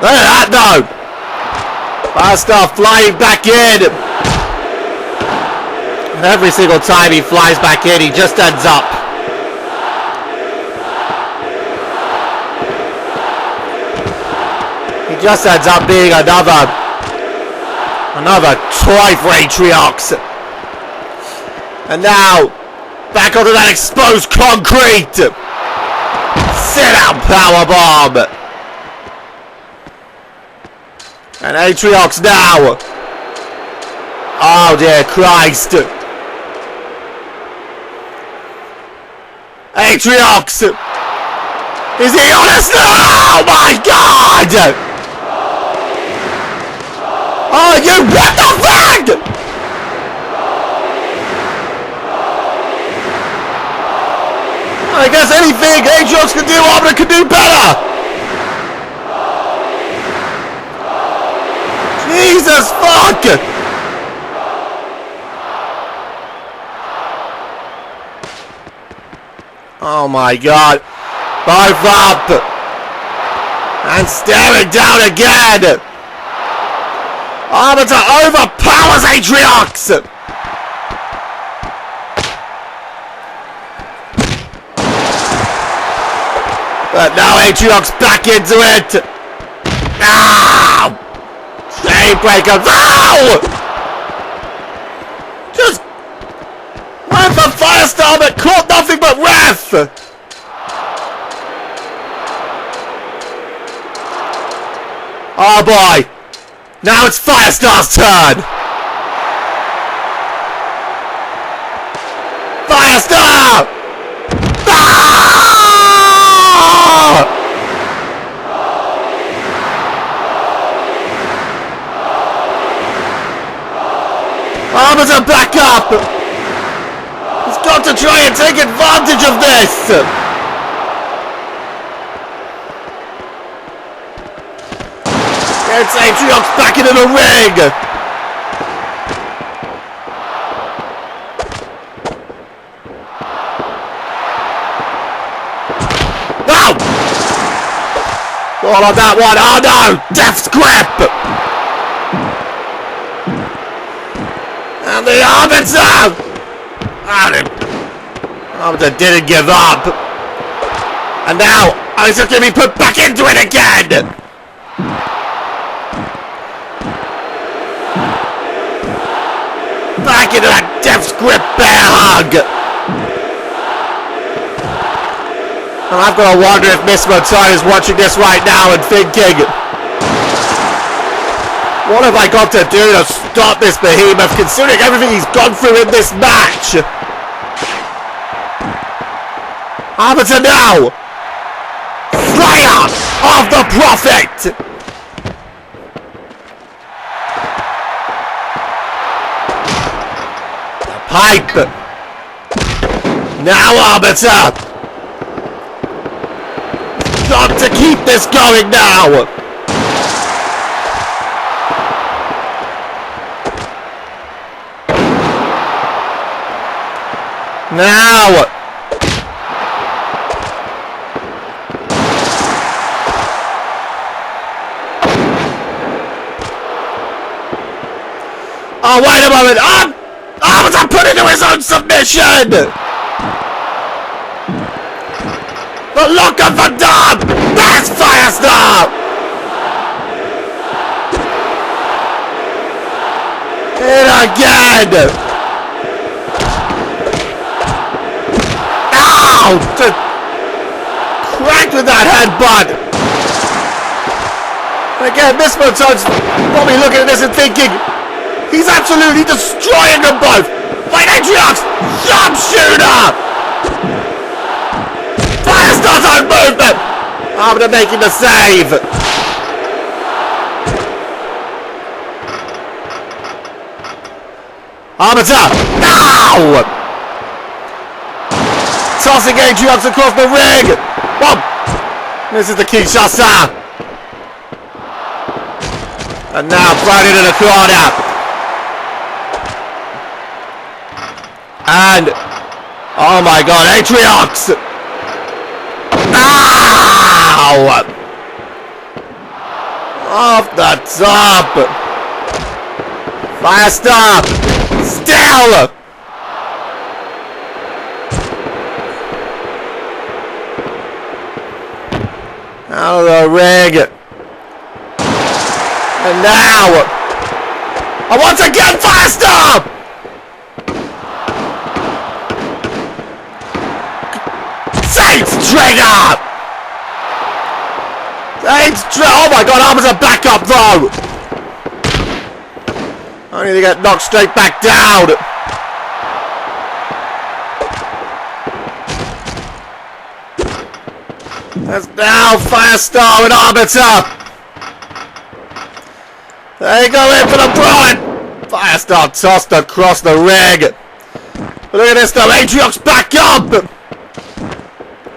Look at that, no. Firestar flying back in. And every single time he flies back in, he just ends up. He just ends up being another toy for Atriox. And now, back onto that exposed concrete. Sit down, powerbomb. And Atriox now. Oh dear Christ. Atriox. Is he honest? Oh my God. Oh, you, what the fuck? I guess anything Atriox can do, Arbiter can do better! Jesus fuck! Oh my God. Both up! And staring down again! Arbiter overpowers Atriox! But now Atriox back into it! No! Chainbreaker! No! Just went for Firestar but caught nothing but Wrath! Oh boy! Now it's Firestar's turn! Firestar! Arbiter back up! He's got to try and take advantage of this! Gets Atriox back into the ring! No! All on that one! Oh no! Death's grip! And the Arbiter! Arbiter didn't give up. And now, he's just going to be put back into it again! Back into that Death's Grip bear hug! And I've got to wonder if Miss Matone is watching this right now and thinking, what have I got to do to stop this behemoth, considering everything he's gone through in this match? Arbiter now! Slayer of the Prophet! The pipe. Now, Arbiter. Got to keep this going now. Now. Oh, wait a moment. Arbiter put into his own submission. The look of the dub. That's Firestar. And again. Ow! Cracked with that headbutt. Again, this Motone's probably looking at this and thinking, he's absolutely destroying them both. Fight Atriox! Sharpshooter! Firestar's own movement! Arbiter making the save. Arbiter! Ow! Tossing Atriox across the ring! Boom! This is the Kinshasa! And now thrown into the corner! And... oh my god, Atriox! Ow! Off the top! Firestar! Still! Out of the ring. And now. And once again, Firestar! Saints Trigger! Saints Trigger! Oh my god, Arbiter's a backup though! Only to get knocked straight back down! That's now Firestar and Arbiter! They go in for the brawn! Firestar tossed across the ring! But look at this though, Atriox back up!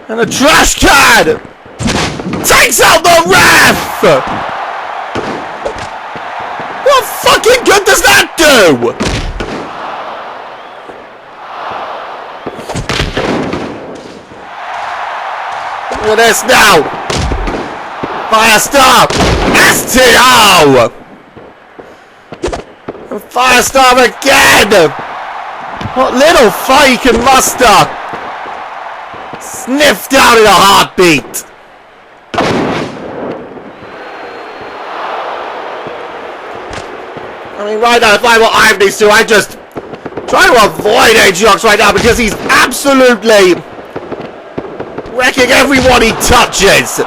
And the trash can! Takes out the ref! What fucking good does that do? Look at this now! Firestar! STO! And Firestar again! What little fight he can muster! Sniffed out in a heartbeat! I mean, right now, if I were either of these two, I'd just try to avoid Atriox right now because he's absolutely wrecking everyone he touches.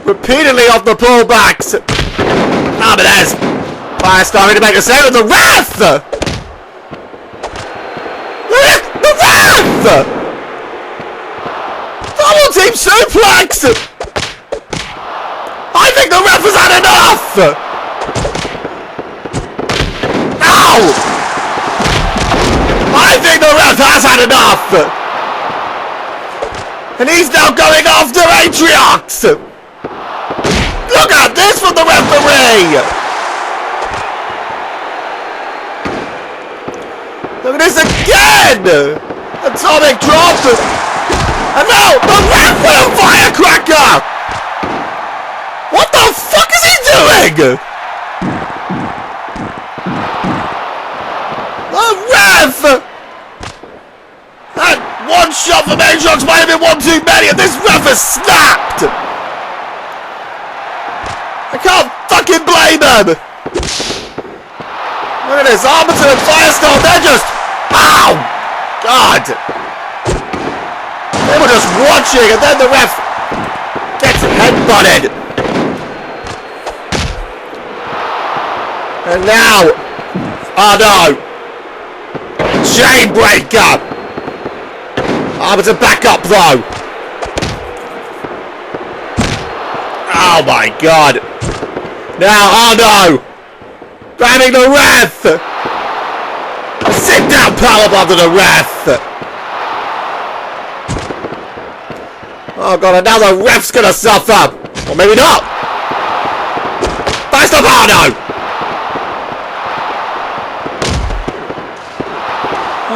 Repeatedly off the pullbacks. Ah, but there's Firestar to make a save with the ref! The ref! Double team suplex! I think the ref has had enough! Ow! I think the ref has had enough! And he's now going after Atriox! Look at this from the referee! Look at this again! Atomic drop! And now the ref with a firecracker! What the fuck is he doing? The ref! That one shot from Atriox might have been one too many and this ref has snapped! I can't fucking blame him! Look at this, Arbiter and Firestar, they're just... ow! God! They were just watching and then the ref gets headbutted! And now... oh no! Chainbreaker! Arbiter back up though! Oh my god! Now, oh no! Grabbing the ref! powerbomb to the ref. Oh god, and now the ref's gonna suffer. Or maybe not. That's the bar, no.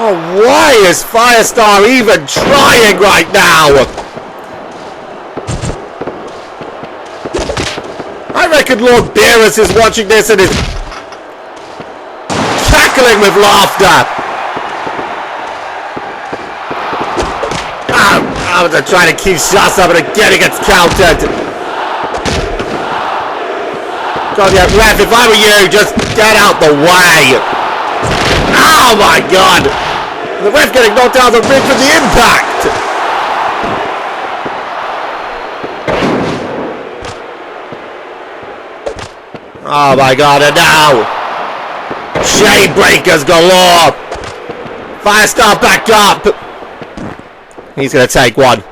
Oh, why is Firestar even trying right now? I reckon Lord Beerus is watching this and is cackling with laughter. They're trying to keep shots up and again it gets countered. God, yeah, ref, if I were you, just get out the way. Oh my god. The ref getting knocked out of the ring from the impact. Oh my god, and now chain breakers galore. Firestar back up. He's going to take one.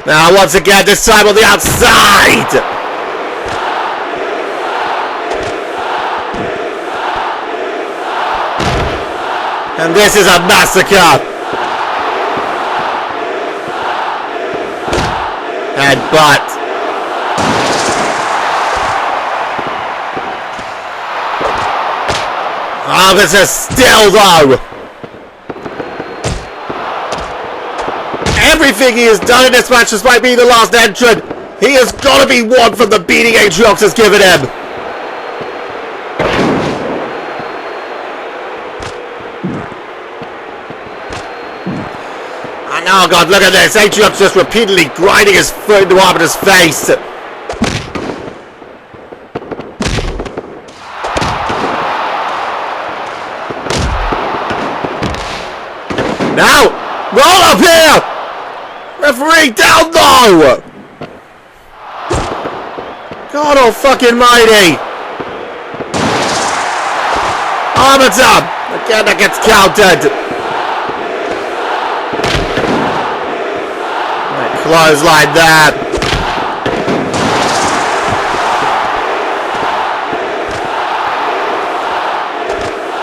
Now once again, this time on the outside. And this is a massacre. Headbutt. Arbiter still though. Everything he has done in this match, despite being the last entrant, he has got to be one from the beating Atriox has given him. And oh god, look at this. Atriox just repeatedly grinding his foot into Arbiter's face. Now, roll up here! Referee down though! God oh fucking mighty! Arbiter! Again that gets countered! Close like that!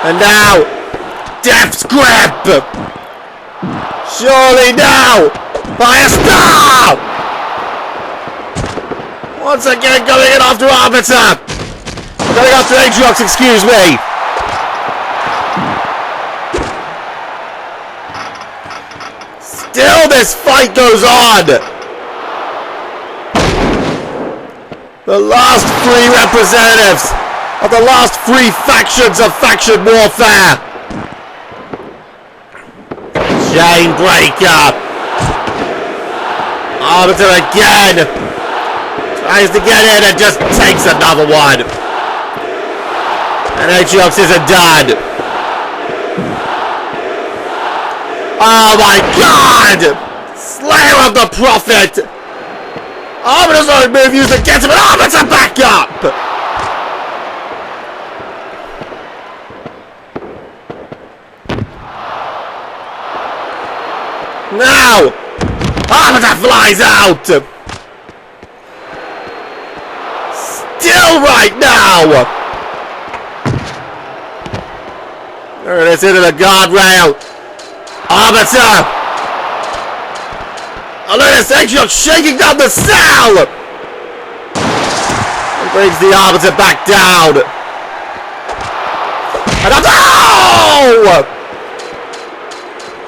And now, Death's Grip! Surely now! Firestar! Once again going in after Arbiter! Going after Atriox, excuse me! Still this fight goes on! The last three representatives of the last three factions of faction warfare! Chain breaker! Arbiter again! Tries to get in and just takes another one. And Atriox isn't done. Oh my god! Slayer of the Prophet! Arbiter's own move used against him, and Arbiter back up! Now! Arbiter flies out! Still right now! There it is, into the guardrail! Arbiter! Oh look at this, Atriox shaking down the cell! And brings the Arbiter back down! And oh!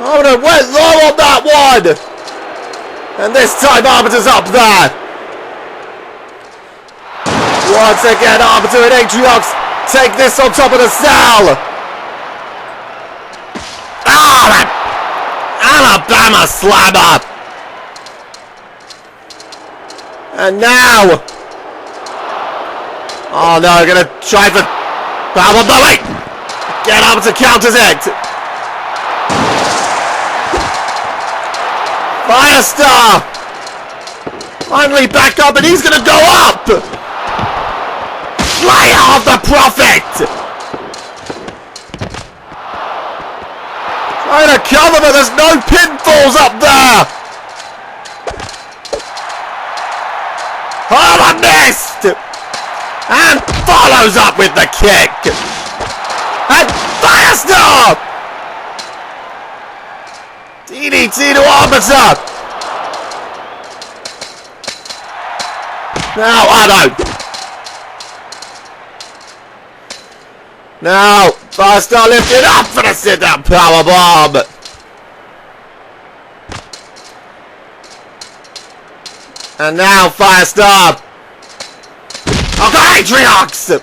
Arbiter went low on that one! And this time Arbiter's up there! Once again, Arbiter and Atriox take this on top of the cell! Ah! Alabama Slammer! And now... Oh no, we're gonna try for... Powerbomb, no wait! Get Arbiter counters it! Firestar! Finally back up and he's gonna go up! Slayer of the Prophet! I'm gonna cover, but there's no pinfalls up there. Oh, I missed! And follows up with the kick. And Firestar! DDT to Arbiter. Now Otto. Now Firestar lifted up for the sit-down powerbomb. And now Firestar. Okay, Atriox!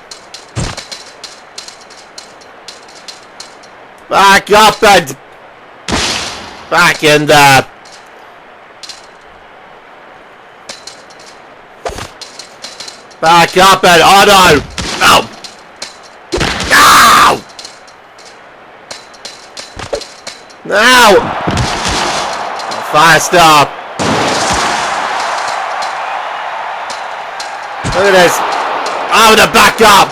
Back up and back in there. Back up and Otto. No. No! Now Firestar. Look at this. Oh, the back up.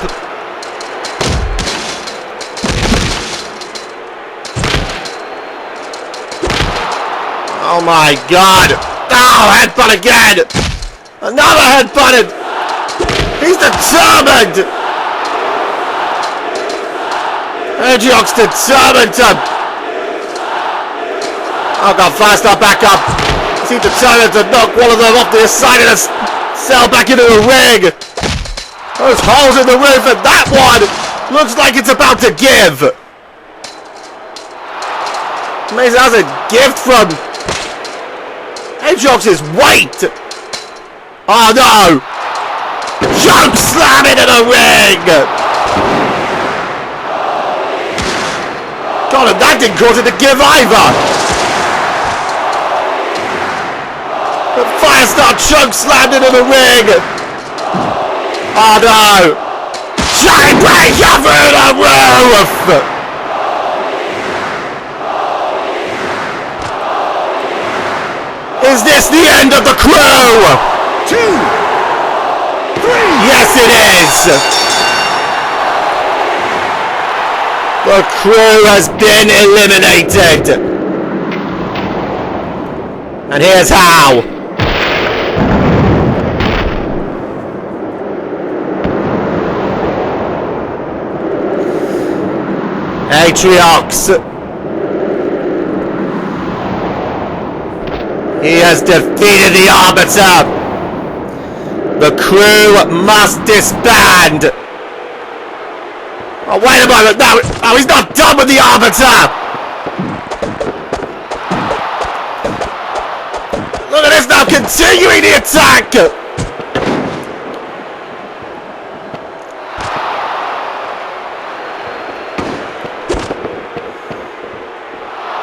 Oh my god. Oh, headbutt again. Another headbutted. He's determined. Atriox determined to. Oh god, Firestar back up. Is he determined to knock one of them off the side of the cell back into the ring? Those holes in the roof, and that one looks like it's about to give. Amazing, that's a gift from Atriox's weight. Oh no! Choke slam into the ring. God, and that didn't cause it to give either. The Firestar choke slammed into the ring. Oh no! Chainbreaker through the roof! Is this the end of the crew? 2, 3. Yes, it is. The crew has been eliminated. And here's how. Atriox. He has defeated the Arbiter. The crew must disband. Oh, wait a moment. No, oh, he's not done with the Arbiter. Look at this now, continuing the attack.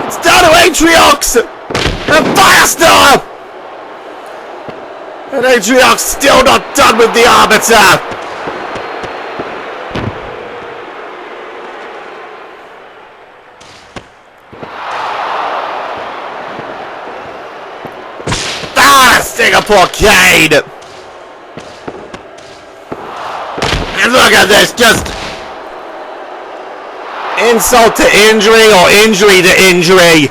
It's down to Atriox and Firestar. And Atriox still not done with the Arbiter. Singapore Kane! And look at this, just insult to injury or injury to injury.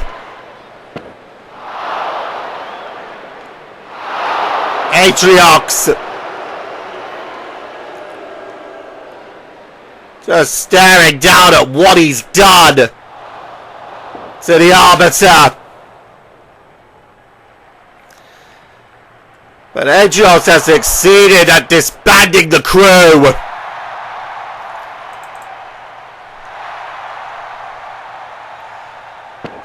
Atriox just staring down at what he's done to the Arbiter. But Atriox has succeeded at disbanding the crew.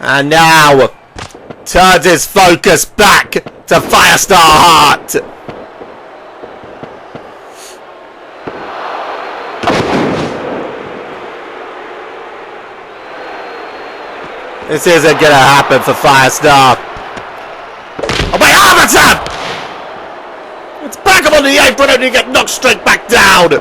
And now turns his focus back to Firestar Heart. This isn't gonna happen for Firestar. Oh my Arbiter! It's back up on the apron and you get knocked straight back down.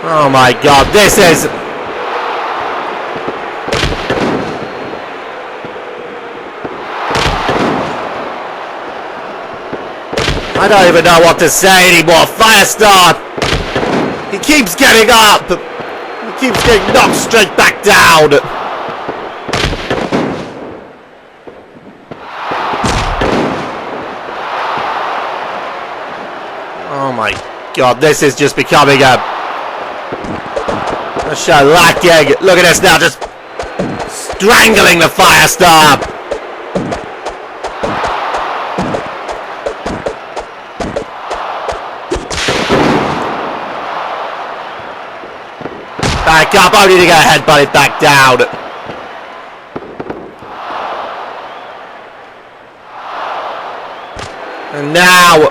Oh my god, this is... I don't even know what to say anymore. Firestar! He keeps getting up! He keeps getting knocked straight back down! Oh my god, this is just becoming a shellacking. Look at this now, just strangling the Firestar! Back up, only to get headbutted back down. And now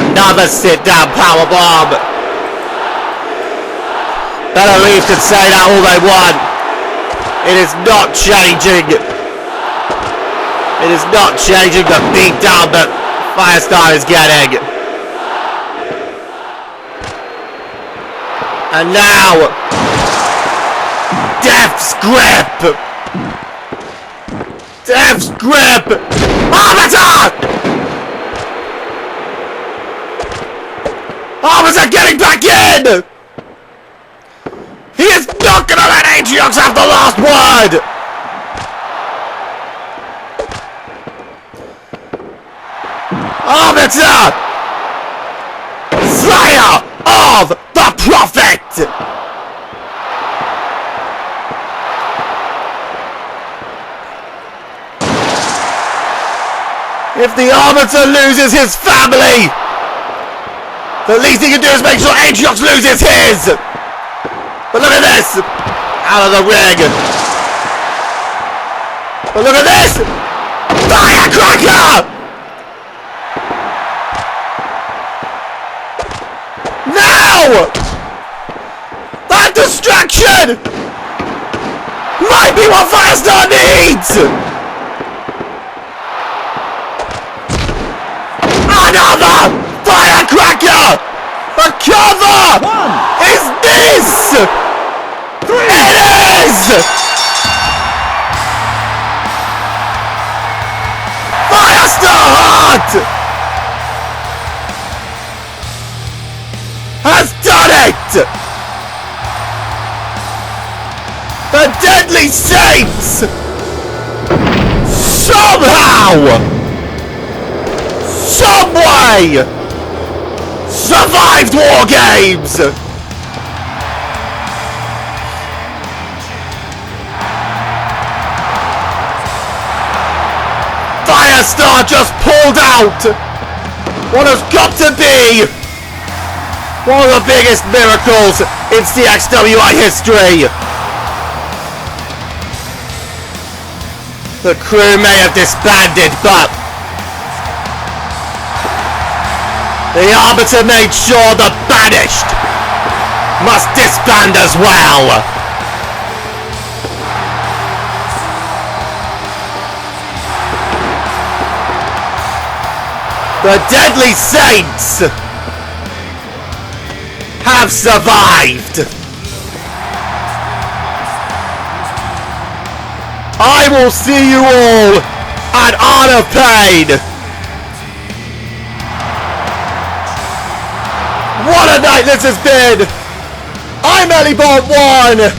another sit-down powerbomb. Better Reeves can say that all they want. It is not changing. It is not changing the beatdown that Firestar is getting. And now, Death's Grip! Death's Grip! Arbiter! Arbiter getting back in! He is not gonna let Atriox have the last word! Arbiter! Slayer of the Prophet! If the Arbiter loses his family, the least he can do is make sure Atriox loses his! But look at this! Out of the ring! But look at this! Firecracker! Now! That distraction might be what Firestar needs! Another Firecracker! The cover is this! It is! Firestar Heart has done it! The Deadly Saints somehow, some way, survived Wargames! Firestar just pulled out what has got to be one of the biggest miracles in CXWI history. The crew may have disbanded, but the Arbiter made sure the Banished must disband as well. The Deadly Saints have survived. I will see you all at Art of Pain. What a night this has been. I'm Elibot1.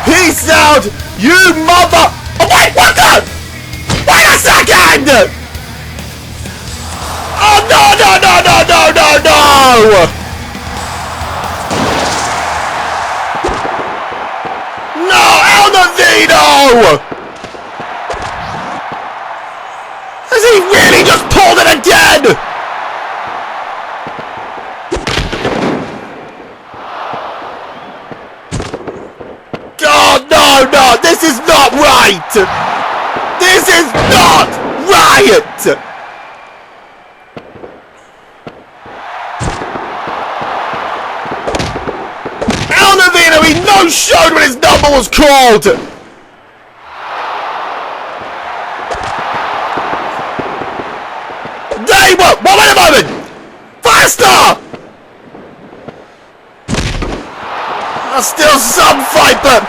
Peace out, you mother... Oh wait, what the... Wait a second! Oh no, no, no, no, no, no, no! No, El Navino! Has he really just pulled it again? God, no, no, this is not right! This is not right! He no-showed when his number was called! They were... Well, wait a moment! Firestar! Still some fight, but...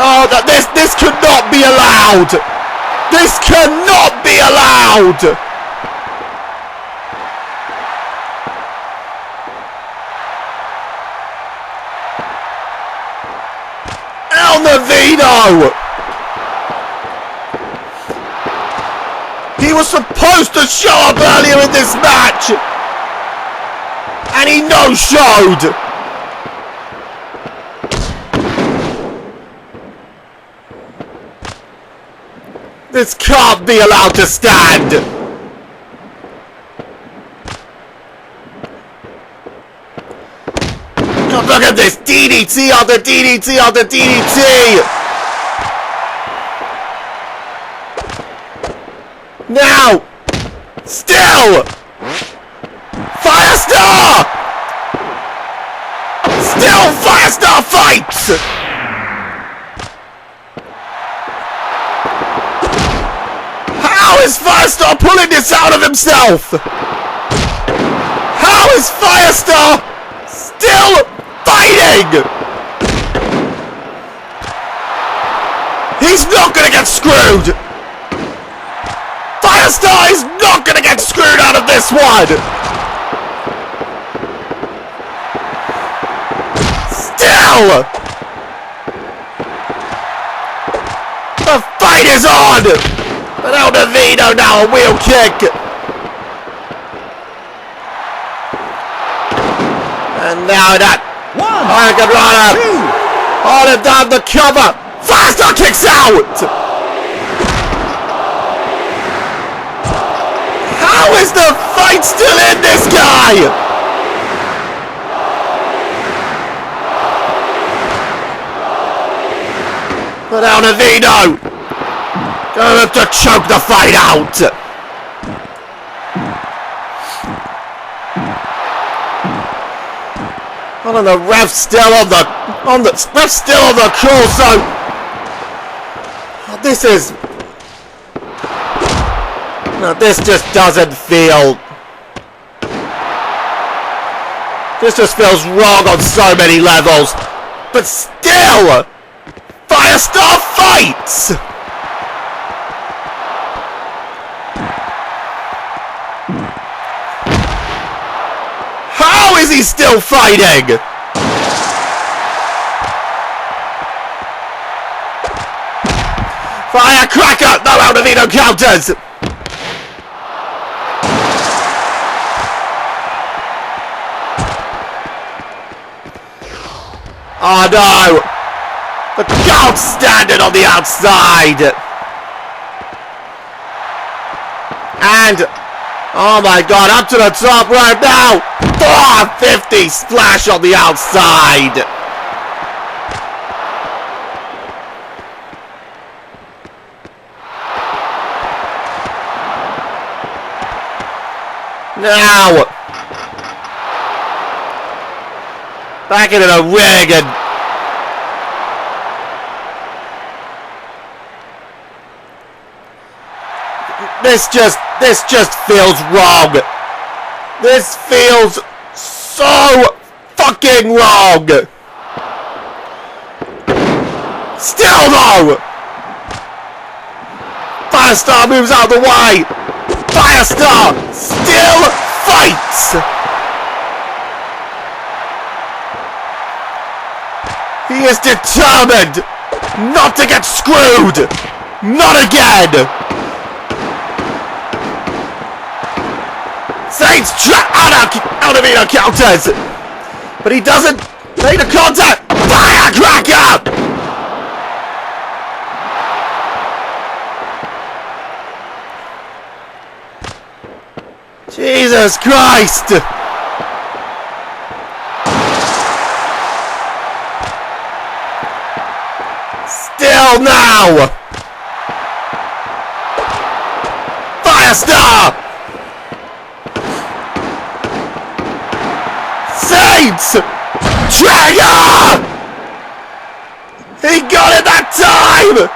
Oh, this cannot be allowed. This cannot be allowed. El Navino. He was supposed to show up earlier in this match, and he no-showed. This can't be allowed to stand. Oh, look at this. DDT on the DDT on the DDT. Now. Still. Firestar. Still Firestar fights. How is Firestar pulling this out of himself? How is Firestar still fighting? He's not gonna get screwed. Firestar is not gonna get screwed out of this one. Still, the fight is on. But El Navino now a wheel kick. And now that Hurricane Runner on him down the cover. Firestar kicks out. How is the fight still in this guy? But El Navino gonna have to choke the fight out. I don't know, ref's still on the ref's still on the call, so this is this just doesn't feel. This just feels wrong on so many levels. But still, Firestar fights. How is he still fighting? Firecracker! No, El Navino counters! Oh no! The gold standard on the outside! And oh my god, up to the top right now! 450 splash on the outside! Now! Back into the ring and this just feels wrong. This feels so fucking wrong. Still though. Firestar moves out of the way. Firestar still fights. He is determined not to get screwed. Not again. Saints out of Navino counters, but he doesn't make the contact. Firecracker! Jesus Christ! Still now! Firestar! Saints! Trigger! He got it that time!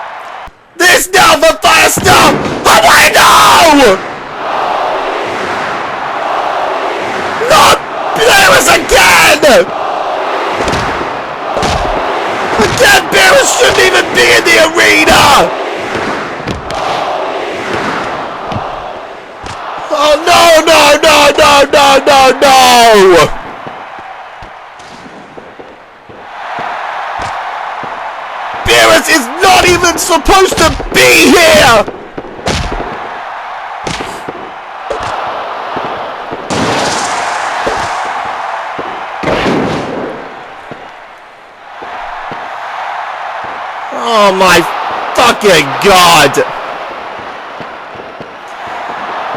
This now for Firestar! But wait, no! Not Beerus again! Again, Beerus shouldn't even be Oh no! Beerus is not even supposed to be here! Oh my fucking god!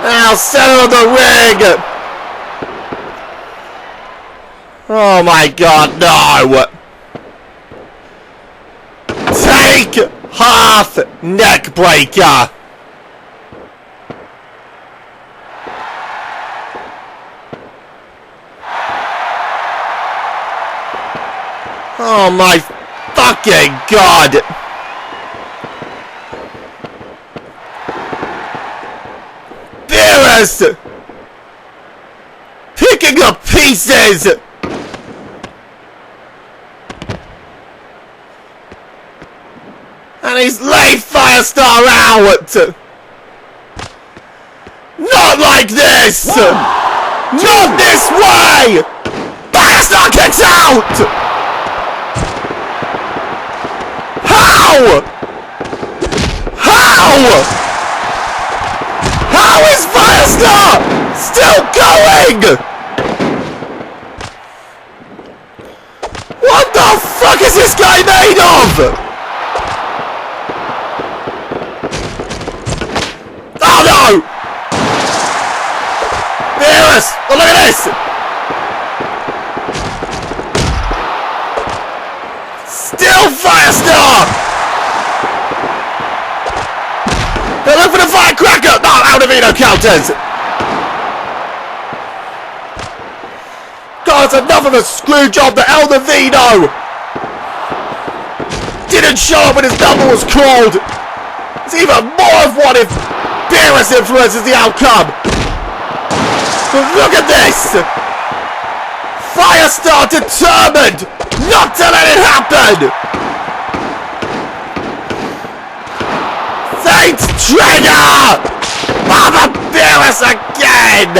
Now center of the ring! Oh my god, no! Take half neck breaker! Oh my fucking god! Beerus! Picking up pieces! And he's laid Firestar out! Not like this! Not this way! Firestar kicks out! How? How? How is Firestar still going? What the fuck is this guy made of? Oh no! Beerus! Oh, look at this! Still Firestar! They're looking for the firecracker! No, Aldovino counters! God, it's enough of a screw job that Aldovino didn't show up when his number was called! It's even more of one if Beerus influences the outcome! But look at this! Firestar determined not to let it happen! Fate's trigger! Mama Beerus again!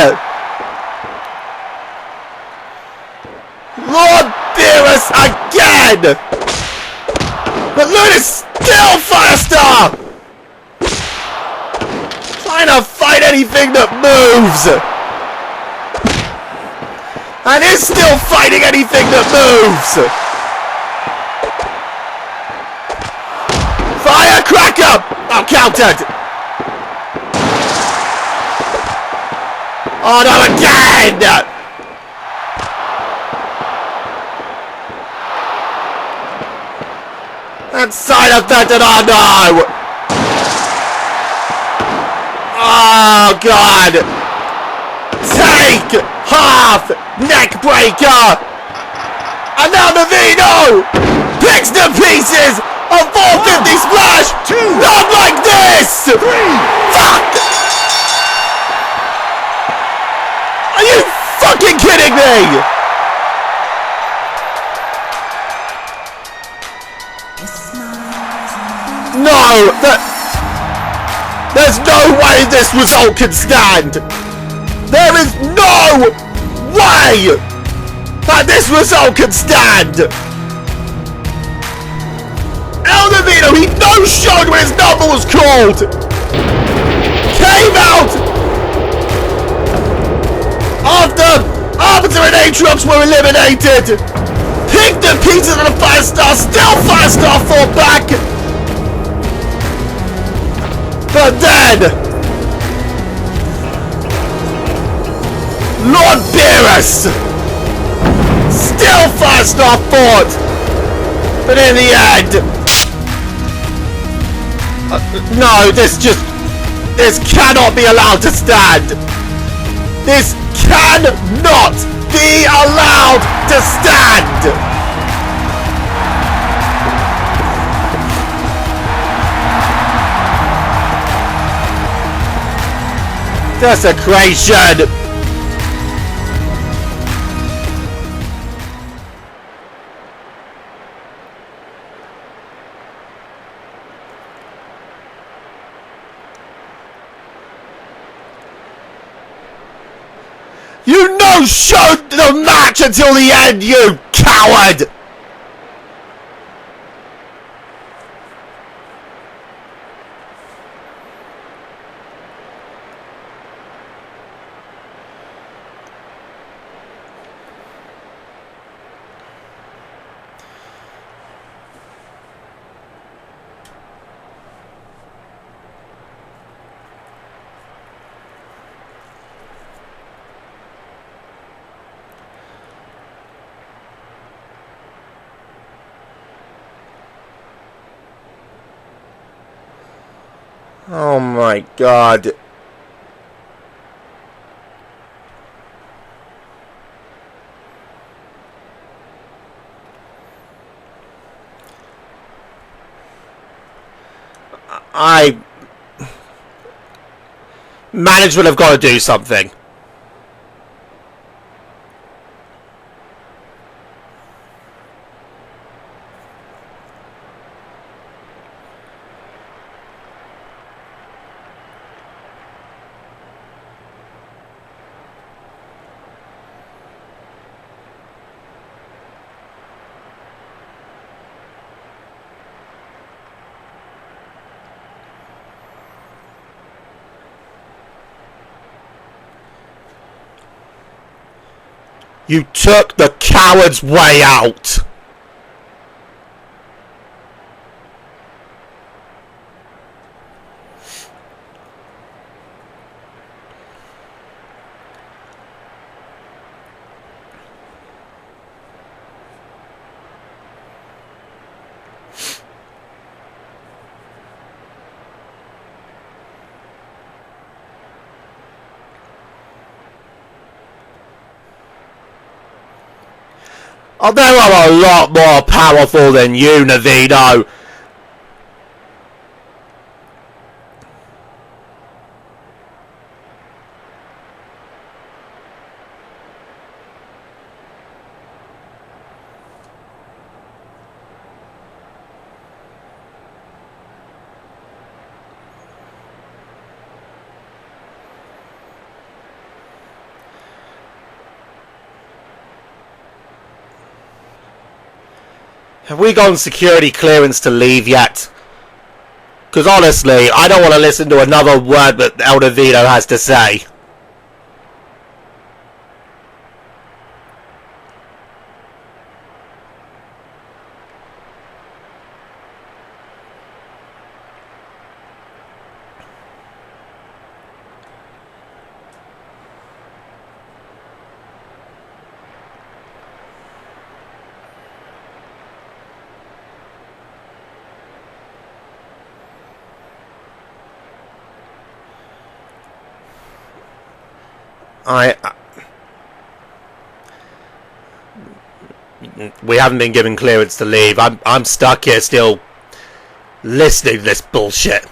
Lord Beerus again! But look, it's still Firestar! Trying to fight anything that moves! And is still fighting anything that moves! Firecracker! Oh, countered! Oh no, again! That side effect, oh no! Oh god! Take half neck breaker! And now Navino picks the pieces of 450 splash! Not like this! Fuck! Are you fucking kidding me? No! There's no way this result can stand! There is no way that this result can stand! Aldovino, he no-showed when his number was called! Came out after Arbiter and Aatrox were eliminated! Picked the pieces of the Firestar, still Firestar fought back! But then Lord Beerus still Firestar fought, but in the end, no, this cannot be allowed to stand. This cannot be allowed to stand. Desecration! You know You showed the match until the end, you coward! Oh my god. Management have got to do something. You took the coward's way out. Oh, they are a lot more powerful than you, Navino. Have we gotten security clearance to leave yet? Because honestly, I don't want to listen to another word that El Navino has to say. We haven't been given clearance to leave. I'm stuck here still listening to this bullshit.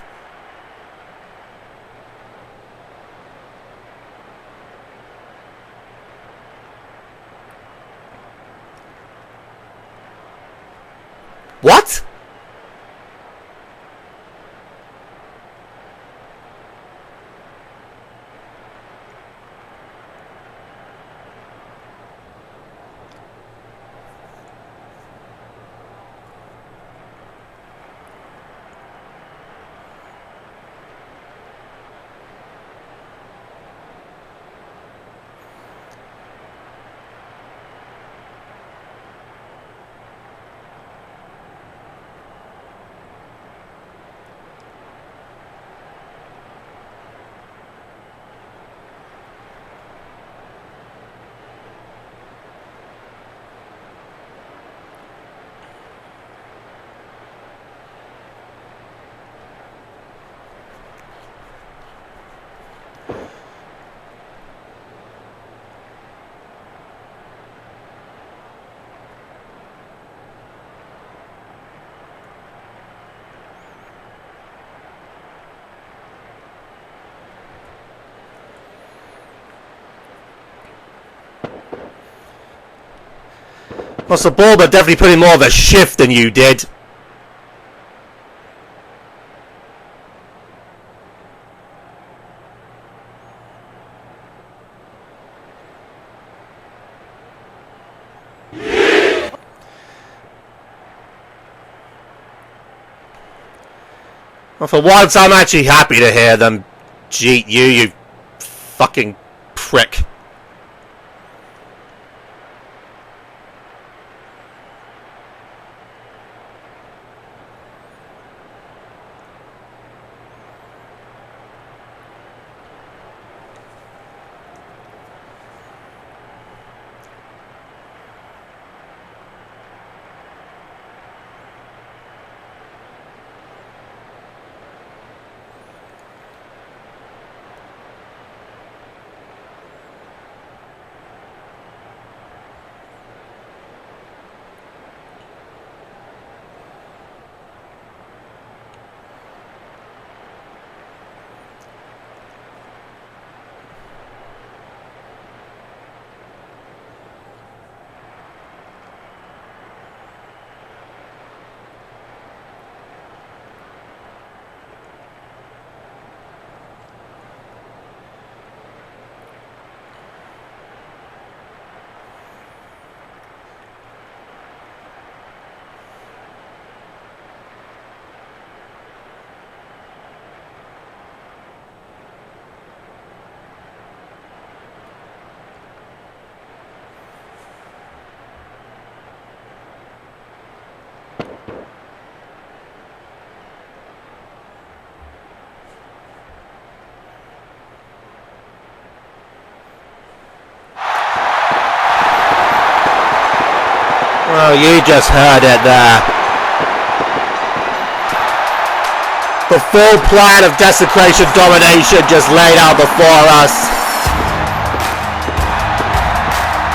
What? Well, Saborba definitely put in more of a shift than you did. Well, for once, I'm actually happy to hear them cheat you, you fucking prick. Well, you just heard it there. The full plan of desecration domination just laid out before us.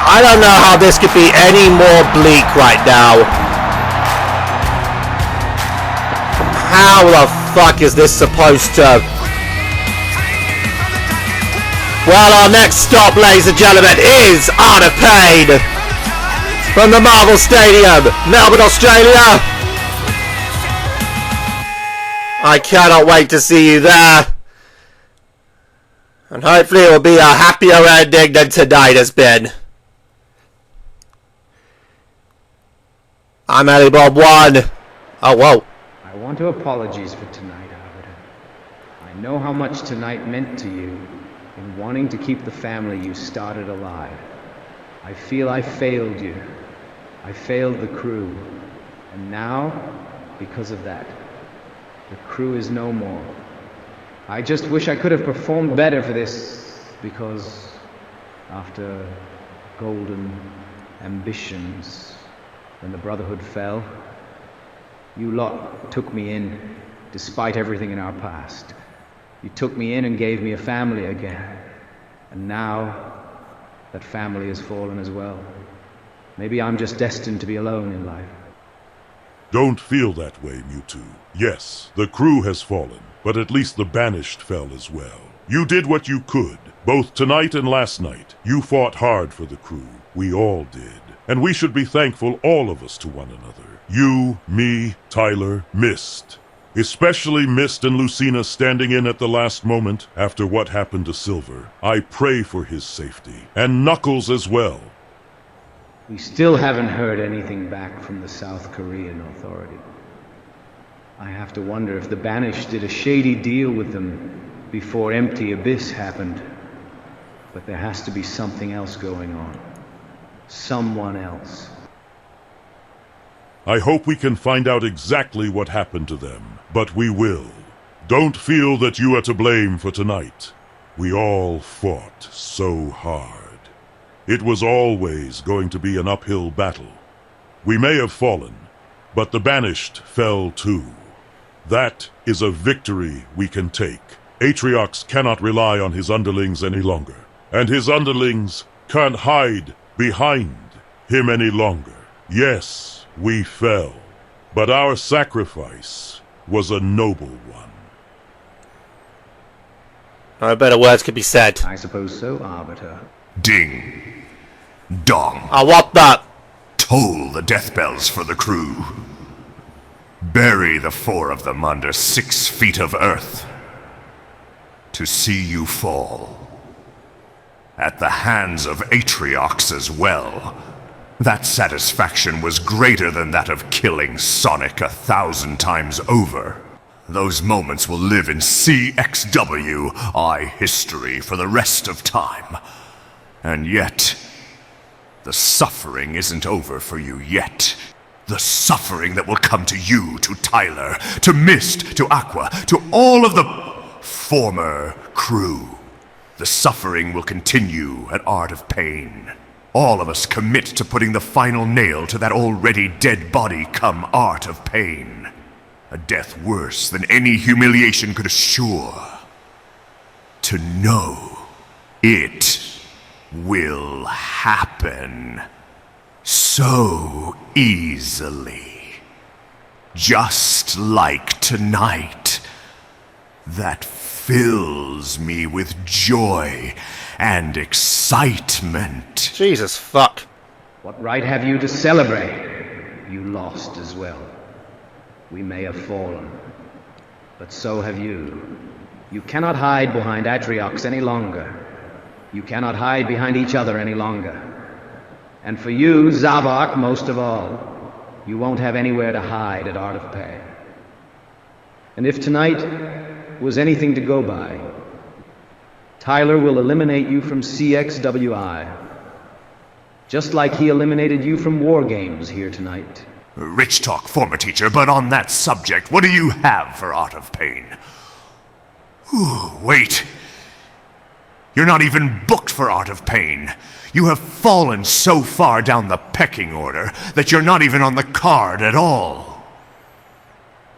I don't know how this could be any more bleak right now. How the fuck is this supposed to... Well, our next stop, ladies and gentlemen, is Art of Pain. From the Marvel Stadium, Melbourne, Australia. I cannot wait to see you there. And hopefully it will be a happier ending than tonight has been. I'm Ellie Bob 1. Oh, whoa. I want to apologize for tonight, Arbiter. I know how much tonight meant to you in wanting to keep the family you started alive. I feel I failed you. I failed the crew. And now, because of that, the crew is no more. I just wish I could have performed better for this, because after golden ambitions, when the Brotherhood fell, you lot took me in, despite everything in our past. You took me in and gave me a family again. And now, that family has fallen as well. Maybe I'm just destined to be alone in life. Don't feel that way, Mewtwo. Yes, the crew has fallen, but at least the Banished fell as well. You did what you could, both tonight and last night. You fought hard for the crew. We all did. And we should be thankful, all of us, to one another. You, me, Tyler, Mist. Especially Mist and Lucina standing in at the last moment after what happened to Silver. I pray for his safety. And Knuckles as well. We still haven't heard anything back from the South Korean authority. I have to wonder if the Banished did a shady deal with them before Empty Abyss happened. But there has to be something else going on. Someone else. I hope we can find out exactly what happened to them, but we will. Don't feel that you are to blame for tonight. We all fought so hard. It was always going to be an uphill battle. We may have fallen, but the Banished fell too. That is a victory we can take. Atriox cannot rely on his underlings any longer, and his underlings can't hide behind him any longer. Yes, we fell, but our sacrifice was a noble one. No better words could be said. I suppose so, Arbiter. Ding. Dong. I want that. Toll the death bells for the crew. Bury the 4 of them under 6 feet of earth. To see you fall. At the hands of Atriox as well. That satisfaction was greater than that of killing Sonic 1,000 times over. Those moments will live in CXWI history for the rest of time. And yet, the suffering isn't over for you yet. The suffering that will come to you, to Tyler, to Mist, to Aqua, to all of the former crew. The suffering will continue at Art of Pain. All of us commit to putting the final nail to that already dead body come Art of Pain. A death worse than any humiliation could assure. To know it will happen so easily. Just like tonight. That fills me with joy and excitement. Jesus fuck. What right have you to celebrate? You lost as well. We may have fallen, but so have you. You cannot hide behind Atriox any longer. You cannot hide behind each other any longer. And for you, Zavok, most of all, you won't have anywhere to hide at Art of Pain. And if tonight was anything to go by, Tyler will eliminate you from CXWI, just like he eliminated you from Wargames here tonight. Rich talk, former teacher, but on that subject, what do you have for Art of Pain? Ooh, wait. You're not even booked for Art of Pain. You have fallen so far down the pecking order that you're not even on the card at all.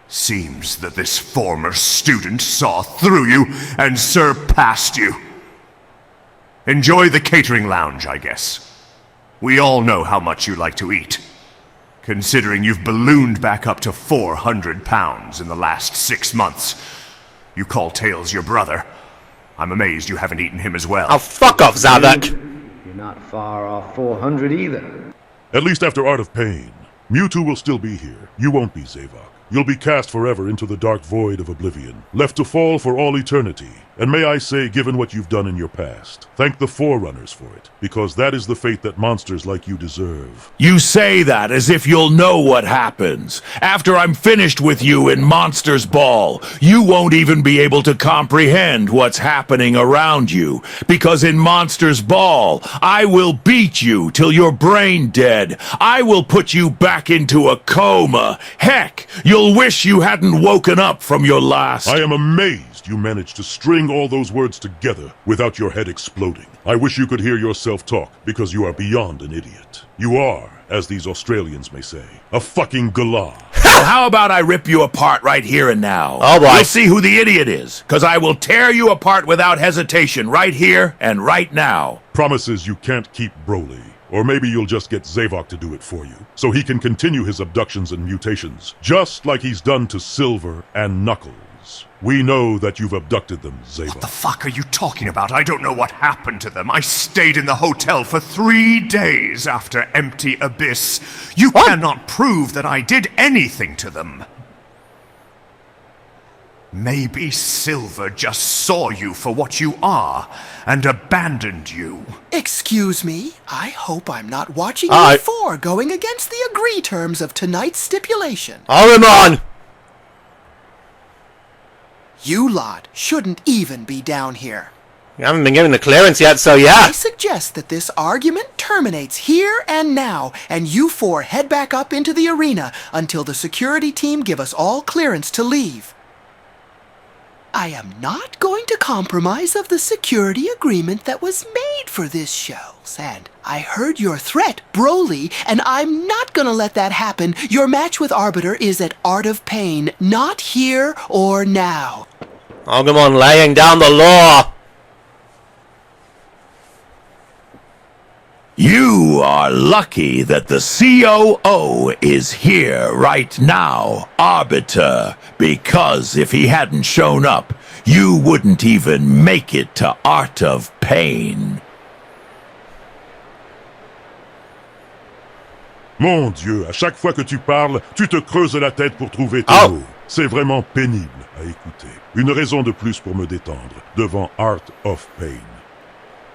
Seems that this former student saw through you and surpassed you. Enjoy the catering lounge, I guess. We all know how much you like to eat. Considering you've ballooned back up to 400 pounds in the last 6 months. You call Tails your brother. I'm amazed you haven't eaten him as well. Oh, fuck off, Zavok. You're not far off 400 either. At least after Art of Pain, Mewtwo will still be here. You won't be, Zavok. You'll be cast forever into the dark void of oblivion, left to fall for all eternity. And may I say, given what you've done in your past, thank the Forerunners for it, because that is the fate that monsters like you deserve. You say that as if you'll know what happens. After I'm finished with you in Monsters Ball, you won't even be able to comprehend what's happening around you. Because in Monsters Ball, I will beat you till you're brain dead. I will put you back into a coma. Heck, you'll wish you hadn't woken up from your last... I am amazed you managed to string all those words together without your head exploding. I wish you could hear yourself talk, because you are beyond an idiot. You are, as these Australians may say, a fucking galah. Well, how about I rip you apart right here and now? Oh, boy. You'll see who the idiot is, because I will tear you apart without hesitation right here and right now. Promises you can't keep, Broly. Or maybe you'll just get Zavok to do it for you, so he can continue his abductions and mutations, just like he's done to Silver and Knuckles. We know that you've abducted them, Zavok. What the fuck are you talking about? I don't know what happened to them. I stayed in the hotel for 3 days after Empty Abyss. You cannot prove that I did anything to them. Maybe Silver just saw you for what you are and abandoned you. Excuse me? I hope I'm not watching you four going against the agree terms of tonight's stipulation. Arimon! You lot shouldn't even be down here. You haven't been given the clearance yet, so yeah. I suggest that this argument terminates here and now, and you four head back up into the arena until the security team give us all clearance to leave. I am not going to compromise of the security agreement that was made for this show. And I heard your threat, Broly, and I'm not gonna let that happen. Your match with Arbiter is at Art of Pain, not here or now. Agumon laying down the law. You are lucky that the COO is here right now, Arbiter, because if he hadn't shown up, you wouldn't even make it to Art of Pain. Mon Dieu, à chaque fois que tu parles, tu te creuses la tête pour trouver tes mots. C'est vraiment pénible à écouter. Une raison de plus pour me détendre devant Art of Pain.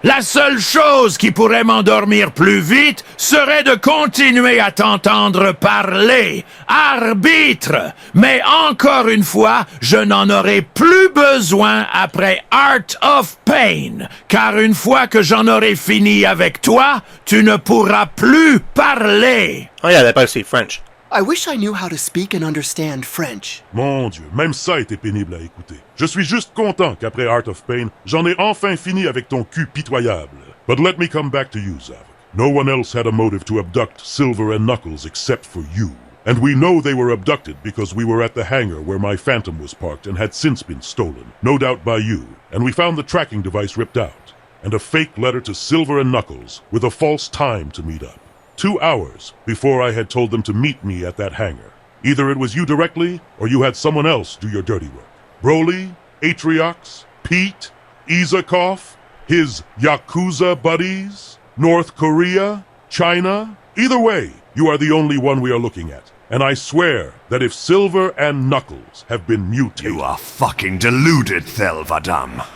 La seule chose qui pourrait m'endormir plus vite serait de continuer à t'entendre parler. Arbitre! Mais encore une fois, je n'en aurai plus besoin après Art of Pain. Car une fois que j'en aurai fini avec toi, tu ne pourras plus parler. Oh yeah, they both speak French. I wish I knew how to speak and understand French. Mon Dieu, même ça était pénible à écouter. Je suis juste content qu'après Art of Pain, j'en ai enfin fini avec ton cul pitoyable. But let me come back to you, Zavok. No one else had a motive to abduct Silver and Knuckles except for you. And we know they were abducted because we were at the hangar where my Phantom was parked and had since been stolen, no doubt by you. And we found the tracking device ripped out, and a fake letter to Silver and Knuckles with a false time to meet up. 2 hours before I had told them to meet me at that hangar. Either it was you directly, or you had someone else do your dirty work. Broly, Atriox, Pete, Izakov, his Yakuza buddies, North Korea, China. Either way, you are the only one we are looking at. And I swear that if Silver and Knuckles have been mutated... You are fucking deluded, Thelvadam.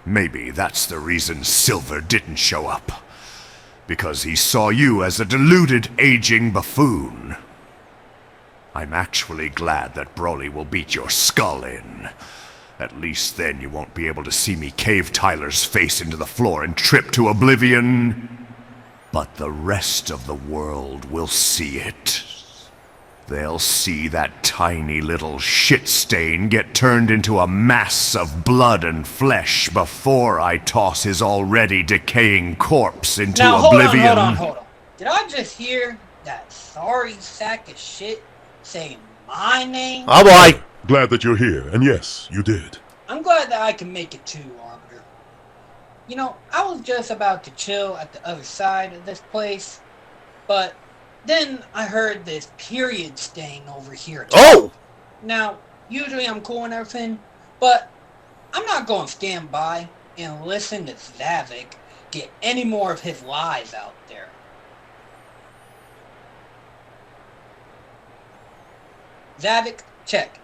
Maybe that's the reason Silver didn't show up. Because he saw you as a deluded, aging buffoon. I'm actually glad that Broly will beat your skull in. At least then you won't be able to see me cave Tyler's face into the floor and trip to oblivion. But the rest of the world will see it. They'll see that tiny little shit stain get turned into a mass of blood and flesh before I toss his already decaying corpse into oblivion. Hold on. Did I just hear that sorry sack of shit saying my name? Oh boy! Glad that you're here, and yes, you did. I'm glad that I can make it too, Arbiter. You know, I was just about to chill at the other side of this place, but then I heard this period stain over here. Oh! Now, usually I'm cool and everything, but I'm not going to stand by and listen to Zavok get any more of his lies out there. Zavok, check.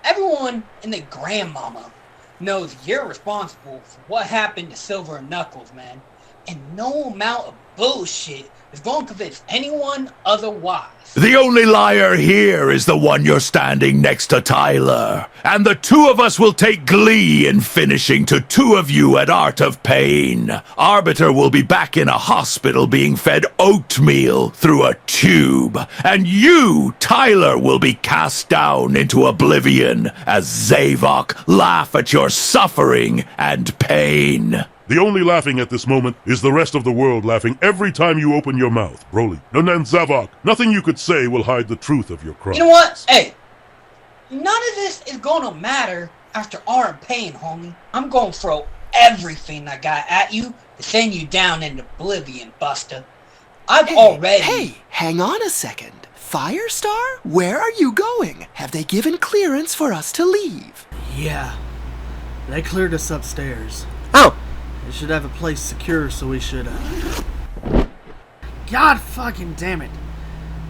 Everyone and their grandmama knows you're responsible for what happened to Silver and Knuckles, man. And no amount of bullshit is going to convince anyone otherwise. The only liar here is the one you're standing next to, Tyler. And the two of us will take glee in finishing to two of you at Art of Pain. Arbiter will be back in a hospital being fed oatmeal through a tube. And you, Tyler, will be cast down into oblivion as Zavok laugh at your suffering and pain. The only laughing at this moment is the rest of the world laughing every time you open your mouth, Broly. And Zavok, nothing you could say will hide the truth of your crime. You know what? Hey, none of this is gonna matter after our pain, homie. I'm gonna throw everything I got at you to send you down into oblivion, Buster. I've already... Hey, hang on a second. Firestar? Where are you going? Have they given clearance for us to leave? Yeah. They cleared us upstairs. Oh! They should have a place secure, so we should, God fucking damn it.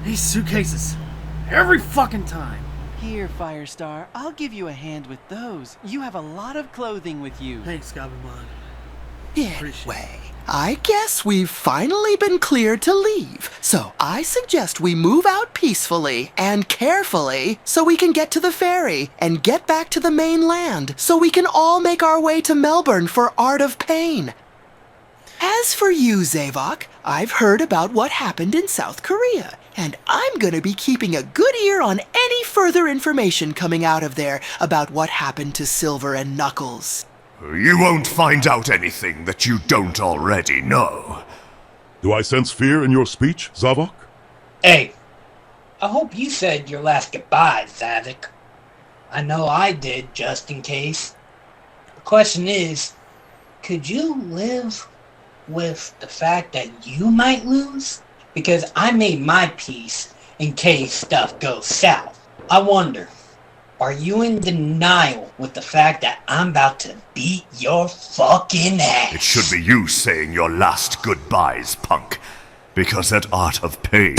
These suitcases. Every fucking time. Here, Firestar. I'll give you a hand with those. You have a lot of clothing with you. Thanks, Gabumon. Anyway, I guess we've finally been cleared to leave. So I suggest we move out peacefully and carefully so we can get to the ferry and get back to the mainland so we can all make our way to Melbourne for Art of Pain. As for you, Zavok, I've heard about what happened in South Korea, and I'm gonna be keeping a good ear on any further information coming out of there about what happened to Silver and Knuckles. You won't find out anything that you don't already know. Do I sense fear in your speech, Zavok? Hey, I hope you said your last goodbye, Zavok. I know I did, just in case. The question is, could you live with the fact that you might lose? Because I made my peace in case stuff goes south. I wonder, are you in denial with the fact that I'm about to beat your fucking ass? It should be you saying your last goodbyes, punk. Because at Art of Pain...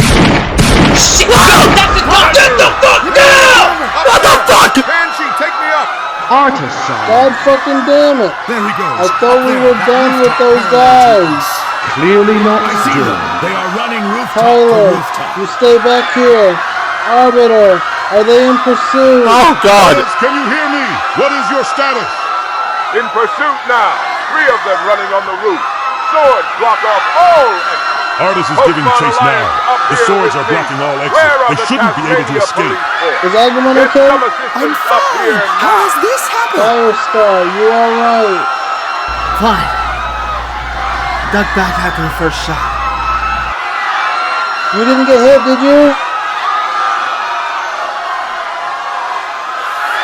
Shit! Get the fuck down! What the fuck? Banshee, take me up! Artisan. God fucking damn it. There he goes. I thought we were done with those guys. Clearly not I see still. them. They are running rooftop Tyler, to rooftop. you stay back here. Arbiter, are they in pursuit? Oh, God. Guards, can you hear me? What is your status? In pursuit now. 3 of them running on the roof. Swords block off all exits. Artis is giving chase now. The swords are blocking all exits. They shouldn't be able to escape. Is Agumon okay? I'm fine. How has this happened? Firestar, you alright? Fine. Duck back after the first shot. You didn't get hit, did you?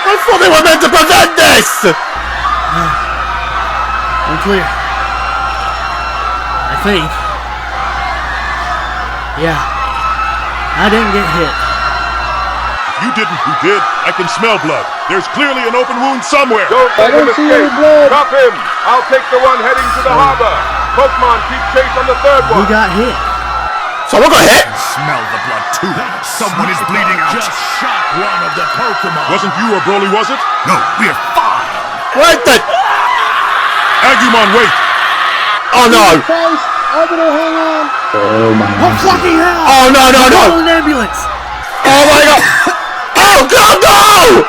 I thought they were meant to prevent this! I'm clear. I think. Yeah. I didn't get hit. If you didn't, who did? I can smell blood. There's clearly an open wound somewhere. Don't I let him don't see any escape. blood. Drop him. I'll take the one heading to the harbor. Pokemon keep chase on the third Who one. got hit? Someone got hit? Smell the blood too. Someone is bleeding out. Just shot one of the Pokemon. Wasn't you or Broly, was it? No, we're fine. Wait the... Agumon, wait! Oh, no. Christ, Arbiter, hang on. Oh my Oh, fucking hell! Oh, no, no, no. Call an ambulance! Oh, my God. Oh, God, no!